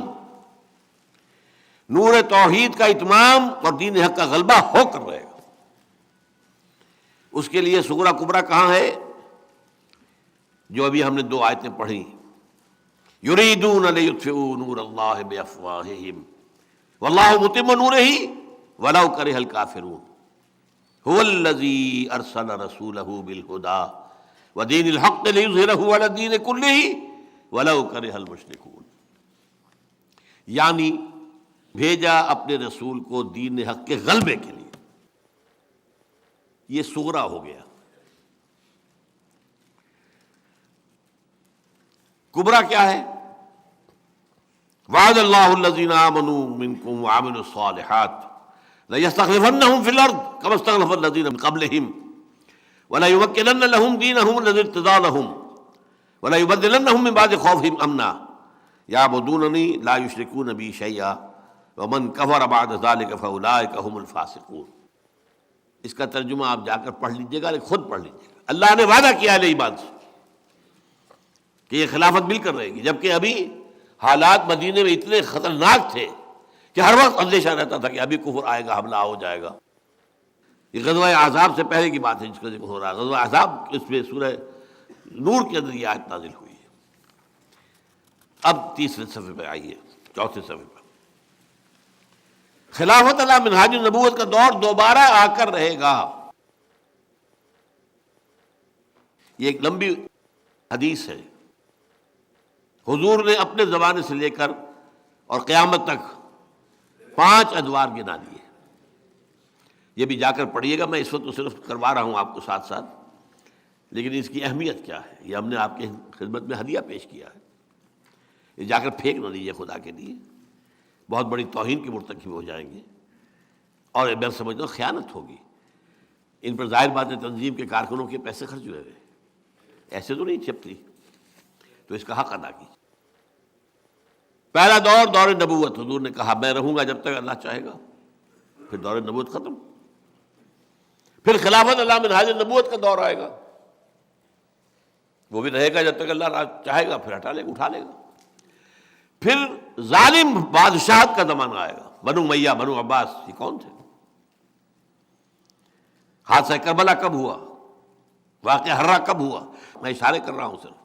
نور توحید کا اتمام اور دین حق کا غلبہ ہو کر رہے گا۔ اس کے لیے صغرا کبرا کہاں ہے؟ جو ابھی ہم نے 2 آیتیں پڑھی، یریدون لیطفئوا نور اللہ بافواہہم واللہ متم نورہ ولو کرہ الکافرون هو الذی ارسل رسولہ بالہدی ودین الحق لیظہرہ علی الدین کلہ ولو کرہ المشرکون، یعنی بھیجا اپنے رسول کو دین حق کے غلبے کے لیے۔ یہ صغرا ہو گیا۔ کبرا کیا ہے؟ وعد اللہ الذین آمنوا منکم وعملوا الصالحات لیستخلفنہم فی الارض کما استخلف الذین من قبلہم ولیمکنن لہم دینہم الذی ارتضی لہم ولیبدلنہم من بعد خوفہم امنا یعبدوننی لا یشرکون بی شیئا ومن کفر بعد ذلک فاولئک هم الفاسقون۔ اس کا ترجمہ آپ جا کر پڑھ لیجیے گا، خود پڑھ لیجیے گا۔ اللہ نے وعدہ کیا ہے ایمان سے کہ یہ خلافت مل کر رہے گی، جبکہ ابھی حالات مدینے میں اتنے خطرناک تھے کہ ہر وقت اندیشہ رہتا تھا کہ ابھی کفر آئے گا، حملہ ہو جائے گا۔ یہ غزوہ احزاب سے پہلے کی بات ہے جس کا ذکر ہو رہا ہے۔ غزوہ احزاب اس میں سورہ نور کے اندر یہ آیت نازل ہوئی ہے۔ اب تیسرے صفحے پہ آئیے، چوتھے صفحے پہ۔ خلافت علی منہاج النبوت کا دور دوبارہ آ کر رہے گا۔ یہ ایک لمبی حدیث ہے، حضور نے اپنے زمانے سے لے کر اور قیامت تک 5 ادوار گنا دیے۔ یہ بھی جا کر پڑھیے گا، میں اس وقت تو صرف کروا رہا ہوں آپ کو ساتھ ساتھ، لیکن اس کی اہمیت کیا ہے یہ ہم نے آپ کی خدمت میں ہدیہ پیش کیا ہے۔ یہ جا کر پھینک نہ دیجیے خدا کے لیے، بہت بڑی توہین کی مرتکب ہو جائیں گے، اور میں سمجھتا ہوں خیانت ہوگی۔ ان پر ظاہر بات ہے تنظیم کے کارکنوں کے پیسے خرچ ہوئے، ایسے تو نہیں چھپتی، تو اس کا حق ادا کیجیے۔ پہلا دور، دور نبوت، حضور نے کہا میں رہوں گا جب تک اللہ چاہے گا، پھر دور نبوت ختم، پھر خلافت علی منہاج النبوت کا دور آئے گا، وہ بھی رہے گا جب تک اللہ چاہے گا، پھر ہٹا لے گا، اٹھا لے گا۔ پھر ظالم بادشاہت کا زمانہ آئے گا، بنو امیہ، بنو عباس، یہ کون تھے؟ حادثہ کربلا کب ہوا؟ واقعہ ہررا کب ہوا؟ میں اشارے کر رہا ہوں صرف۔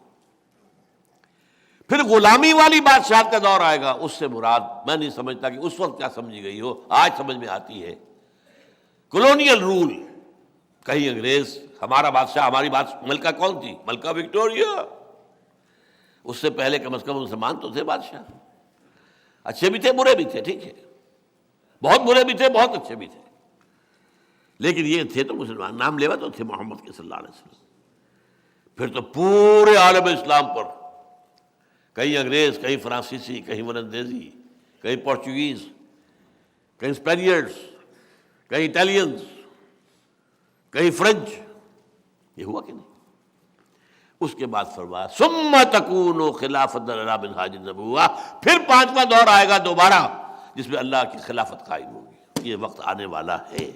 پھر غلامی والی بادشاہت کا دور آئے گا، اس سے مراد میں نہیں سمجھتا کہ اس وقت کیا سمجھی گئی ہو، آج سمجھ میں آتی ہے۔ کولونیل رول، کہیں انگریز، ہمارا بادشاہ، ہماری ملکہ کون تھی؟ ملکہ وکٹوریہ۔ اس سے پہلے کم از کم مسلمان تو تھے بادشاہ، اچھے بھی تھے برے بھی تھے، ٹھیک ہے، بہت برے بھی تھے بہت اچھے بھی تھے، لیکن یہ تھے تو مسلمان، نام لیوا تو تھے محمد کے صلی اللہ علیہ وسلم۔ پھر تو پورے عالم اسلام پر کہیں انگریز، کہیں فرانسیسی، کہیں ولندیزی، کہیں پورچوگیز، کہیں اسپینیئرز، کہیں اٹالینز، کہیں فرنچ، یہ ہوا کہ نہیں؟ اس کے بعد فرمایا ثم تکون خلافت علی منہاج النبوہ، پھر 5واں دور آئے گا دوبارہ جس میں اللہ کی خلافت قائم ہوگی۔ یہ وقت آنے والا ہے۔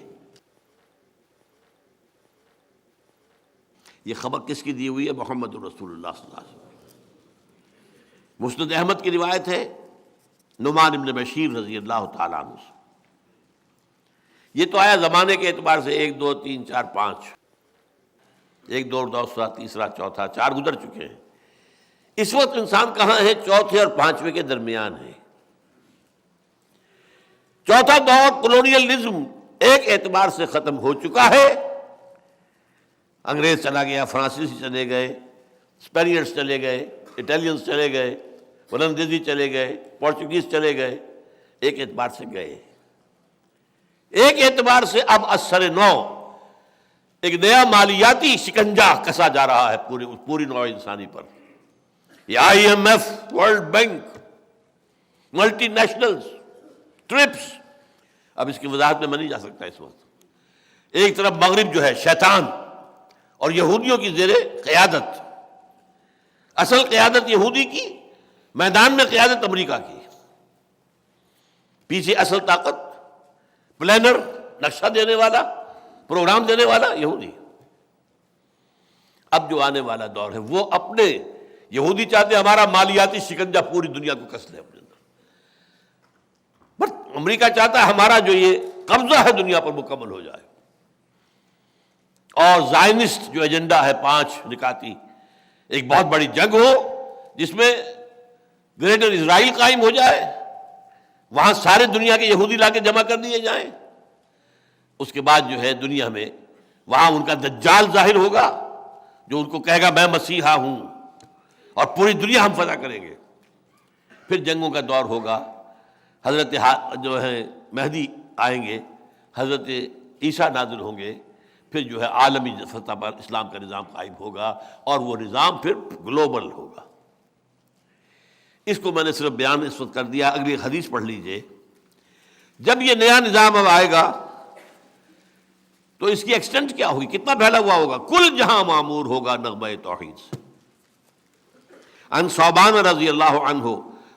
یہ خبر کس کی دی ہوئی ہے؟ محمد رسول اللہ صلی اللہ علیہ وسلم۔ مسند احمد کی روایت ہے نعمان بن بشیر رضی اللہ تعالیٰ عنہ سے۔ یہ تو آیا زمانے کے اعتبار سے 1 2 3 4 5، 1 2 دوسرا تیسرا چوتھا، 4 گزر چکے ہیں۔ اس وقت انسان کہاں ہے؟ چوتھے اور 5ویں کے درمیان ہے۔ چوتھا دور کولونیلزم ایک اعتبار سے ختم ہو چکا ہے، انگریز چلا گیا، فرانسیسی چلے گئے، اسپینیئرز چلے گئے، اٹالینز چلے گئے، ولندیزی چلے گئے، پورچوگیز چلے گئے، ایک اعتبار سے گئے۔ ایک اعتبار سے اب اثر نو ایک نیا مالیاتی شکنجہ کسا جا رہا ہے پوری نوع انسانی پر۔ یہ IMF، world bank, multi nationals, trips, اب اس کی وضاحت میں نہیں جا سکتا اس وقت۔ ایک طرف مغرب جو ہے شیطان اور یہودیوں کی زیر قیادت، اصل قیادت یہودی کی، میدان میں قیادت امریکہ کی، پیچھے اصل طاقت، پلانر، نقشہ دینے والا، پروگرام دینے والا یہودی۔ اب جو آنے والا دور ہے وہ اپنے یہودی چاہتے ہیں ہمارا مالیاتی شکنجہ پوری دنیا کو کس لے اپنے اندر، بٹ امریکہ چاہتا ہے ہمارا جو یہ قبضہ ہے دنیا پر مکمل ہو جائے۔ اور زائنسٹ جو ایجنڈا ہے 5 نکاتی، ایک بہت بڑی جنگ ہو جس میں گریٹر اسرائیل قائم ہو جائے، وہاں سارے دنیا کے یہودی لا کے جمع کر دیے جائیں، اس کے بعد جو ہے دنیا میں وہاں ان کا دجال ظاہر ہوگا جو ان کو کہے گا میں مسیحا ہوں، اور پوری دنیا ہم فتح کریں گے۔ پھر جنگوں کا دور ہوگا، حضرت جو ہے مہدی آئیں گے، حضرت عیسیٰ نازل ہوں گے، پھر جو ہے عالمی سطح پر اسلام کا نظام قائم ہوگا، اور وہ نظام پھر گلوبل ہوگا۔ اس کو میں نے صرف بیان اس وقت کر دیا، اگلی حدیث پڑھ لیجئے۔ جب یہ نیا نظام اب آئے گا تو اس کی ایکسٹینٹ کیا ہوگی، کتنا پھیلا ہوا ہوگا؟ کل جہاں معمور ہوگا نغمہ توحید سے۔ عن ثوبان رضی اللہ عنہ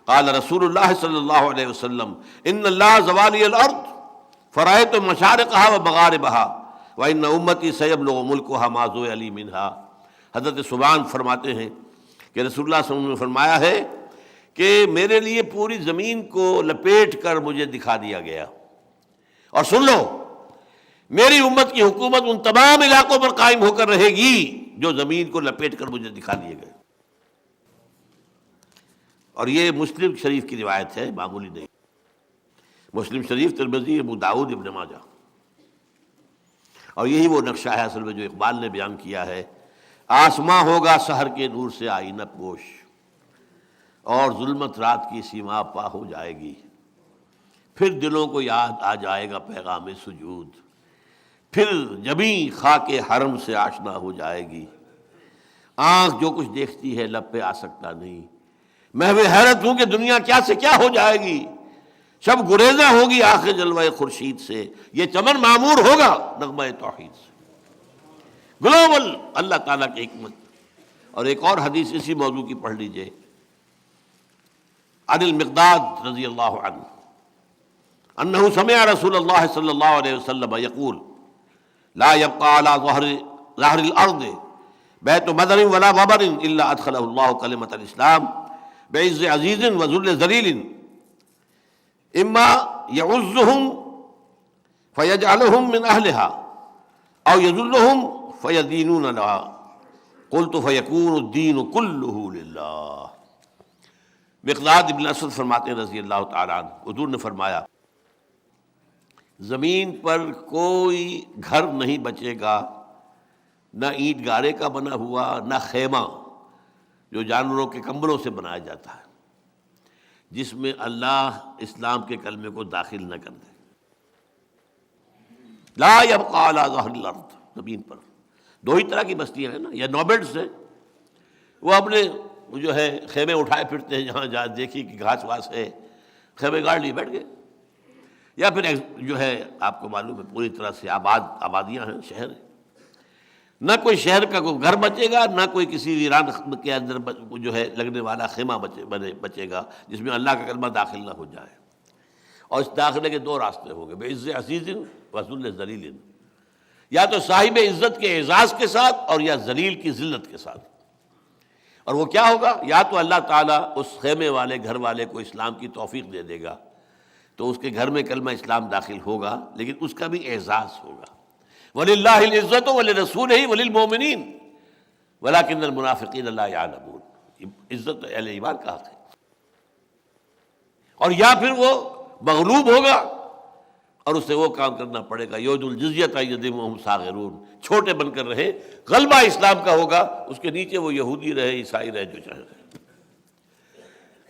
قال رسول اللہ صلی اللہ علیہ وسلم ان اللہ زوالی الارض فرأیت مشارقها ومغاربها وان امتی سیبلغ ملکها ما زوئ لی منها۔ حضرت ثوبان فرماتے ہیں کہ رسول اللہ صلی اللہ علیہ وسلم نے فرمایا ہے کہ میرے لیے پوری زمین کو لپیٹ کر مجھے دکھا دیا گیا، اور سن لو میری امت کی حکومت ان تمام علاقوں پر قائم ہو کر رہے گی جو زمین کو لپیٹ کر مجھے دکھا دیے گئے. اور یہ مسلم شریف کی روایت ہے، معمولی نہیں. مسلم شریف، ترمذی، ابو داؤد، ابن ماجہ. اور یہی وہ نقشہ ہے اصل میں جو اقبال نے بیان کیا ہے. آسماں ہوگا سحر کے نور سے آئینہ پوش، اور ظلمت رات کی سیما پا ہو جائے گی. پھر دلوں کو یاد آ جائے گا پیغام سجود، پھر جبیں خاک حرم سے آشنا ہو جائے گی. آنکھ جو کچھ دیکھتی ہے لب پہ آ سکتا نہیں. محو حیرت ہوں کہ دنیا کیا سے کیا ہو جائے گی. شب گریزاں ہوگی آخر جلوہ خورشید سے، یہ چمن معمور ہوگا نغمہ توحید سے. گلوبل اللہ تعالیٰ کی حکمت. اور ایک اور حدیث اسی موضوع کی پڑھ لیجئے، عن المقداد رضی اللہ عنہ انہ سمع رسول اللہ صلی اللہ علیہ وسلم یقول لا يبقى على ظہر الارض بیت مدر ولا وبر الا ادخلہ اللہ کلمۃ الاسلام بعز عزیز وذل ذلیل اما یعزهم فیجعلهم من اہلها او یذلهم فیدینون لها قلت فیکون الدین کلہ للہ. مقداد ابن اسود فرماتے ہیں رضی اللہ تعالیٰ عنہ، حضور نے فرمایا زمین پر کوئی گھر نہیں بچے گا، نہ اینٹ گارے کا بنا ہوا، نہ خیمہ جو جانوروں کے کمبلوں سے بنایا جاتا ہے، جس میں اللہ اسلام کے کلمے کو داخل نہ کر دے. لا یبقى علی ظہر الارض، زمین پر دو ہی طرح کی بستیاں ہیں نا، یا نوبڈز ہیں، وہ اپنے جو ہے خیمے اٹھائے پھرتے ہیں، جہاں جہاں دیکھی کہ گھاس واس ہے خیمے گاڑ لیے بیٹھ گئے. یا پھر جو ہے آپ کو معلوم ہے پوری طرح سے آبادیاں ہیں، شہر ہیں. نہ کوئی شہر کا کوئی گھر بچے گا، نہ کوئی کسی ویران کے اندر جو ہے لگنے والا خیمہ بچے گا جس میں اللہ کا کلمہ داخل نہ ہو جائے. اور اس داخلے کے دو راستے ہوں گے، بعز عزیز و ذل ذلیل. یا تو صاحب عزت کے اعزاز کے ساتھ، اور یا ذلیل کی ذلت کے ساتھ. اور وہ کیا ہوگا؟ یا تو اللہ تعالیٰ اس خیمے والے گھر والے کو اسلام کی توفیق دے دے گا تو اس کے گھر میں کلمہ اسلام داخل ہوگا، لیکن اس کا بھی اعزاز ہوگا. وَلِلَّهِ الْعِزَّةُ وَلِرَسُولِهِ وَلِلْمُؤْمِنِينَ وَلَكِنَّ الْمُنَافِقِينَ لَا يَعْلَمُونَ. عزت اہل ایمان کا حق ہے. اور یا پھر وہ مغلوب ہوگا اور اسے وہ کام کرنا پڑے گا، یود الجزیۃ عن یدٍ وہم صاغرون، چھوٹے بن کر رہے. غلبہ اسلام کا ہوگا، اس کے نیچے وہ یہودی رہے، عیسائی رہے، جو چاہے رہے.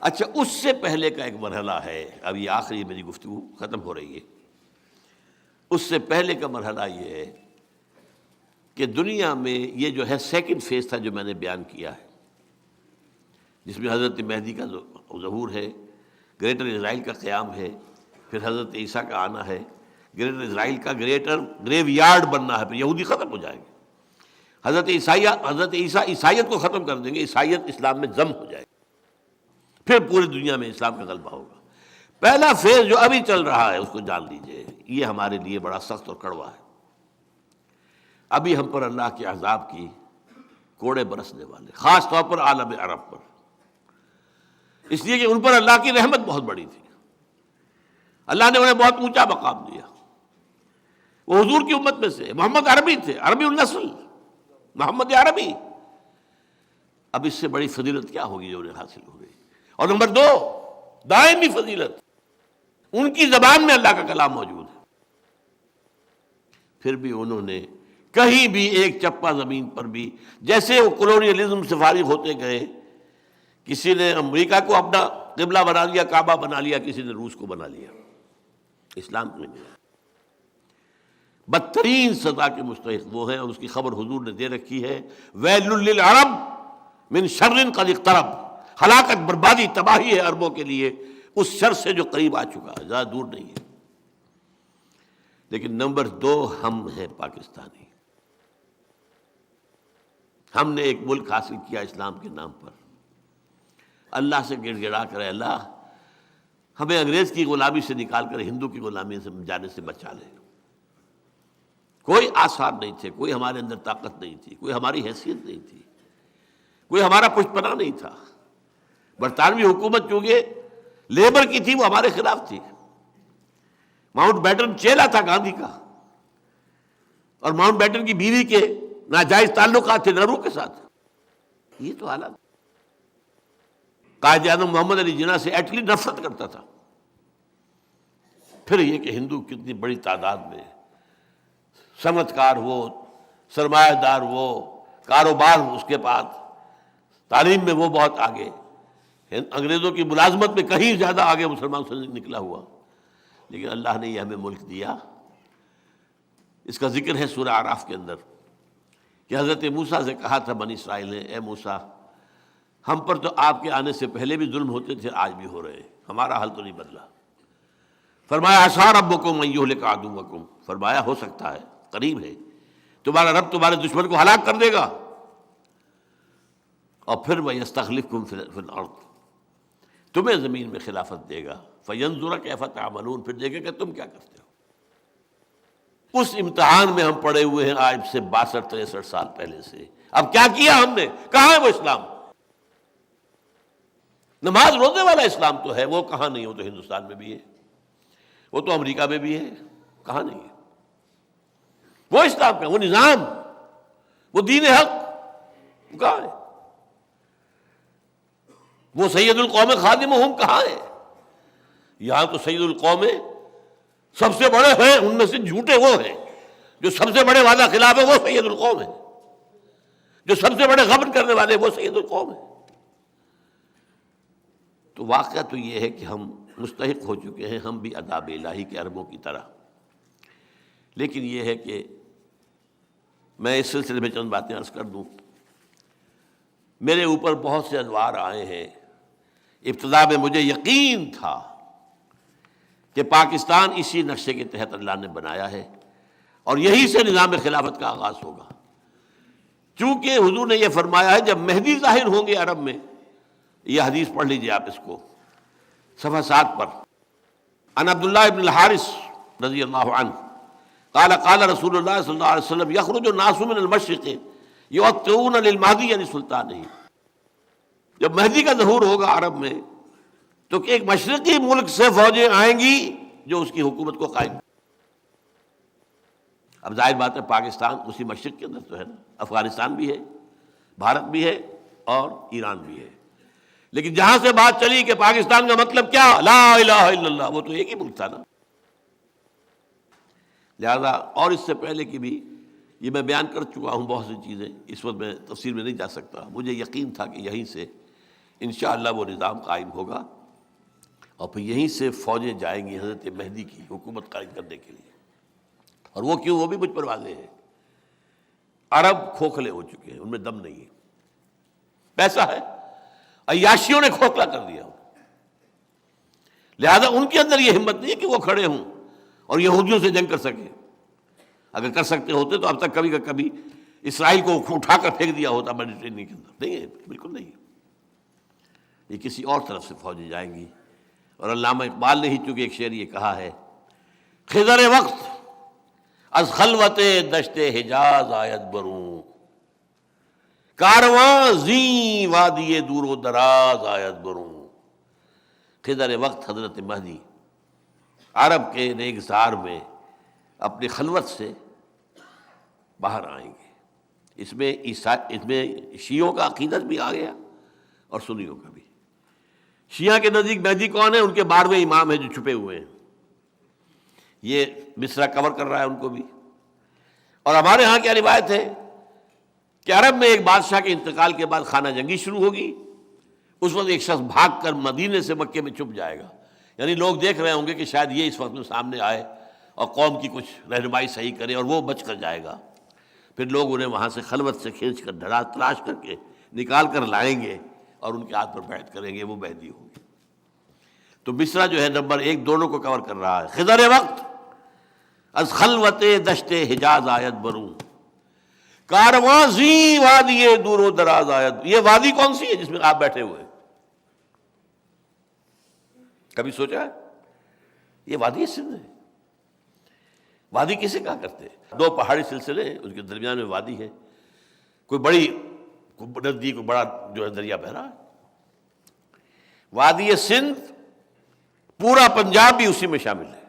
اچھا، اس سے پہلے کا ایک مرحلہ ہے، اب یہ آخری میری گفتگو ختم ہو رہی ہے. اس سے پہلے کا مرحلہ یہ ہے کہ دنیا میں یہ جو ہے سیکنڈ فیز تھا جو میں نے بیان کیا ہے، جس میں حضرت مہدی کا ظہور ہے، گریٹر اسرائیل کا قیام ہے، پھر حضرت عیسیٰ کا آنا ہے. گریٹر اسرائیل کا گریٹر گریو یارڈ بننا ہے، پھر یہودی ختم ہو جائیں گے. حضرت عیسیٰ عیسائیت کو ختم کر دیں گے، عیسائیت اسلام میں ضم ہو جائے گی، پھر پوری دنیا میں اسلام کا غلبہ ہوگا. پہلا فیز جو ابھی چل رہا ہے اس کو جان لیجئے، یہ ہمارے لیے بڑا سخت اور کڑوا ہے. ابھی ہم پر اللہ کے عذاب کی کوڑے برسنے والے، خاص طور پر عالم عرب پر، اس لیے کہ ان پر اللہ کی رحمت بہت بڑی تھی. اللہ نے انہیں بہت اونچا مقام دیا. وہ حضور کی امت میں سے، محمد عربی تھے، عربی النسل، محمد عربی. اب اس سے بڑی فضیلت کیا ہوگی جو انہیں حاصل ہو گئی. اور نمبر دو، دائمی فضیلت، ان کی زبان میں اللہ کا کلام موجود ہے. پھر بھی انہوں نے کہیں بھی ایک چپا زمین پر بھی، جیسے وہ کولونیلزم سے فارغ ہوتے گئے، کسی نے امریکہ کو اپنا قبلہ بنا لیا، کعبہ بنا لیا، کسی نے روس کو بنا لیا، اسلام کو نہیں بنا. بدترین سزا کے مستحق وہ ہیں، اور اس کی خبر حضور نے دے رکھی ہے، ویل للعرب من شر قد اقترب. ہلاکت، بربادی، تباہی ہے عربوں کے لیے اس شر سے جو قریب آ چکا ہے، زیادہ دور نہیں ہے. لیکن نمبر دو، ہم ہیں پاکستانی. ہم نے ایک ملک حاصل کیا اسلام کے نام پر. اللہ سے گڑ گڑا کر، اللہ ہمیں انگریز کی غلامی سے نکال کر ہندو کی غلامی سے جانے سے بچا لے. کوئی آثار نہیں تھے، کوئی ہمارے اندر طاقت نہیں تھی، کوئی ہماری حیثیت نہیں تھی. کوئی ہمارا پشت پناہ نہیں تھا۔ برطانوی حکومت چونکہ لیبر کی تھی، وہ ہمارے خلاف تھی۔ ماؤنٹ بیٹن چیلا تھا گاندھی کا، اور ماؤنٹ بیٹن کی بیوی کے ناجائز تعلقات تھے نہرو کے ساتھ۔ یہ تو حالات۔ قائد اعظم محمد علی جناح سے ایٹلی نفرت کرتا تھا۔ پھر یہ کہ ہندو کتنی بڑی تعداد میں، صنعت کار ہو، سرمایہ دار ہو، کاروبار اس کے پاس، تعلیم میں وہ بہت آگے، انگریزوں کی ملازمت میں کہیں زیادہ آگے مسلمان سے نکلا ہوا، لیکن اللہ نے یہ ہمیں ملک دیا۔ اس کا ذکر ہے سورہ اعراف کے اندر کہ حضرت موسیٰ سے کہا تھا بنی اسرائیل نے، اے موسیٰ، ہم پر تو آپ کے آنے سے پہلے بھی ظلم ہوتے تھے، آج بھی ہو رہے ہیں، ہمارا حال تو نہیں بدلا۔ فرمایا عسیٰ ربکم ان یہلک عدوکم، فرمایا ہو سکتا ہے، قریب ہے، تمہارا رب تمہارے دشمن کو ہلاک کر دے گا، اور پھر وَيَسْتَخْلِفْكُمْ فِي الْأَرْضِ، تمہیں زمین میں خلافت دے گا، فَيَنْظُرَ كَيْفَ تَعْمَلُونَ، پھر دیکھے کہ تم کیا کرتے ہو۔ اس امتحان میں ہم پڑے ہوئے ہیں آج سے 62-63 سال پہلے سے۔ اب کیا کیا ہم نے؟ کہاں ہے وہ اسلام؟ نماز روزے والا اسلام تو ہے، وہ کہاں نہیں؟ وہ تو ہندوستان میں بھی ہے، وہ تو امریکہ میں بھی ہے، کہاں نہیں ہے؟ وہ اسلام کا، وہ نظام، وہ دین حق کہاں ہے؟ وہ سید القوم خادمہم کہاں ہے؟ یہاں تو سید القوم سب سے بڑے ہیں، ان میں سے جھوٹے وہ ہیں جو سب سے بڑے وعدہ خلاف ہے، وہ سید القوم ہے، جو سب سے بڑے غبن کرنے والے وہ سید القوم ہے۔ تو واقعہ تو یہ ہے کہ ہم مستحق ہو چکے ہیں، ہم بھی عذاب الہی کے عربوں کی طرح۔ لیکن یہ ہے کہ میں اس سلسلے میں چند باتیں عرض کر دوں۔ میرے اوپر بہت سے انوار آئے ہیں۔ ابتدا میں مجھے یقین تھا کہ پاکستان اسی نقشے کے تحت اللہ نے بنایا ہے اور یہی سے نظام خلافت کا آغاز ہوگا، چونکہ حضور نے یہ فرمایا ہے جب مہدی ظاہر ہوں گے عرب میں۔ یہ حدیث پڑھ لیجئے آپ اس کو صفحہ 7 پر۔ عن عبداللہ ابن الحارث رضی اللہ عنہ قال قال رسول اللہ صلی اللہ علیہ وسلم یخرج الناس من المشرق یؤطئون للمہدی یعنی سلطانہ۔ جب مہدی کا ظہور ہوگا عرب میں تو ایک مشرقی ملک سے فوجیں آئیں گی جو اس کی حکومت کو قائم۔ اب ظاہر بات ہے پاکستان اسی مشرق کے اندر تو ہے نا، افغانستان بھی ہے، بھارت بھی ہے اور ایران بھی ہے، لیکن جہاں سے بات چلی کہ پاکستان کا مطلب کیا، لا الہ الا اللہ، وہ تو ایک ہی ملک تھا نا۔ لہذا اور اس سے پہلے کی بھی یہ میں بیان کر چکا ہوں بہت سی چیزیں، اس وقت میں تفصیل میں نہیں جا سکتا۔ مجھے یقین تھا کہ یہیں سے انشاءاللہ وہ نظام قائم ہوگا اور پھر یہیں سے فوجیں جائیں گی حضرت مہدی کی حکومت قائم کرنے کے لیے۔ اور وہ کیوں، وہ بھی مجھ پر واضح ہے۔ عرب کھوکھلے ہو چکے ہیں، ان میں دم نہیں ہے، پیسہ ہے، عیاشیوں نے کھوکھلا کر دیا، لہذا ان کے اندر یہ ہمت نہیں ہے کہ وہ کھڑے ہوں اور یہودیوں سے جنگ کر سکیں۔ اگر کر سکتے ہوتے تو اب تک کبھی کا کبھی اسرائیل کو اٹھا کر پھینک دیا ہوتا میڈیٹرینین کے اندر۔ نہیں ہے، بالکل نہیں ہے، یہ کسی اور طرف سے فوجیں جائیں گی۔ اور علامہ اقبال نے ہی چونکہ ایک شعر یہ کہا ہے، خضر وقت از خلوت دشت حجاز آید بروں، کارواں زیں وادی دور و دراز آید بروں۔ خضر وقت حضرت مہدی عرب کے ریگزار میں اپنی خلوت سے باہر آئیں گے۔ اس میں شیعوں کا عقیدت بھی آ گیا اور سنیوں کا بھی۔ شیعہ کے نزدیک مہدی کون ہے؟ ان کے 12ویں امام ہیں جو چھپے ہوئے ہیں، یہ مصرع کور کر رہا ہے ان کو بھی۔ اور ہمارے ہاں کیا روایت ہے کہ عرب میں ایک بادشاہ کے انتقال کے بعد خانہ جنگی شروع ہوگی، اس وقت ایک شخص بھاگ کر مدینے سے مکے میں چھپ جائے گا، یعنی لوگ دیکھ رہے ہوں گے کہ شاید یہ اس وقت میں سامنے آئے اور قوم کی کچھ رہنمائی صحیح کرے، اور وہ بچ کر جائے گا۔ پھر لوگ انہیں وہاں سے خلوت سے کھینچ کر تلاش کر کے نکال کر لائیں گے اور ان کے ہاتھ پر بیعت کریں گے، وہ مہدی ہوگی۔ تو مصرع جو ہے نمبر 1 دونوں کو کور کر رہا ہے۔ خضر وقت از خلوت دشت حجاز آید بروں، کارواں زیں وادی دور و دراز آید۔ یہ وادی کون سی ہے جس میں آپ بیٹھے ہوئے؟ کبھی سوچا ہے؟ یہ وادی سندھ ہے۔ وادی کسے کہا کرتے ہیں؟ 2 پہاڑی سلسلے ہیں، اس کے درمیان میں وادی ہے۔ کوئی بڑی نزدیک بڑا جو ہے دریا بہ رہا ہے۔ وادی سندھ پورا پنجاب بھی اسی میں شامل ہے،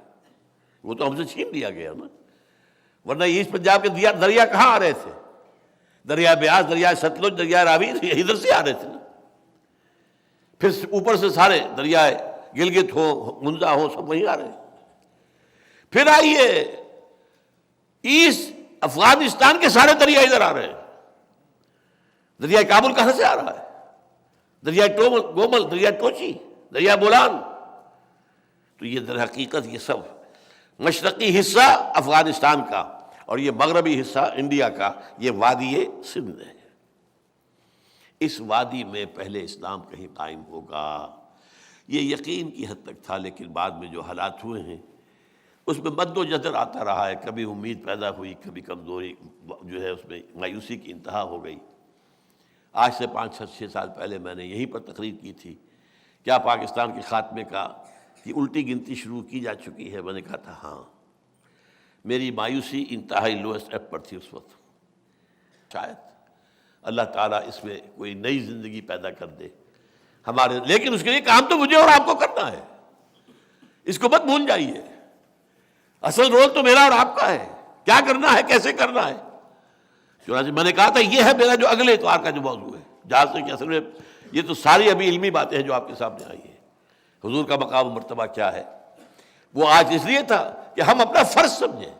وہ تو ہم سے چھین لیا گیا نا، ورنہ ایسٹ پنجاب کے دریا کہاں آ رہے تھے؟ دریا بیاس، دریا ستلج، دریا راوی ادھر سے آ رہے تھے نا۔ پھر اوپر سے سارے دریائے گلگت ہو، منزا ہو، سب وہیں آ رہے ہیں۔ پھر آئیے ایسٹ افغانستان کے سارے دریا ادھر آ رہے ہیں۔ دریا کابل کہاں سے آ رہا ہے؟ دریا گومل، دریا ٹوچی، دریا بولان۔ تو یہ در حقیقت یہ سب مشرقی حصہ افغانستان کا اور یہ مغربی حصہ انڈیا کا، یہ وادی سندھ ہے۔ اس وادی میں پہلے اسلام کہیں قائم ہوگا، یہ یقین کی حد تک تھا، لیکن بعد میں جو حالات ہوئے ہیں اس میں مد و جزر آتا رہا ہے، کبھی امید پیدا ہوئی، کبھی کمزوری جو ہے اس میں مایوسی کی انتہا ہو گئی۔ آج سے 5-6 سال پہلے میں نے یہیں پر تقریر کی تھی، کیا پاکستان کے خاتمے کا کی الٹی گنتی شروع کی جا چکی ہے؟ میں نے کہا تھا ہاں۔ میری مایوسی انتہائی لوئسٹ ایپ پر تھی اس وقت۔ شاید اللہ تعالیٰ اس میں کوئی نئی زندگی پیدا کر دے ہمارے، لیکن اس کے لیے کام تو مجھے اور آپ کو کرنا ہے، اس کو مت بھول جائیے۔ اصل رول تو میرا اور آپ کا ہے، کیا کرنا ہے، کیسے کرنا ہے۔ چنانچہ میں نے کہا تھا یہ ہے میرا جو اگلے اتوار کا جو موضوع ہے، جہاں سے کہ اصل میں یہ تو ساری ابھی علمی باتیں ہیں جو آپ کے سامنے آئی ہیں۔ حضور کا مقام و مرتبہ کیا ہے، وہ آج اس لیے تھا کہ ہم اپنا فرض سمجھیں،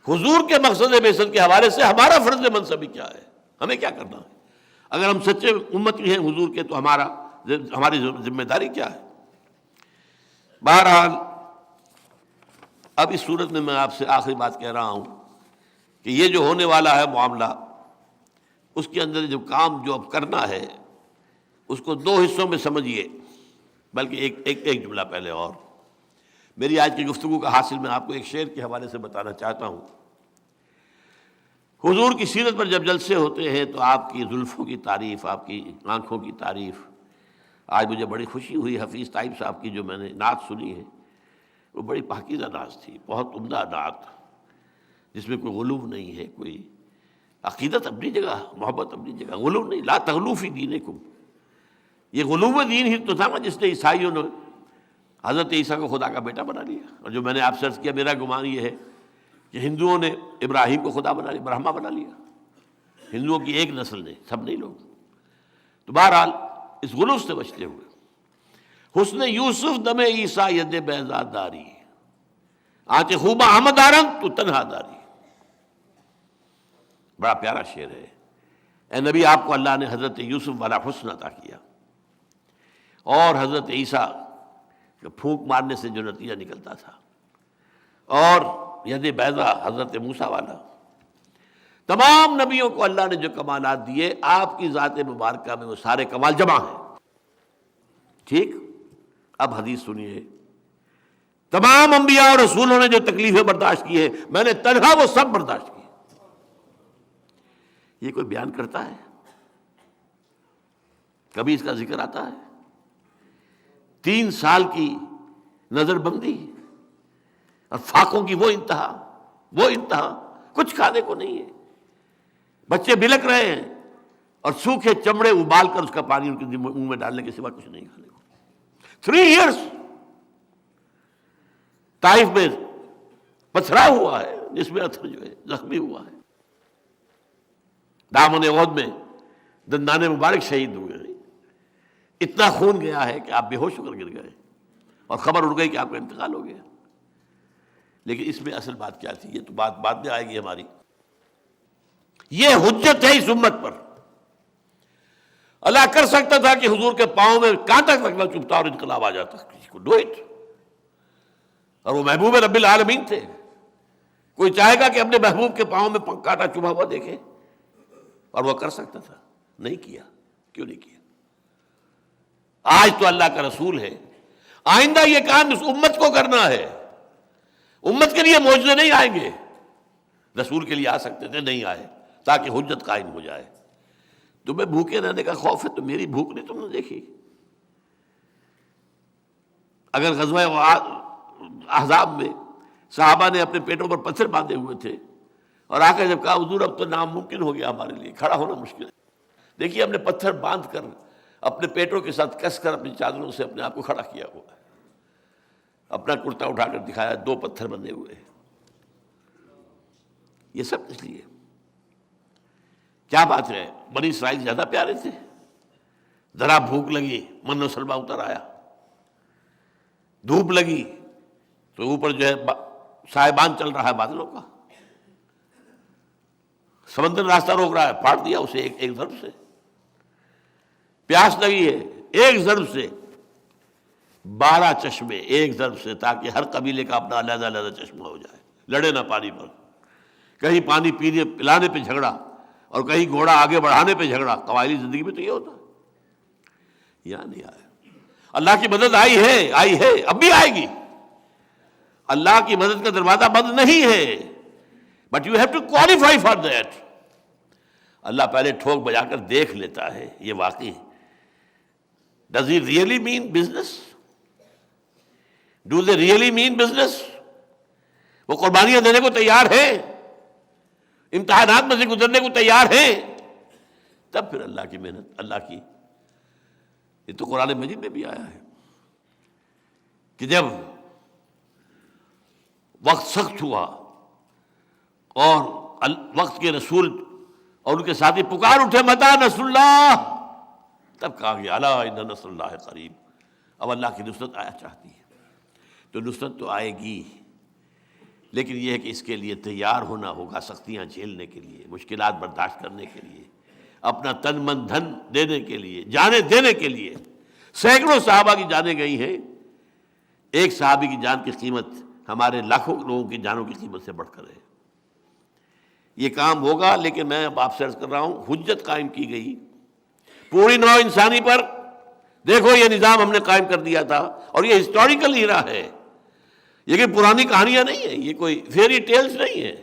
حضور کے مقصد بعثت کے حوالے سے ہمارا فرض منصبی کیا ہے، ہمیں کیا کرنا ہے۔ اگر ہم سچے امتی ہیں حضور کے تو ہماری ذمہ داری کیا ہے۔ بہرحال اب اس صورت میں آپ سے آخری بات کہہ رہا ہوں کہ یہ جو ہونے والا ہے معاملہ، اس کے اندر جو کام جو اب کرنا ہے اس کو 2 حصوں میں سمجھیے، بلکہ ایک جملہ پہلے اور میری آج کی گفتگو کا حاصل میں آپ کو ایک شعر کے حوالے سے بتانا چاہتا ہوں۔ حضور کی سیرت پر جب جلسے ہوتے ہیں تو آپ کی زلفوں کی تعریف، آپ کی آنکھوں کی تعریف، آج مجھے بڑی خوشی ہوئی، حفیظ طیب صاحب کی جو میں نے نعت سنی ہے وہ بڑی پاکیزہ نعت تھی، بہت عمدہ نعت، جس میں کوئی غلو نہیں ہے، کوئی عقیدت اپنی جگہ، محبت اپنی جگہ، غلو نہیں۔ لا تغلو فی دینکم، یہ غلو دین ہی تو تھا نا جس نے عیسائیوں نے حضرت عیسیٰ کو خدا کا بیٹا بنا لیا۔ اور جو میں نے آپ سے عرض کیا، میرا گمان یہ ہے کہ ہندوؤں نے ابراہیم کو خدا بنا لیا، برہما بنا لیا، ہندوؤں کی ایک نسل نے، سب نہیں لوگ۔ تو بہرحال اس غلو سے بچتے ہوئے، حسن یوسف دم عیسیٰ ید بیضا داری، آنچ خوبہ احمد آرنگ تو تنہا داری۔ بڑا پیارا شعر ہے۔ اے نبی، آپ کو اللہ نے حضرت یوسف والا حسن عطا کیا، اور حضرت عیسیٰ پھونک مارنے سے جو نتیجہ نکلتا تھا، اور ید بیضا حضرت موسیٰ والا، تمام نبیوں کو اللہ نے جو کمالات دیے، آپ کی ذات مبارکہ میں وہ سارے کمال جمع ہیں۔ ٹھیک، اب حدیث سنیے۔ تمام انبیاء اور رسولوں نے جو تکلیفیں برداشت کی ہیں، میں نے تنہا وہ سب برداشت کی۔ یہ کوئی بیان کرتا ہے؟ کبھی اس کا ذکر آتا ہے؟ 3 سال کی نظر بندی اور فاقوں کی وہ انتہا، کچھ کھانے کو نہیں ہے، بچے بلک رہے ہیں اور سوکھے چمڑے ابال کر اس کا پانی ان کے منہ میں ڈالنے کے سوا کچھ نہیں کھانے کو۔ 3 ایئرس طائف میں پتھرا ہوا ہے، جس میں اتھر جو ہے زخمی ہوا ہے، دامن احد میں دندان مبارک شہید ہوئے ہیں، اتنا خون گیا ہے کہ آپ بے ہوش ہو کر گر گئے اور خبر اڑ گئی کہ آپ کا انتقال ہو گیا۔ لیکن اس میں اصل بات کیا تھی، یہ تو بات بعد میں آئے گی ہماری۔ یہ حجت ہے اس امت پر۔ اللہ کر سکتا تھا کہ حضور کے پاؤں میں کانٹا تک نہ چبھتا اور انقلاب آ جاتا، کسی کو ڈو اٹ، اور وہ محبوب رب العالمین تھے۔ کوئی چاہے گا کہ اپنے محبوب کے پاؤں میں کانٹا چبھا ہوا دیکھے، اور وہ کر سکتا تھا، نہیں کیا۔ کیوں نہیں کیا؟ آج تو اللہ کا رسول ہے، آئندہ یہ کام اس امت کو کرنا ہے۔ امت کے لیے معجزے نہیں آئیں گے، رسول کے لیے آ سکتے تھے، نہیں آئے، تاکہ حجت قائم ہو جائے۔ تمہیں بھوکے رہنے کا خوف ہے تو میری بھوک نہیں تم نے دیکھی؟ اگر غزوہ احزاب میں صحابہ نے اپنے پیٹوں پر پتھر باندھے ہوئے تھے اور آ کر جب کہا حضور اب تو ناممکن ہو گیا ہمارے لیے، کھڑا ہونا مشکل ہے، دیکھیے ہم نے پتھر باندھ کر اپنے پیٹوں کے ساتھ کس کر اپنی چادروں سے اپنے آپ کو کھڑا کیا ہوا ہے، اپنا کرتا اٹھا کر دکھایا، 2 پتھر بندھے ہوئے. یہ سب اس لیے. کیا بات ہے، بنی اسرائیل زیادہ پیارے تھے؟ ذرا بھوک لگی من و سلوہ اتر آیا، دھوپ لگی تو اوپر جو ہے سائبان چل رہا ہے بادلوں کا، سمندر راستہ روک رہا ہے، پھاڑ دیا اسے ایک ضرب سے. پیاس لگی ہے، ایک ضرب سے 12 چشمے، ایک ضرب سے، تاکہ ہر قبیلے کا اپنا علیحدہ علیحدہ چشمہ ہو جائے، لڑے نہ پانی پر. کہیں پانی پینے پلانے پہ جھگڑا اور کہیں گھوڑا آگے بڑھانے پہ جھگڑا. قبائلی زندگی میں تو یہ ہوتا ہے. یہاں نہیں آیا. اللہ کی مدد آئی ہے، اب بھی آئے گی. اللہ کی مدد کا دروازہ بند نہیں ہے، but you have to qualify for that. Allah پہلے ٹھوک بجا کر دیکھ لیتا ہے یہ واقعی does he really mean business, do they really mean business. وہ قربانیاں دینے کو تیار ہیں، امتحانات میں سے گزرنے کو تیار ہیں. تب پھر اللہ کی محنت، اللہ کی. یہ تو قرآن مجید میں بھی آیا ہے کہ جب وقت سخت ہوا اور وقت کے رسول اور ان کے ساتھی پکار اٹھے متی نصر اللہ، تب کہا گیا الا ان نصر اللہ قریب. اب اللہ کی نصرت آیا چاہتی ہے تو نصرت تو آئے گی، لیکن یہ ہے کہ اس کے لیے تیار ہونا ہوگا، سختیاں جھیلنے کے لیے، مشکلات برداشت کرنے کے لیے، اپنا تن من دھن دینے کے لیے، جانیں دینے کے لیے. سینکڑوں صحابہ کی جانیں گئی ہیں. ایک صحابی کی جان کی قیمت ہمارے لاکھوں لوگوں کی جانوں کی قیمت سے بڑھ کر ہے. یہ کام ہوگا، لیکن میں اب آپ سے عرض کر رہا ہوں حجت قائم کی گئی پوری نوع انسانی پر. دیکھو یہ نظام ہم نے قائم کر دیا تھا، اور یہ ہسٹوریکل ہیرا ہے، یہ کہ پرانی کہانیاں نہیں ہیں، یہ کوئی فیری ٹیلز نہیں ہے.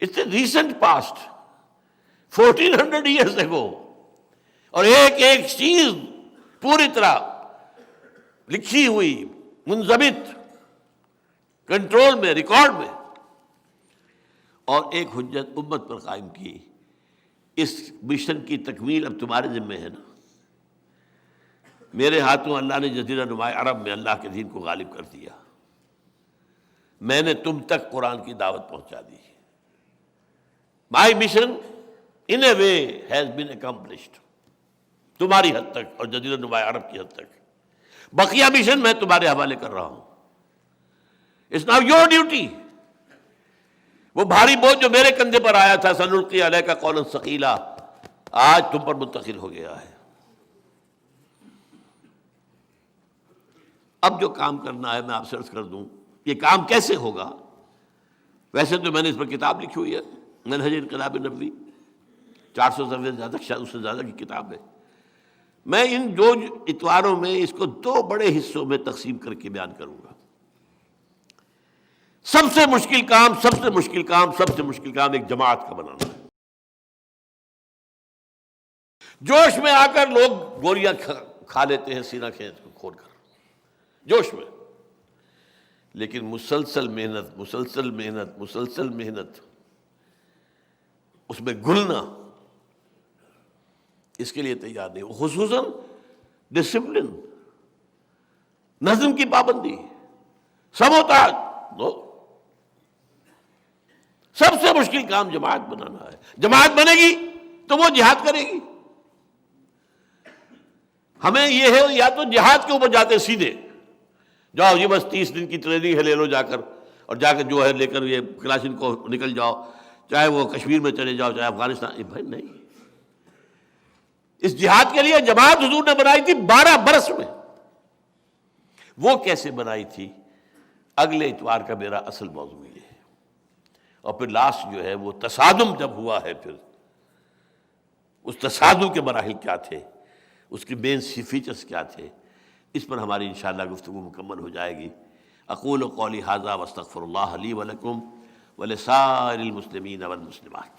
It's a recent past 1400 years ago. اور ایک ایک چیز پوری طرح لکھی ہوئی، منضبط، کنٹرول میں، ریکارڈ میں. اور ایک حجت امت پر قائم کی. اس مشن کی تکمیل اب تمہارے ذمہ ہے نا. میرے ہاتھوں اللہ نے جزیرہ نما عرب میں اللہ کے دین کو غالب کر دیا. میں نے تم تک قرآن کی دعوت پہنچا دی. My mission in a way has been accomplished, تمہاری حد تک اور جزیرہ نما عرب کی حد تک. بقیہ مشن میں تمہارے حوالے کر رہا ہوں. It's now your duty. وہ بھاری بوجھ جو میرے کندھے پر آیا تھا، سنلقی علیک قولا ثقیلا، آج تم پر منتقل ہو گیا ہے. اب جو کام کرنا ہے میں آپ سے عرض کر دوں، یہ کام کیسے ہوگا. ویسے تو میں نے اس پر کتاب لکھی ہوئی ہے، منہج انقلاب نبوی، 400 صفحے سے زیادہ، شاید اس سے زیادہ کی کتاب ہے. میں ان 2 اتواروں میں اس کو 2 بڑے حصوں میں تقسیم کر کے بیان کروں گا. سب سے مشکل کام ایک جماعت کا بنانا ہے. جوش میں آ کر لوگ گولیاں کھا لیتے ہیں سینہ کھینچ کو کھول کر، جوش میں. لیکن مسلسل محنت، اس میں گھلنا، اس کے لیے تیار نہیں. خصوصاً ڈسپلن، نظم کی پابندی، سموتاج. سب سے مشکل کام جماعت بنانا ہے. جماعت بنے گی تو وہ جہاد کرے گی. ہمیں یہ ہے یا تو جہاد کے اوپر جاتے سیدھے، جاؤ یہ بس 30 دن کی ٹریننگ ہے، لے لو جا کر، اور جا کر جو ہے لے کر یہ کلاشن کو نکل جاؤ، چاہے وہ کشمیر میں چلے جاؤ چاہے افغانستان. بھائی نہیں، اس جہاد کے لیے جماعت حضور نے بنائی تھی 12 برس میں. وہ کیسے بنائی تھی، اگلے اتوار کا میرا اصل موضوع یہ ہے. اور پھر لاسٹ جو ہے وہ تصادم جب ہوا ہے، پھر اس تصادم کے مراحل کیا تھے، اس کی مین فیچرز کیا تھے، اس پر ہماری انشاءاللہ گفتگو مکمل ہو جائے گی. اقول قولی ھذا واستغفر اللہ لی ولکم ولسائر المسلمین والمسلمات.